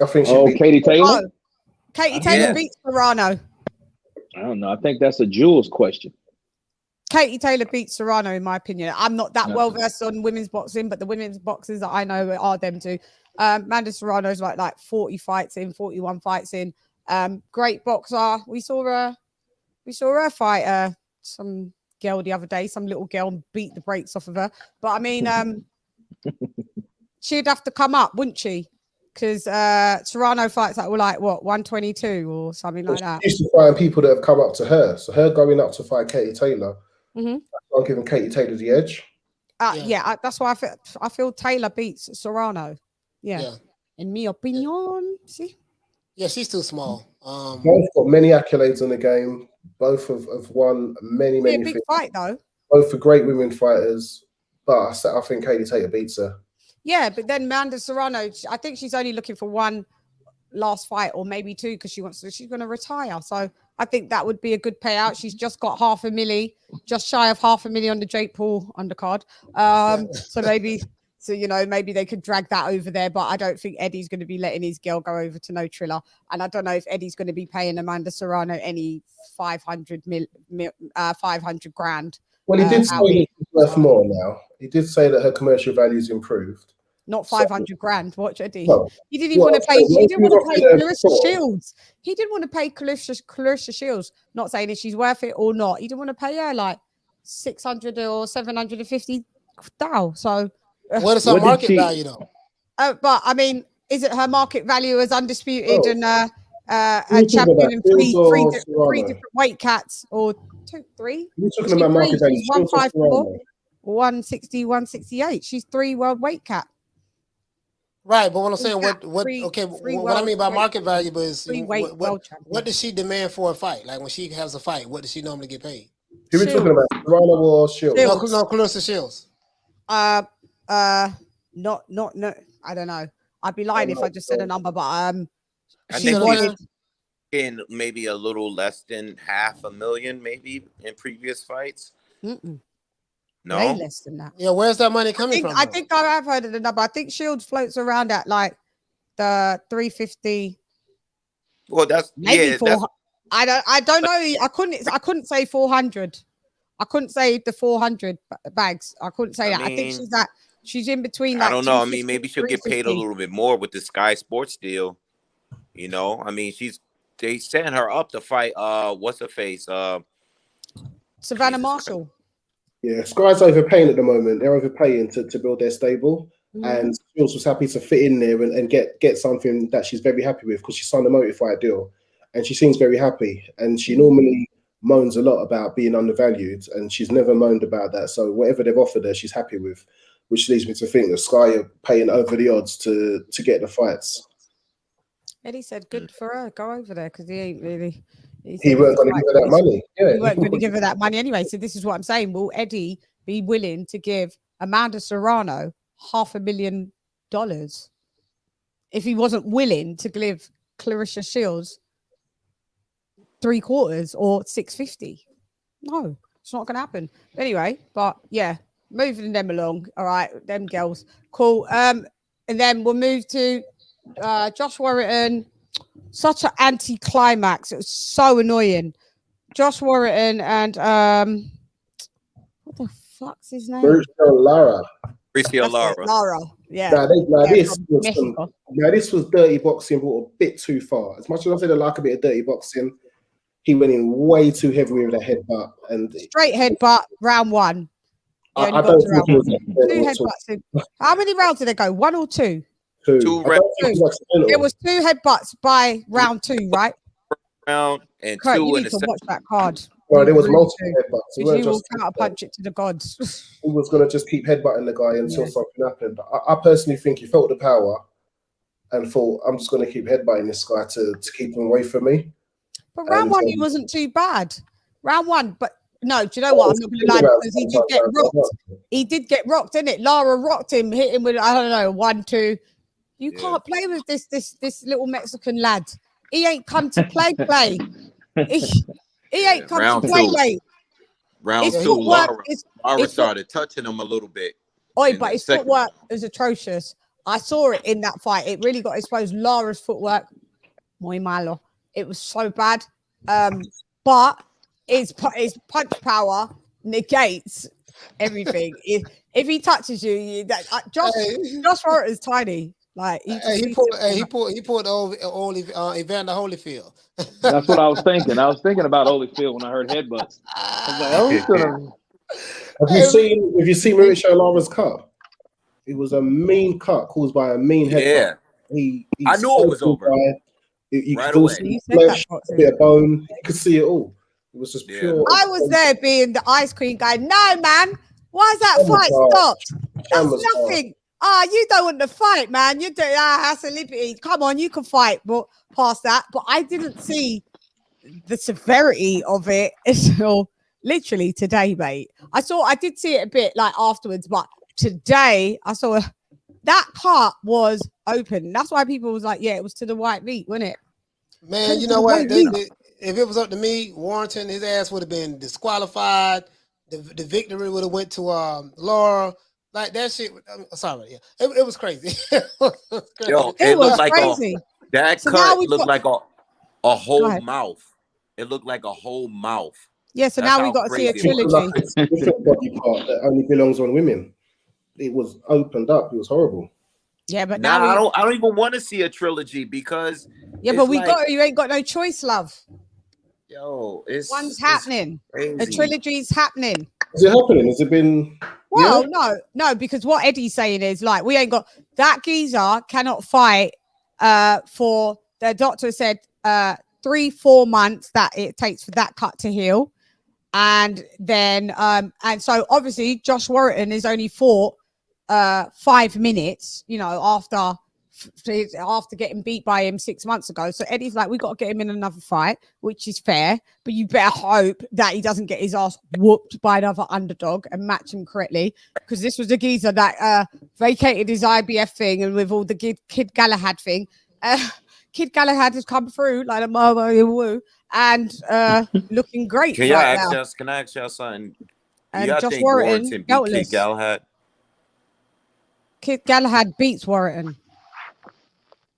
I think she beat Katie Taylor. Oh, Katie Taylor beats Serrano. I don't know. I think that's a Jules question. Katie Taylor beats Serrano, in my opinion. I'm not that well versed on women's boxing, but the women's boxers that I know are them two. Amanda Serrano's like 40 fights in, 41 fights in. Great boxer. We saw her fight some girl the other day, some little girl, and beat the brakes off of her. But I mean, she'd have to come up, wouldn't she? Because Serrano fights that were like what 122 or something like that. She used to find people that have come up to her. So her going up to fight Katie Taylor, I'm giving Katie Taylor the edge. That's why I feel Taylor beats Serrano. Yeah. In my opinion, see. Yeah, she's too small. Both got many accolades in the game. Both have won many big things. fight though. Both are great women fighters, but I think Katie Taylor beats her. Yeah, but then Amanda Serrano, I think she's only looking for one last fight or maybe two because she's going to retire. So I think that would be a good payout. She's just got $500,000, just shy of $500,000 on the Jake Paul undercard. So maybe they could drag that over there, but I don't think Eddie's going to be letting his girl go over to No Triller. And I don't know if Eddie's going to be paying Amanda Serrano any 500 grand. Well, he did say that she's worth more now. He did say that her commercial value's improved. Not 500 grand. Watch Eddie. No. He didn't even want to pay. He didn't want to pay Clarissa Shields. He didn't want to pay Clarissa Shields. Not saying if she's worth it or not. He didn't want to pay her like 600 or 750 thou. So what is her market value though? But I mean, is it her market value as undisputed and a champion in three different weight cats or three? You're talking about market value. 154, 160, 168. She's 3 world weight cap. Right, but what I'm saying, what I mean by market value is what does she demand for a fight? Like when she has a fight, what does she normally get paid? Who are we talking about? Serrano or Shields? No, Clarissa Shields. No. I don't know. I'd be lying if I just said a number, but I she think wanted in maybe a little less than $500,000, maybe in previous fights. No, way less than that. Yeah, where's that money coming from? I think I have heard of the number. I think Shields floats around at like the 350. Well, that's maybe 400. I don't know. I couldn't say 400. I couldn't say the 400 bags. I couldn't say that. I think she's in between. Like I don't know. I mean, maybe she'll get paid a little bit more with the Sky Sports deal. You know, I mean, they setting her up to fight. What's her face? Savannah Marshall. Yeah, Sky's overpaying at the moment. They're overpaying to build their stable. And Shields was happy to fit in there and get something that she's very happy with because she signed a Motify deal. And she seems very happy. And she normally moans a lot about being undervalued. And she's never moaned about that. So whatever they've offered her, she's happy with. Which leads me to think that Sky are paying over the odds to get the fights. Eddie said, good for her. Go over there because he ain't really... He weren't going to give her that money. Yeah. He weren't going to give her that money anyway. So this is what I'm saying. Will Eddie be willing to give Amanda Serrano $500,000 if he wasn't willing to give Clarissa Shields 3/4 or 650? No, it's not going to happen. Anyway, but yeah, moving them along. All right, them girls. Cool. And then we'll move to Josh Warrington. Such an anti-climax. It was so annoying. Josh Warrington and what the fuck's his name? Lara. Lara. Yeah. This was dirty boxing, but a bit too far. As much as I said I like a bit of dirty boxing, he went in way too heavy with that headbutt and straight headbutt. Round 1. I don't think it was 2 headbutts. How many rounds did they go? 1 or 2? Two. There was 2 headbutts by round 2, right? Round and Correct, 2 you in need the to watch that card. Well, there was multiple headbutts. You will counter punch it to the gods. He was going to just keep headbutting the guy until something happened. I personally think he felt the power and thought, I'm just going to keep headbutting this guy to keep him away from me. But round And, one, he wasn't too bad. Round one, but no, do you know what? I'm not going to lie because he did get rocked. He did get rocked, didn't it? Lara rocked him, hit him with, I don't know, 1, 2. You can't play with this little Mexican lad. He ain't come to play. He ain't come round to play, two. mate. Round His two, footwork Lara started touching him a little bit. Oi, but his footwork is atrocious. I saw it in that fight. It really got exposed. Lara's footwork, muy malo. It was so bad. But his punch power negates everything. If he touches you, Josh Warrington's tiny. Like he pulled over Evander Holyfield. That's what I was thinking. I was thinking about Holyfield when I heard headbutts. I was like, have you seen Mauricio Lara's cut? It was a mean cut caused by a mean headbutt. I knew it was over. You right could away. see flesh, a bit of bone. You could see it all. It was just pure. I was there being the ice cream guy. No, man. Why is that fight stopped? That's nothing. You don't want to fight, man. You do. That's a liberty. Come on, you can fight, but past that. But I didn't see the severity of it until literally today, mate. I did see it a bit like afterwards, but today I saw that part was open. That's why people was like, yeah, it was to the white meat, wasn't it? Man, you know what? If it was up to me, Warrington, his ass would have been disqualified. The victory would have went to Laura. Like that shit. Sorry, yeah, it was crazy. Yo, it looked like crazy. That cut looked like a whole mouth. It looked like a whole mouth. Yeah, so now we got to see a trilogy. Different body part that only belongs on women. It was opened up. It was horrible. Yeah, but now I don't even want to see a trilogy because but you ain't got no choice, love. Yo, one's happening. A trilogy's happening. Is it happening? Has it been? Well, no, because what Eddie's saying is like we ain't got that geezer cannot fight. For the doctor said 3-4 months that it takes for that cut to heal, and then and so obviously Josh Warrington is only fought 5 minutes, you know, after getting beat by him 6 months ago. So Eddie's like, we got to get him in another fight, which is fair, but you better hope that he doesn't get his ass whooped by another underdog and match him correctly, because this was the geezer that vacated his IBF thing, and with all the Kid Galahad thing, Kid Galahad has come through like a mother and looking great. Can I ask y'all something? And y'all Josh think Warrington beat Kid Galahad? Kid Galahad beats Warrington.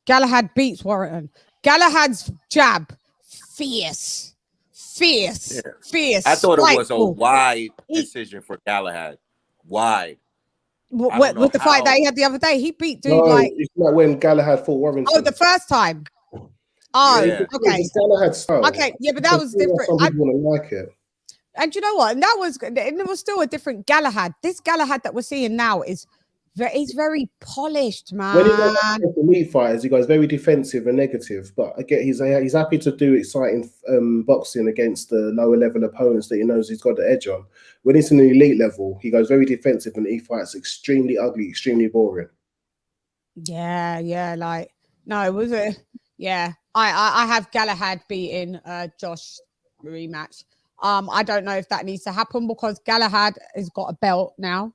Galahad beats Warrington. Galahad's jab, fierce. I thought it was a wide decision for Galahad. Wide. With the fight that he had the other day, he beat dude it's like when Galahad fought Warrington. Oh, the first time. Oh, yeah. Okay. Galahad style. Okay, yeah, but that was different. Some people want to like it. And you know what? And it was still a different Galahad. This Galahad that we're seeing now he's very polished, man. When he goes to meat fighters, he goes very defensive and negative. But again, he's happy to do exciting boxing against the lower level opponents that he knows he's got the edge on. When it's in the elite level, he goes very defensive and he fights extremely ugly, extremely boring. Yeah. Like no, it was I have Galahad beating Josh rematch. I don't know if that needs to happen because Galahad has got a belt now.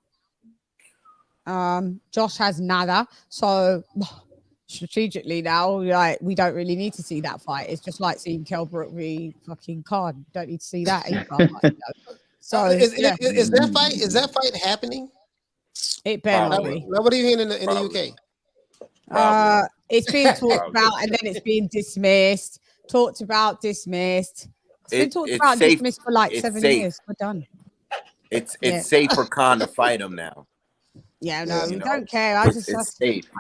Josh has nada, so strategically now, like we don't really need to see that fight. It's just like seeing Kell Brook v fucking Khan. Don't need to see that either. So is that fight happening? It better not be. Nobody here in the UK. It's being talked about and then it's being dismissed. Talked about, dismissed. It's been talked about, dismissed for like 7 years. We're done. It's safe for Khan to fight him now. Yeah, no, we don't care. I'm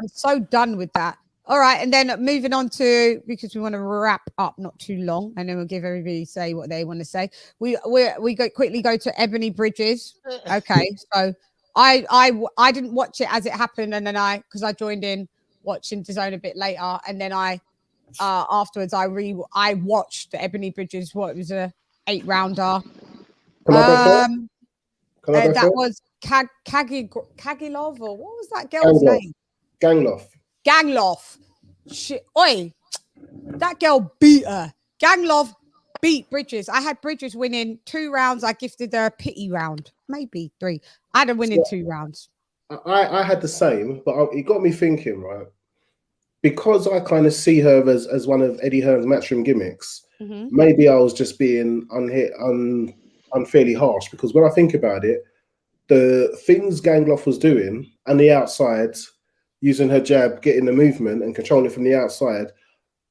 so done with that. All right, and then moving on to, because we want to wrap up not too long, and then we'll give everybody say what they want to say. We quickly go to Ebony Bridges. Okay, so I didn't watch it as it happened, and then because I joined in watching DAZN a bit later, and then afterwards I watched the Ebony Bridges. What, it was a 8-rounder. That was Kagilov, or what was that girl's name? Gangloff. Shit, oi, that girl beat her. Gangloff beat Bridges. I had Bridges winning 2 rounds. I gifted her a pity round, maybe 3. I had her winning 2 rounds. I had the same, but it got me thinking, right? Because I kind of see her as one of Eddie Hearn's matchroom gimmicks. Maybe I was just being unfairly harsh, because when I think about it, the things Gangloff was doing on the outside, using her jab, getting the movement and controlling it from the outside,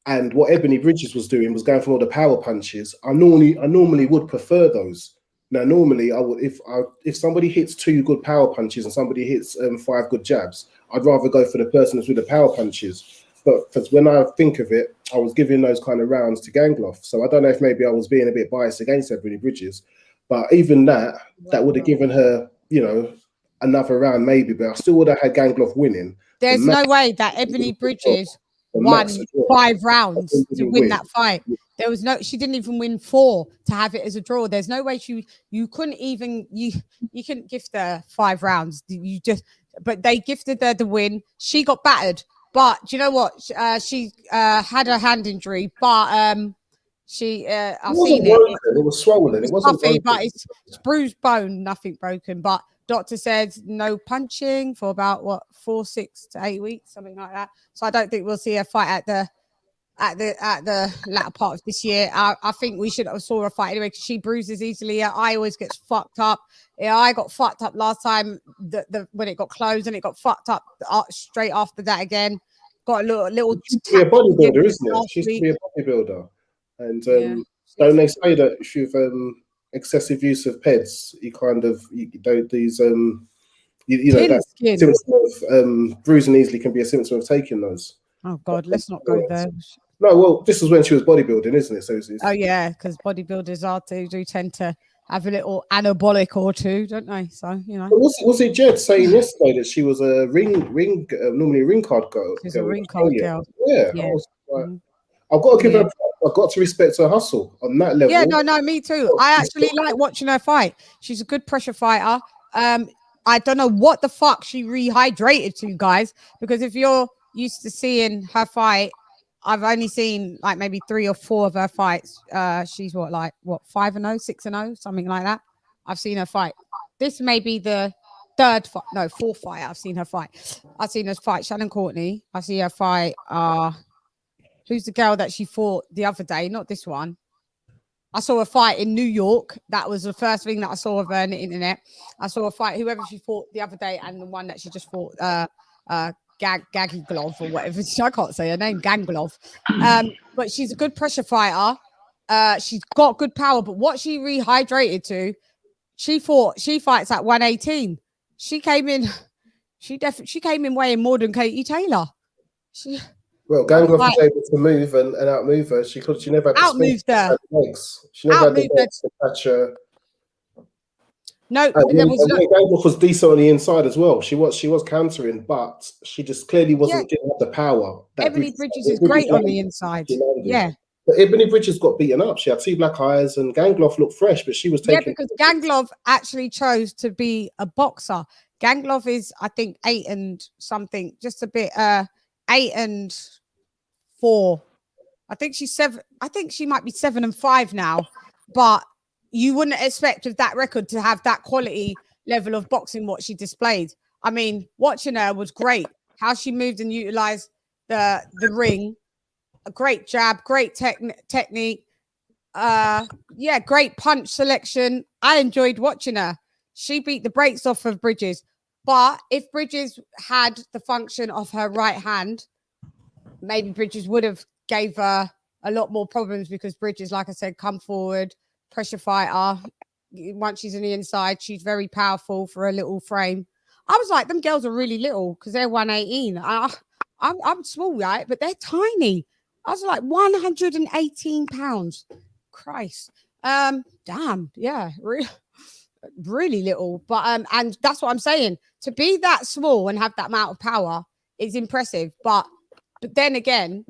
and what Ebony Bridges was doing was going for all the power punches. I normally would prefer those. Now, normally I would, if somebody hits 2 good power punches and somebody hits 5 good jabs, I'd rather go for the person that's with the power punches. But because when I think of it, I was giving those kind of rounds to Gangloff. So I don't know if maybe I was being a bit biased against Ebony Bridges, but even that would have given her, you know, another round maybe. But I still would have had Gangloff winning. There's no way that Ebony Bridges won 5 rounds to win that fight. There was no, she didn't even win 4 to have it as a draw. There's no way you couldn't even, you couldn't gift her 5 rounds. But they gifted her the win. She got battered. But do you know what? She had a hand injury, but I've seen it. It was swollen. It wasn't puffy, but it's bruised bone, nothing broken. But doctor said no punching for about 4, 6 to 8 weeks, something like that. So I don't think we'll see a fight at the latter part of this year. I think we should have saw a fight anyway, because she bruises easily. Her eye always gets fucked up. Yeah, I got fucked up last time when it got closed, and it got fucked up straight after that again. Got a little. She's to be a bodybuilder, isn't it? She's to be a bodybuilder, and don't they say that if you've excessive use of PEDs, you kind of these you know that symptom of bruising easily can be a symptom of taking those. Oh God, let's not go there. No, well, this was when she was bodybuilding, isn't it? So it's oh yeah, because bodybuilders do tend to have a little anabolic or 2, don't they? So you know. Was it Jed saying yesterday that she was a normally a ring card girl? She's a ring card girl. Yeah. I've got to give her. I've got to respect her hustle on that level. Yeah, no, me too. I actually like watching her fight. She's a good pressure fighter. I don't know what the fuck she rehydrated to, guys, because if you're used to seeing her fight, I've only seen like maybe 3 or 4 of her fights. She's 5-0, 6-0, something like that. I've seen her fight. This may be the 4th fight I've seen her fight. I've seen her fight Shannon Courtney. I see her fight. Who's the girl that she fought the other day? Not this one. I saw a fight in New York. That was the first thing that I saw of her on the internet. I saw a fight, whoever she fought the other day, and the one that she just fought, Gaggy Glove or whatever. I can't say her name, Ganglove. But she's a good pressure fighter. She's got good power, but what she rehydrated to, she fights at 118. She came in weighing more than Katie Taylor. Gangloff was able to move and outmove her. She never had outmoved her. Legs. She never had the legs to catch her. No, there was Gangloff was decent on the inside as well. She was countering, but she just clearly didn't have the power. Ebony Bridges is great on the inside. Yeah. But Ebony Bridges got beaten up. She had 2 black eyes, and Gangloff looked fresh, but she was taking. Yeah, because Gangloff actually chose to be a boxer. Gangloff is, I think, 8 and something, just a bit 8 and 4. I think she's 7. I think she might be 7 and 5 now, but you wouldn't expect with that record to have that quality level of boxing what she displayed. I mean, watching her was great. How she moved and utilized the ring, a great jab, great technique. Great punch selection. I enjoyed watching her. She beat the brakes off of Bridges. But if Bridges had the function of her right hand, maybe Bridges would have gave her a lot more problems, because Bridges, like I said, come forward, pressure fighter. Once she's on the inside, she's very powerful for a little frame. I was like, them girls are really little because they're 118. I'm small, right? But they're tiny. I was like 118 pounds. Christ. Damn. Yeah. Really little. But and that's what I'm saying. To be that small and have that amount of power is impressive. But then again,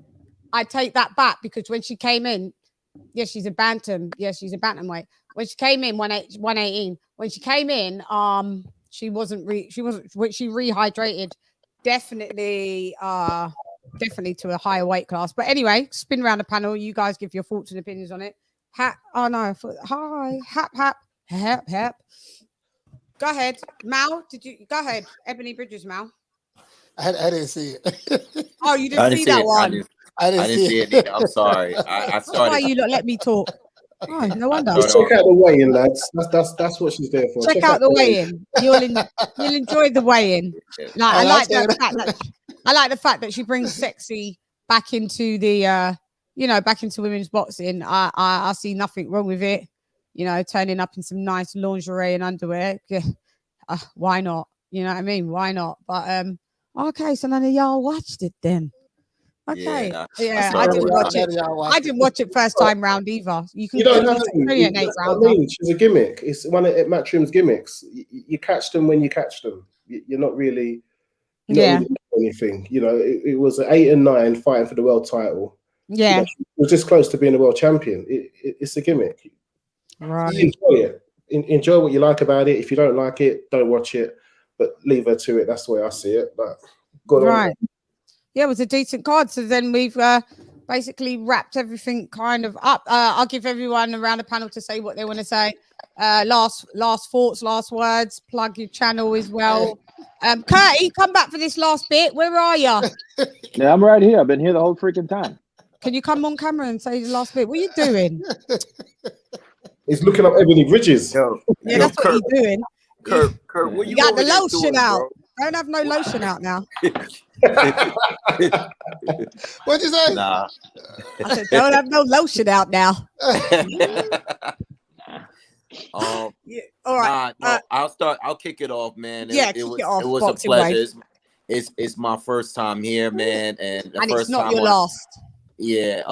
I take that back, because when she came in, yes, she's a bantam. Yes, she's a bantamweight. When she came in 118, when she came in, she rehydrated definitely to a higher weight class. But anyway, spin around the panel. You guys give your thoughts and opinions on it. Oh no! Hi, hap. Go ahead, Mal. Did you go ahead? Ebony Bridges, Mal. I didn't see it. Oh, you didn't see that one. I didn't see it either. I'm sorry. I That's why started. you not let me talk. Oh, no wonder. Just check out the weigh-in, lads. That's what she's there for. Check out the weigh-in. You'll enjoy the weigh-in. Like, I like the fact that she brings sexy back into the back into women's boxing. I see nothing wrong with it. Turning up in some nice lingerie and underwear. Yeah. Why not? You know what I mean? Why not? But okay, so none of y'all watched it then. Okay. Yeah, I didn't watch it. I didn't watch it first time round either. You don't have to. She's a gimmick. It's one of Matchroom's gimmicks. You catch them when you catch them. You're not really anything. It was an 8 and 9 fighting for the world title. Yeah. It was just close to being a world champion. It's a gimmick. Right. Enjoy it. Enjoy what you like about it. If you don't like it, don't watch it. But leave her to it. That's the way I see it. But right. Yeah, it was a decent card. So then we've basically wrapped everything kind of up. I'll give everyone around the panel to say what they want to say. Last thoughts, last words. Plug your channel as well. Curtie, come back for this last bit. Where are you? Yeah, I'm right here. I've been here the whole freaking time. Can you come on camera and say the last bit? What are you doing? He's looking up Ebony Bridges. Yeah, that's what he's doing. Kurt, what you got the over lotion doing, out. bro? Don't have no lotion out now. What'd you say? Nah. I said, don't have no lotion out now. All right. No, I'll kick it off, man. Kick it off. It was a pleasure. It's my first time here, man, and it's not your last. Yeah,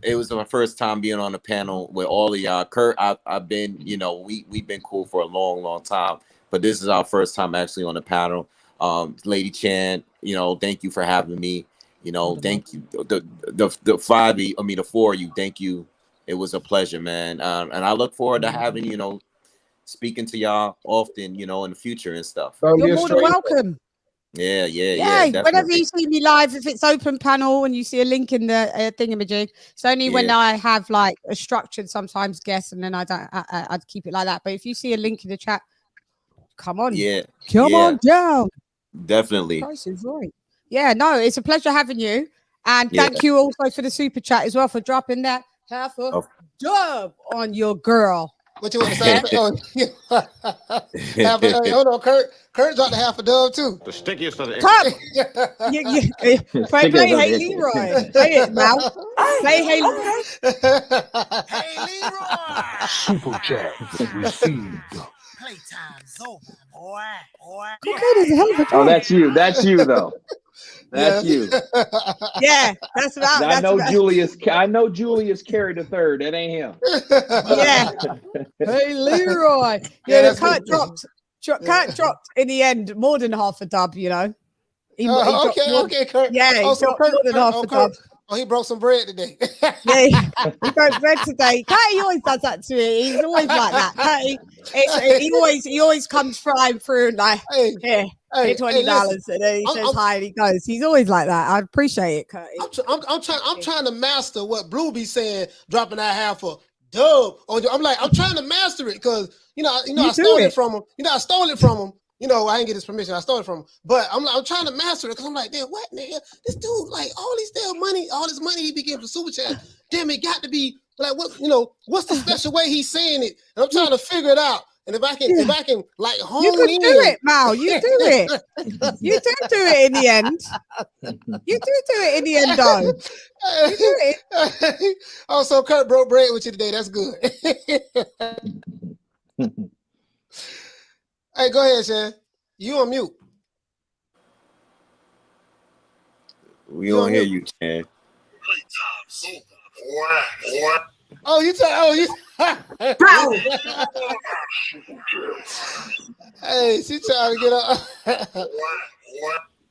it was my first time being on the panel with all of y'all. Kurt, I've been, we've been cool for a long, long time, but this is our first time actually on the panel. LadyChann, thank you for having me. Thank you. The four of you, thank you. It was a pleasure, man. And I look forward to having, speaking to y'all often, in the future and stuff. You're more than welcome. Yeah. Whenever you see me live, if it's open panel and you see a link in the thingamajig, it's only when I have like a structured sometimes guess, and then I'd keep it like that. But if you see a link in the chat, come on, come on down. Definitely. Price is right. Yeah, no, it's a pleasure having you, and thank you also for the super chat as well for dropping that half a dub on your girl. What you want to say? Hold on, Kurt dropped a half a dub too. The stickiest of the Play Hey Leroy. Play it, Mal. Play Hey Leroy. Hey Leroy. Super chat received. Playtime's over, boy. Oh, that's you. That's you, though. That's you. Yeah, that's about. I know Julius carried the third. That ain't him. Yeah. Hey Leroy. Yeah, Kurt dropped. Kurt dropped in the end more than half a dub. He okay, Kurt. Yeah, he dropped more than half a dub. Oh, he broke some bread today. Yeah, he broke bread today. Curtie always does that to me. He's always like that. Curtie, he always comes flying through and like, here, $20, and then he says hi and he goes. He's always like that. I appreciate it, Curtie. I'm trying to master what Blue be saying, dropping that half a dub. I'm trying to master it because I stole it from him. I stole it from him. I didn't get his permission. I stole it from him. But I'm trying to master it because I'm like, damn, what, nigga? This dude, like, all this money he be getting for super chat. Damn, it got to be like, what? What's the special way he's saying it? And I'm trying to figure it out. And if I can, like, hone in. You can do it, Mal. You do it. You do it in the end. You do it in the end, though. You do it. Also, Kurt broke bread with you today. That's good. Hey, go ahead, Shan. You on mute. We don't hear you, Chan. Oh, you Hey, she trying to get up.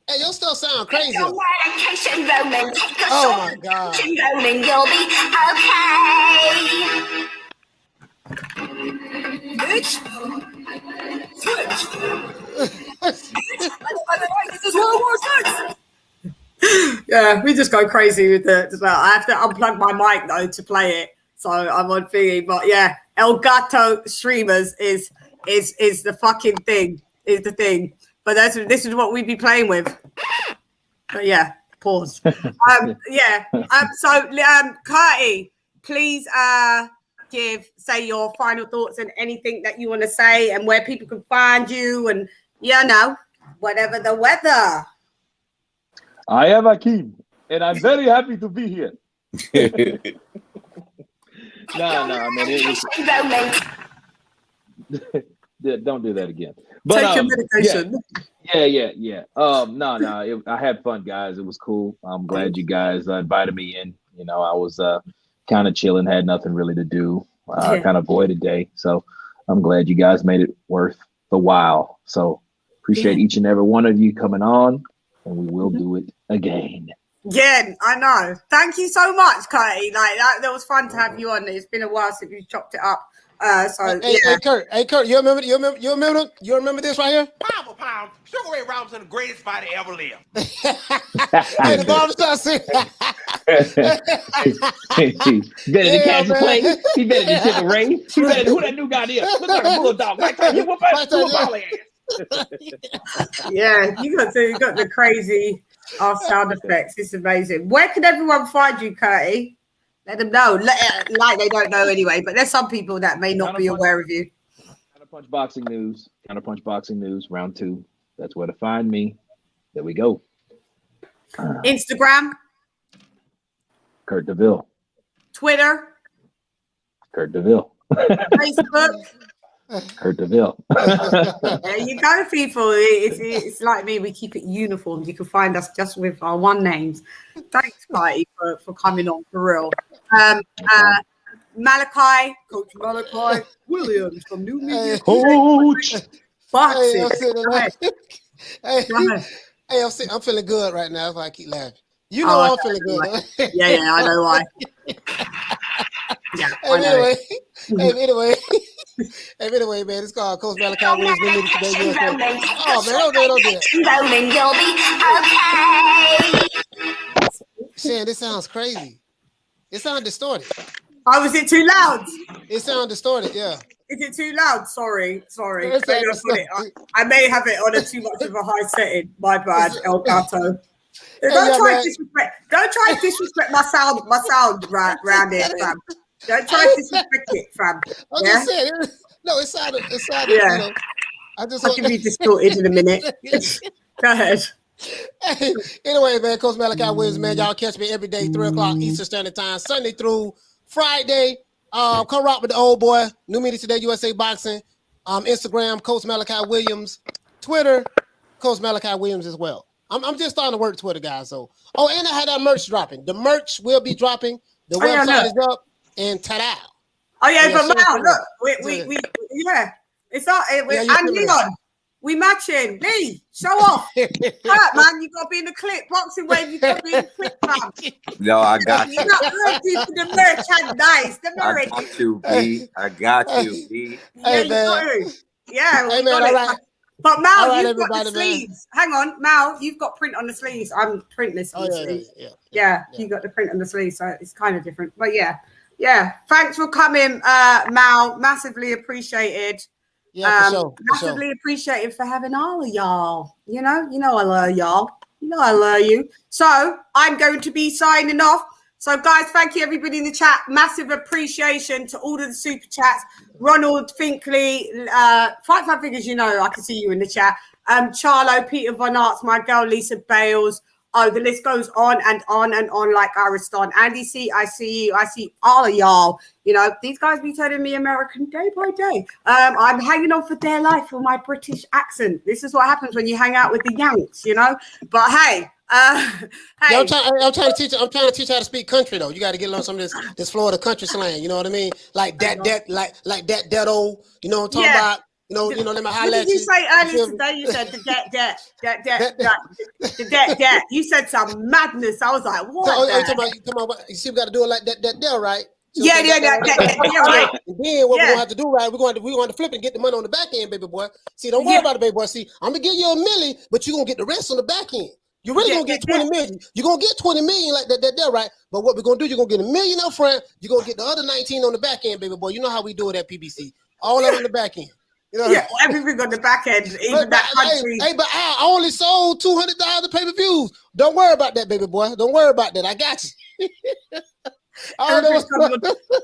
Hey, your stuff sound crazy. Roman, take a oh my God. Roman, you'll be okay. Bitch. Yeah, we just go crazy with it as well. I have to unplug my mic though to play it. So I'm on thingy. But yeah, El Gato streamers is the fucking thing. Is the thing. But this is what we'd be playing with. But yeah, pause. Yeah. So Curtie, please say your final thoughts and anything that you want to say and where people can find you and whatever the weather. I am Akeem, and I'm very happy to be here. No, man, it was... Don't do that again. But take your medication. Yeah. No. I had fun, guys. It was cool. I'm glad you guys invited me in. You know, I was kind of chilling, had nothing really to do. Kind of bored today, so I'm glad you guys made it worth the while. So appreciate each and every one of you coming on, and we will do it again. Yeah, I know. Thank you so much, Curtie. Like that was fun to have you on. It's been a while since we chopped it up. Hey, Kurt, you remember this right here? Pound. Sugar Ray Robinson, the greatest fighter ever lived. Hey, the barbershop said. Better than Cassius Clay. He better than Sugar Ray. He better than who that new guy is. Look like a bulldog. Right there. You whoop ass. Yeah, you got the crazy sound effects. It's amazing. Where can everyone find you, Curtie? Let them know. Like they don't know anyway, but there's some people that may not be aware of you. Counterpunch Boxing News. Counterpunch Boxing News, round 2. That's where to find me. There we go. Instagram. Kurt DeVille. Twitter. Kurt DeVille. Facebook. Kurt DeVille. There you go, people. It's like me. We keep it uniform. You can find us just with our one names. Thanks, Curtie, for coming on for real. Malachi, Coach Malachi Williams from New Media. Coach. Boxing. I'm feeling good right now. If I keep laughing, you know I'm feeling good. Yeah, I know why. Yeah, anyway, man, it's called Coach Malachi Williams. Oh man, don't do that. Shan, this sounds crazy. It sounds distorted. Oh, was it too loud? It sounds distorted, yeah. Is it too loud? Sorry. I may have it on too much of a high setting. My bad, El Gato. Don't try to disrespect my sound round here, fam. Don't try to disrespect it, fam. I'm just saying. No, it sounded. Yeah. I can be distorted in a minute. Go ahead. Hey, anyway, man, Coach Malachi Williams, man, y'all catch me every day, 3 o'clock Eastern Standard Time, Sunday through Friday. Come rock with the old boy. New Media Today, USA Boxing. Instagram, Coach Malachi Williams. Twitter, Coach Malachi Williams as well. I'm just starting to work Twitter, guys. So, and I had that merch dropping. The merch will be dropping. The website is up, and ta-da! But now look, we it's not. And Leon, we matching. Lee, show off. Right, man, you got to be in the clip. Boxing Wave, you got to be in the clip, man. No, I got you. You're not ready for the merch and nice. They're not ready. I got you, B. Hey, man. Yeah, hey, man, all right. But Mal, you've got the sleeves. Man. Hang on, Mal, you've got print on the sleeves. I'm printless on the sleeves. Yeah, you got the print on the sleeves, so it's kind of different. But yeah. Thanks for coming, Mal. Massively appreciated. Yeah, for sure. Massively appreciated for having all of y'all. You know I love y'all. You know I love you. So I'm going to be signing off. So guys, thank you everybody in the chat. Massive appreciation to all of the super chats. Ronald Finkley, 5 figures, I can see you in the chat. Charlo, Peter Von Arts, my girl Lisa Bales. Oh, the list goes on and on and on like Ariston. Andy C, I see you. I see all of y'all. These guys be telling me American day by day. I'm hanging on for dear life for my British accent. This is what happens when you hang out with the Yanks, But hey, hey. I'm trying to teach you how to speak country though. You got to get on some of this Florida country slang. You know what I mean? Like that old. You know what I'm talking about? Let me highlight. What did you say earlier today? You said the debt. You said some madness. I was like, what? You see, we got to do it like that, right? So yeah. Right. And then what we're gonna have to do, right? We're going to flip it and get the money on the back end, baby boy. See, don't worry about it, baby boy. See, I'm gonna give you $1 million, but you're gonna get the rest on the back end. You're really gonna get 20 million. You're gonna get 20 million like that there, right? But what we're gonna do, you're gonna get $1 million up front. You're gonna get the other 19 on the back end, baby boy. You know how we do it at PBC. All of it on the back end. You know, yeah, everything on the back end, even that country. Hey, but I only sold 200,000 pay-per-views. Don't worry about that, baby boy. Don't worry about that. I got you.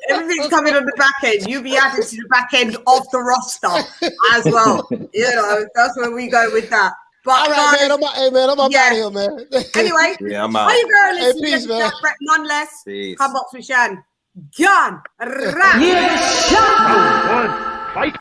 Everything's coming on the back end. You be added to the back end of the roster as well. You know, that's where we go with that. But all right, man. I'm out of here, man. Anyway, yeah, I'm out. Are you going to listen peace, to man. that, Brett? None less. Peace. Come up for Shan. Gun. Yeah, shot. Fight.